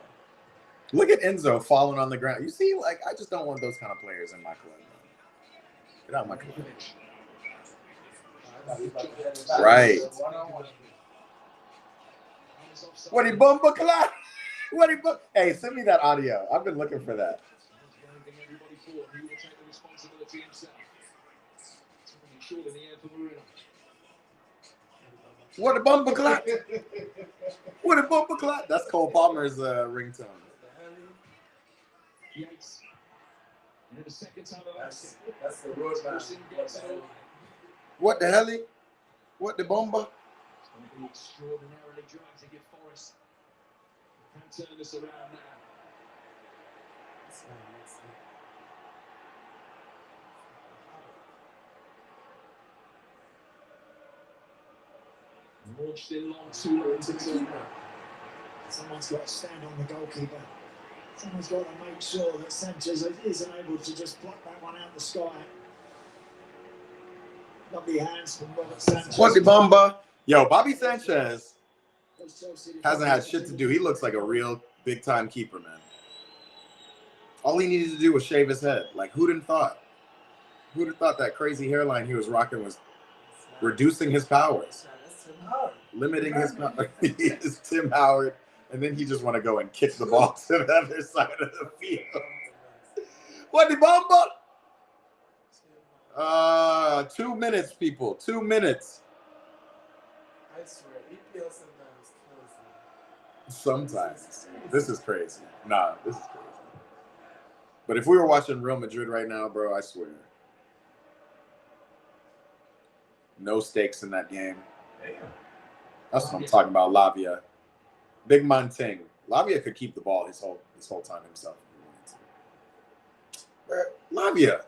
A: Look at Enzo falling on the ground. You see, like, I just don't want those kind of players in my club. Get out of my club. Right. What he bumper clock? What he bump? Hey, send me that audio. I've been looking for that. What a bumper clock? What a bumper clock? That's Cole Palmer's ringtone.
C: Yates. And the second time
S: That's the road back.
A: What the hell? What the bomber?
C: It's going to be extraordinarily dry to give Forrest. Can turn this around now. Launched in long, too long to turn.
D: Someone's got to stand on the goalkeeper. Someone's got to make sure that Sanchez isn't able to just pluck that one out the sky. Lovely hands from Robert Sanchez.
A: What the bomber? Yo, Bobby Sanchez hasn't had shit to do. He looks like a real big-time keeper, man. All he needed to do was shave his head. Like, who'd have thought? Who'd have thought that crazy hairline he was rocking was reducing his powers? Limiting his power. He is Tim Howard. And then he just want to go and kick the ball to the other side of the field. What the bomba? 2 minutes, people. 2 minutes.
S: I swear, EPL sometimes kills me.
A: Sometimes. This is crazy. Nah, this is crazy. But if we were watching Real Madrid right now, bro, I swear. No stakes in that game. That's what I'm talking about, Lavia. Big man thing. Lavia could keep the ball his whole time himself. Lavia.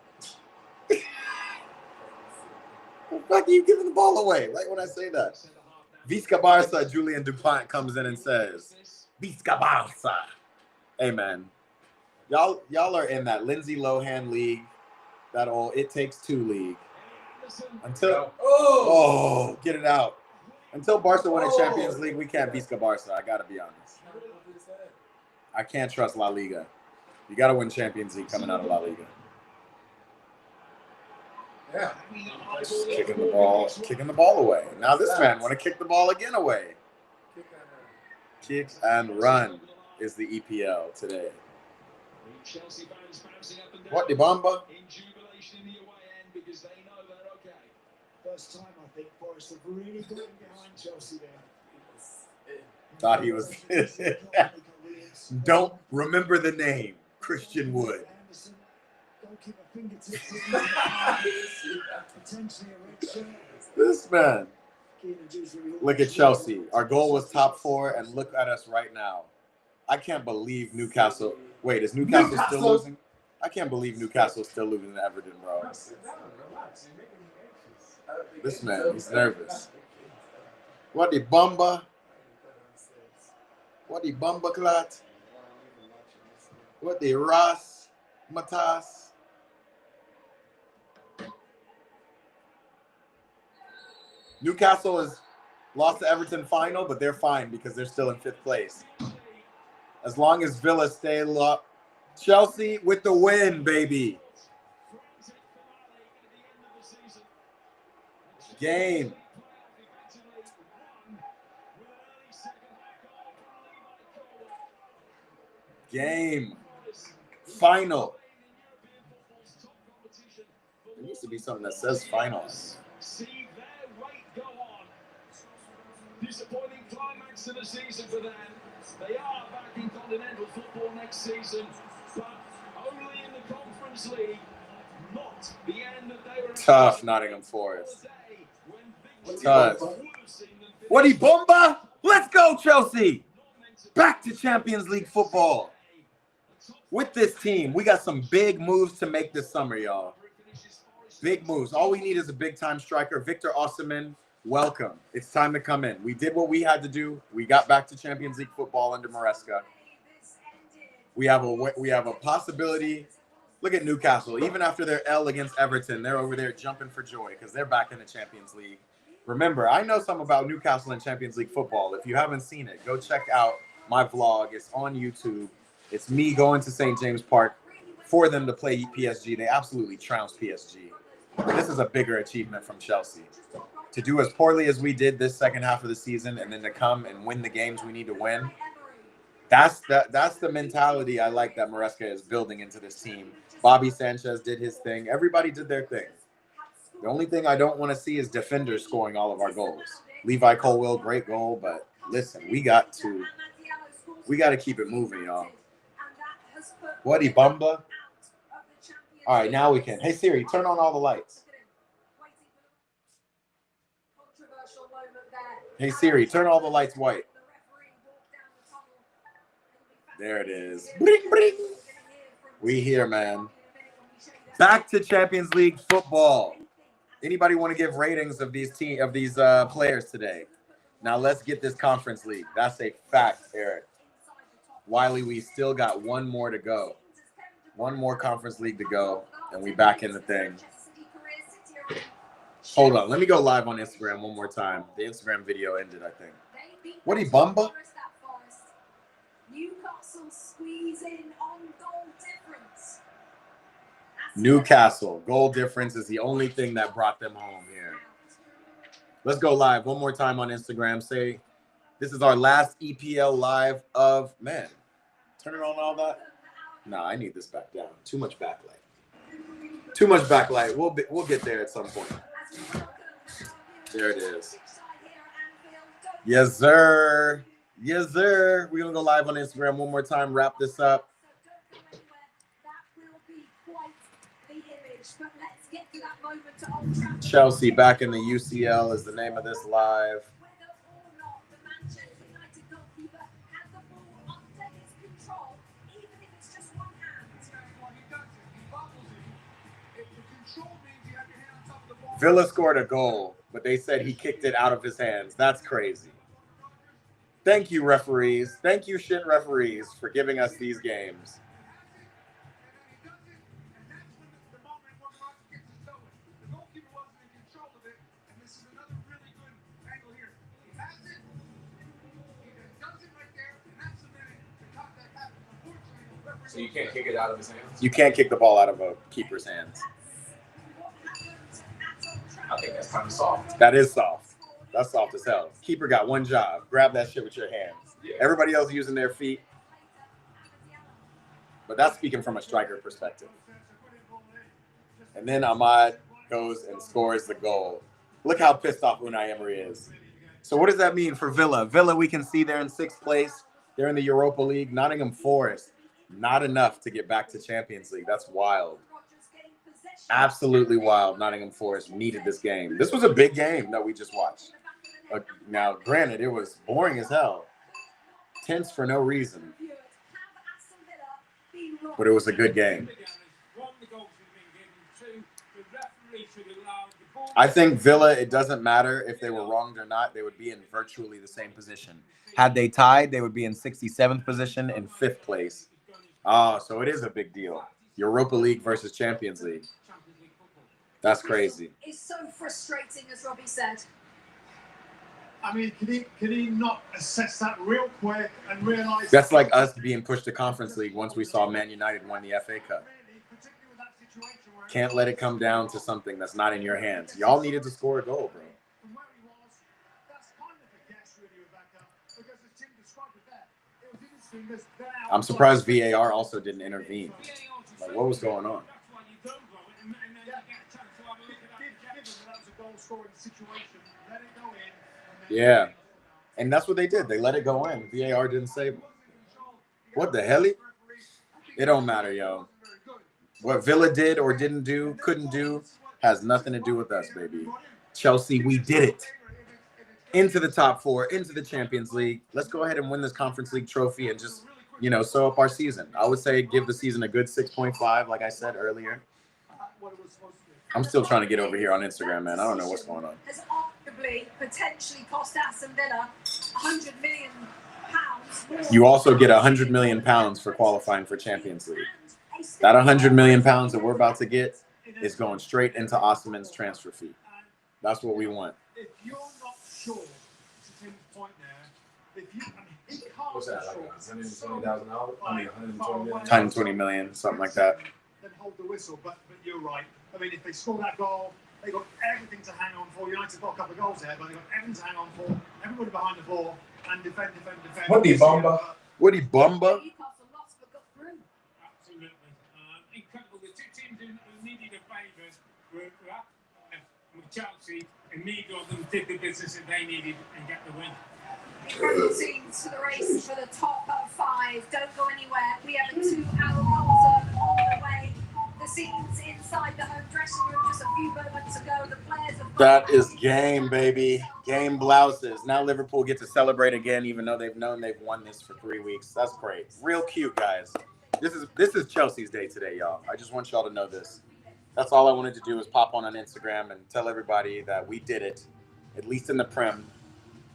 A: What the fuck are you giving the ball away? Right when I say that. Visca Barca, Julian DuPont comes in and says, Visca Barca. Hey, man. Y'all are in that Lindsay Lohan league, that old It Takes Two league. Until, get it out. Until Barca win a Champions League, we can't Visca Barca. I got to be honest. I can't trust La Liga. You got to win Champions League coming out of La Liga.
S: Yeah.
A: Just kicking the ball away. Now this man want to kick the ball again away. Kick and run is the EPL today. What the bomba?
D: First time, I think, Forrest have really got him behind Chelsea there.
A: Thought he was. Don't remember the name. Christian Wood. This man. Look at Chelsea. Our goal was top 4, and look at us right now. I can't believe Newcastle. Wait, is Newcastle still losing? I can't believe Newcastle's still losing to Everton, bro. This man, he's nervous. What the bomba? What the bomba clot? What the Ross Matas? Newcastle has lost to Everton final, but they're fine because they're still in 5th place. As long as Villa stay up. Chelsea with the win, baby. Game. Game. Final. There needs to be something that says final.
C: See their weight go on. Disappointing climax to the season for them. They are back in continental football next season, but only in the Conference League. Not the end that they were.
A: Tough Nottingham Forest. Tough. What Bomba? Let's go, Chelsea. Back to Champions League football. With this team, we got some big moves to make this summer, y'all. Big moves. All we need is a big-time striker. Victor Osimhen, welcome. It's time to come in. We did what we had to do. We got back to Champions League football under Maresca. We have a possibility. Look at Newcastle. Even after their L against Everton, they're over there jumping for joy because they're back in the Champions League. Remember, I know something about Newcastle and Champions League football. If you haven't seen it, go check out my vlog. It's on YouTube. It's me going to St. James Park for them to play PSG. They absolutely trounced PSG. This is a bigger achievement from Chelsea. To do as poorly as we did this second half of the season and then to come and win the games we need to win, that's the mentality I like that Maresca is building into this team. Bobby Sanchez did his thing. Everybody did their thing. The only thing I don't want to see is defenders scoring all of our goals. Levi Colwill, great goal, but listen, we got to keep it moving, y'all. What Bamba? All right, now we can. Hey Siri, turn on all the lights. Hey Siri, turn all the lights white. There it is. Bring, bring. We here, man. Back to Champions League football. Anybody want to give ratings of these players today? Now let's get this Conference League. That's a fact, Eric. Wiley, we still got one more to go. One more Conference League to go, and we back in the thing. Hold on. Let me go live on Instagram one more time. The Instagram video ended, I think. What Bamba?
E: Newcastle squeeze in on goal difference.
A: Newcastle. Goal difference is the only thing that brought them home here. Let's go live one more time on Instagram. Say, this is our last EPL live of, man, turn it on all that. Nah, I need this back down. Too much backlight. Too much backlight. We'll get there at some point. There it is. Yes, sir. Yes, sir. We're going to go live on Instagram one more time. Wrap this up. Chelsea back in the UCL is the name of this live. Villa scored a goal, but they said he kicked it out of his hands. That's crazy. Thank you, referees. Thank you, shit referees, for giving us these games.
S: So you can't kick it out of his hands?
A: You can't kick the ball out of a keeper's hands.
S: I think that's kind of soft.
A: That is soft. That's soft as hell. Keeper got one job. Grab that shit with your hands. Yeah. Everybody else using their feet. But that's speaking from a striker perspective. And then Ahmad goes and scores the goal. Look how pissed off Unai Emery is. So what does that mean for Villa? Villa, we can see they're in 6th place. They're in the Europa League. Nottingham Forest, not enough to get back to Champions League. That's wild. Absolutely wild. Nottingham Forest needed this game. This was a big game that we just watched. Now, granted, it was boring as hell. Tense for no reason. But it was a good game. I think Villa, it doesn't matter if they were wronged or not. They would be in virtually the same position. Had they tied, they would be in 67th position in 5th place. Oh, so it is a big deal. Europa League versus Champions League. That's crazy.
E: It's so frustrating, as Robbie said.
M: I mean, can he not assess that real quick and realise...
A: That's like us being pushed to Conference League once we saw Man United win the FA Cup. Can't let it come down to something that's not in your hands. Y'all needed to score a goal, bro. I'm surprised VAR also didn't intervene. Like, what was going on? Yeah. And that's what they did. They let it go in. VAR didn't save it. What the hell? It don't matter, yo. What Villa did or didn't do, couldn't do, has nothing to do with us, baby. Chelsea, we did it. Into the top 4, into the Champions League. Let's go ahead and win this Conference League trophy and just, you know, sew up our season. I would say give the season a good 6.5, like I said earlier. I'm still trying to get over here on Instagram, man. I don't know what's going on.
E: Has arguably potentially cost Aston Villa £100 million.
A: You also get £100 million for qualifying for Champions League. That £100 million that we're about to get is going straight into Osimhen's transfer fee. That's what we want.
M: If you're not sure, to Tim's point there, if you, I mean,
S: what's that, like $120,000? I mean, $120 million?
A: $120 million, something like that.
M: Then hold the whistle, but you're right. I mean, if they score that goal, they got everything to hang on for. United got a couple of goals there, but they got everything to hang on for. Everybody behind the ball and defend.
S: What the bomba?
A: What the bomba?
L: Absolutely. Incredible. The two teams who needed a favour were Chelsea, and neither of them did the business that they needed and get the win.
E: Incredible scenes for the race for the top 5. Don't go anywhere. We have a 2-hour goal zone on the way. The scenes inside the home dressing room just a few moments ago. The players have...
A: That is game, baby. Game blouses. Now Liverpool get to celebrate again, even though they've known they've won this for 3 weeks. That's great. Real cute, guys. This is Chelsea's day today, y'all. I just want y'all to know this. That's all I wanted to do is pop on Instagram and tell everybody that we did it, at least in the Prem.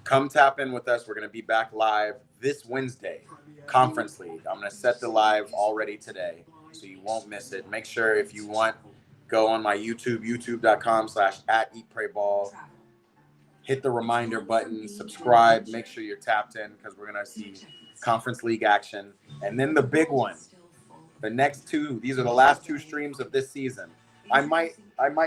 A: Come tap in with us. We're going to be back live this Wednesday, Conference League. I'm going to set the live already today, so you won't miss it. Make sure if you want, go on my YouTube, youtube.com/@EatPrayBall. Hit the reminder button, subscribe, make sure you're tapped in because we're going to see Conference League action. And then the big one, the next 2, these are the last 2 streams of this season. I might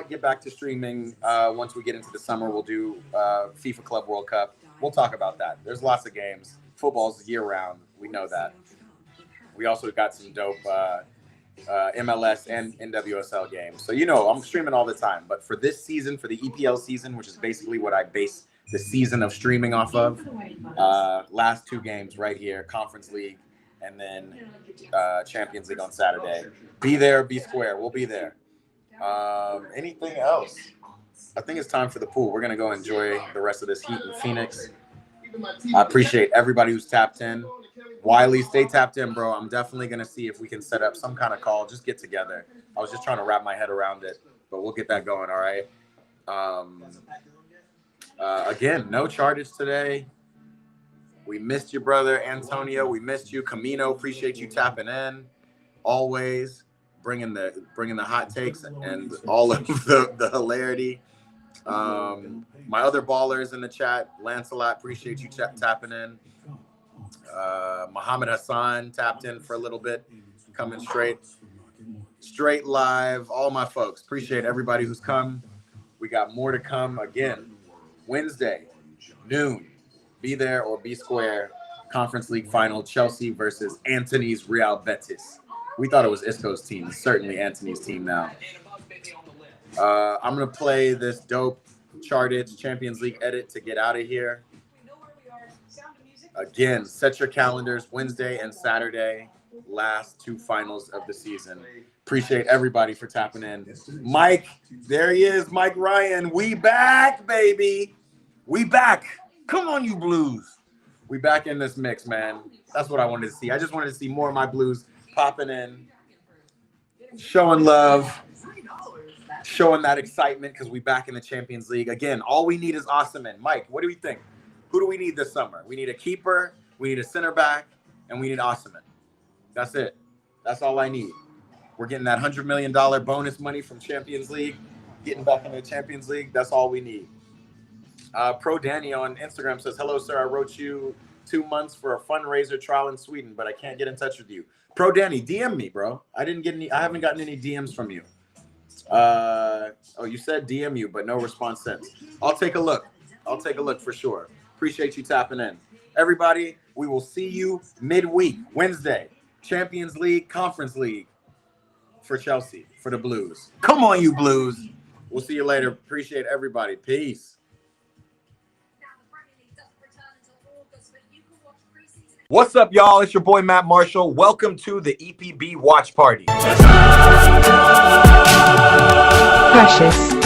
A: get back to streaming once we get into the summer. We'll do FIFA Club World Cup. We'll talk about that. There's lots of games. Football's year-round. We know that. We also got some dope MLS and NWSL games. So, you know, I'm streaming all the time. But for this season, for the EPL season, which is basically what I base the season of streaming off of, last 2 games right here, Conference League and then Champions League on Saturday. Be there, be square. We'll be there. Anything else? I think it's time for the pool. We're going to go enjoy the rest of this heat in Phoenix. I appreciate everybody who's tapped in. Wiley, stay tapped in, bro. I'm definitely going to see if we can set up some kind of call. Just get together. I was just trying to wrap my head around it, but we'll get that going, all right? Again, no charges today. We missed you, brother Antonio. We missed you. Camino, appreciate you tapping in. Always bringing the hot takes and all of the hilarity. My other ballers in the chat, Lancelot, appreciate you tapping in. Muhammad Hassan tapped in for a little bit, coming straight live. All my folks, appreciate everybody who's come. We got more to come. Again, Wednesday, noon. Be there or be square. Conference League final, Chelsea versus Anthony's Real Betis. We thought it was Isco's team. It's certainly Anthony's team now. I'm going to play this dope Charted Champions League edit to get out of here. Again, set your calendars, Wednesday and Saturday, last 2 finals of the season. Appreciate everybody for tapping in. Mike, there he is, Mike Ryan. We back, baby. We back. Come on, you Blues. We back in this mix, man. That's what I wanted to see. I just wanted to see more of my Blues popping in, showing love, showing that excitement because we back in the Champions League. Again, all we need is Osimhen. Mike, what do we think? Who do we need this summer? We need a keeper, we need a center back, and we need Osimhen. That's it. That's all I need. We're getting that $100 million bonus money from Champions League, getting back into the Champions League. That's all we need. Pro Danny on Instagram says, hello, sir. I wrote you 2 months for a fundraiser trial in Sweden, but I can't get in touch with you. Pro Danny, DM me, bro. I haven't gotten any DMs from you. You said DM you, but no response since. I'll take a look. I'll take a look for sure. Appreciate you tapping in. Everybody, we will see you midweek, Wednesday. Champions League, Conference League for Chelsea, for the Blues. Come on, you Blues. We'll see you later. Appreciate everybody. Peace. What's up, y'all? It's your boy, Matt Marshall. Welcome to the EPB Watch Party.
B: Precious.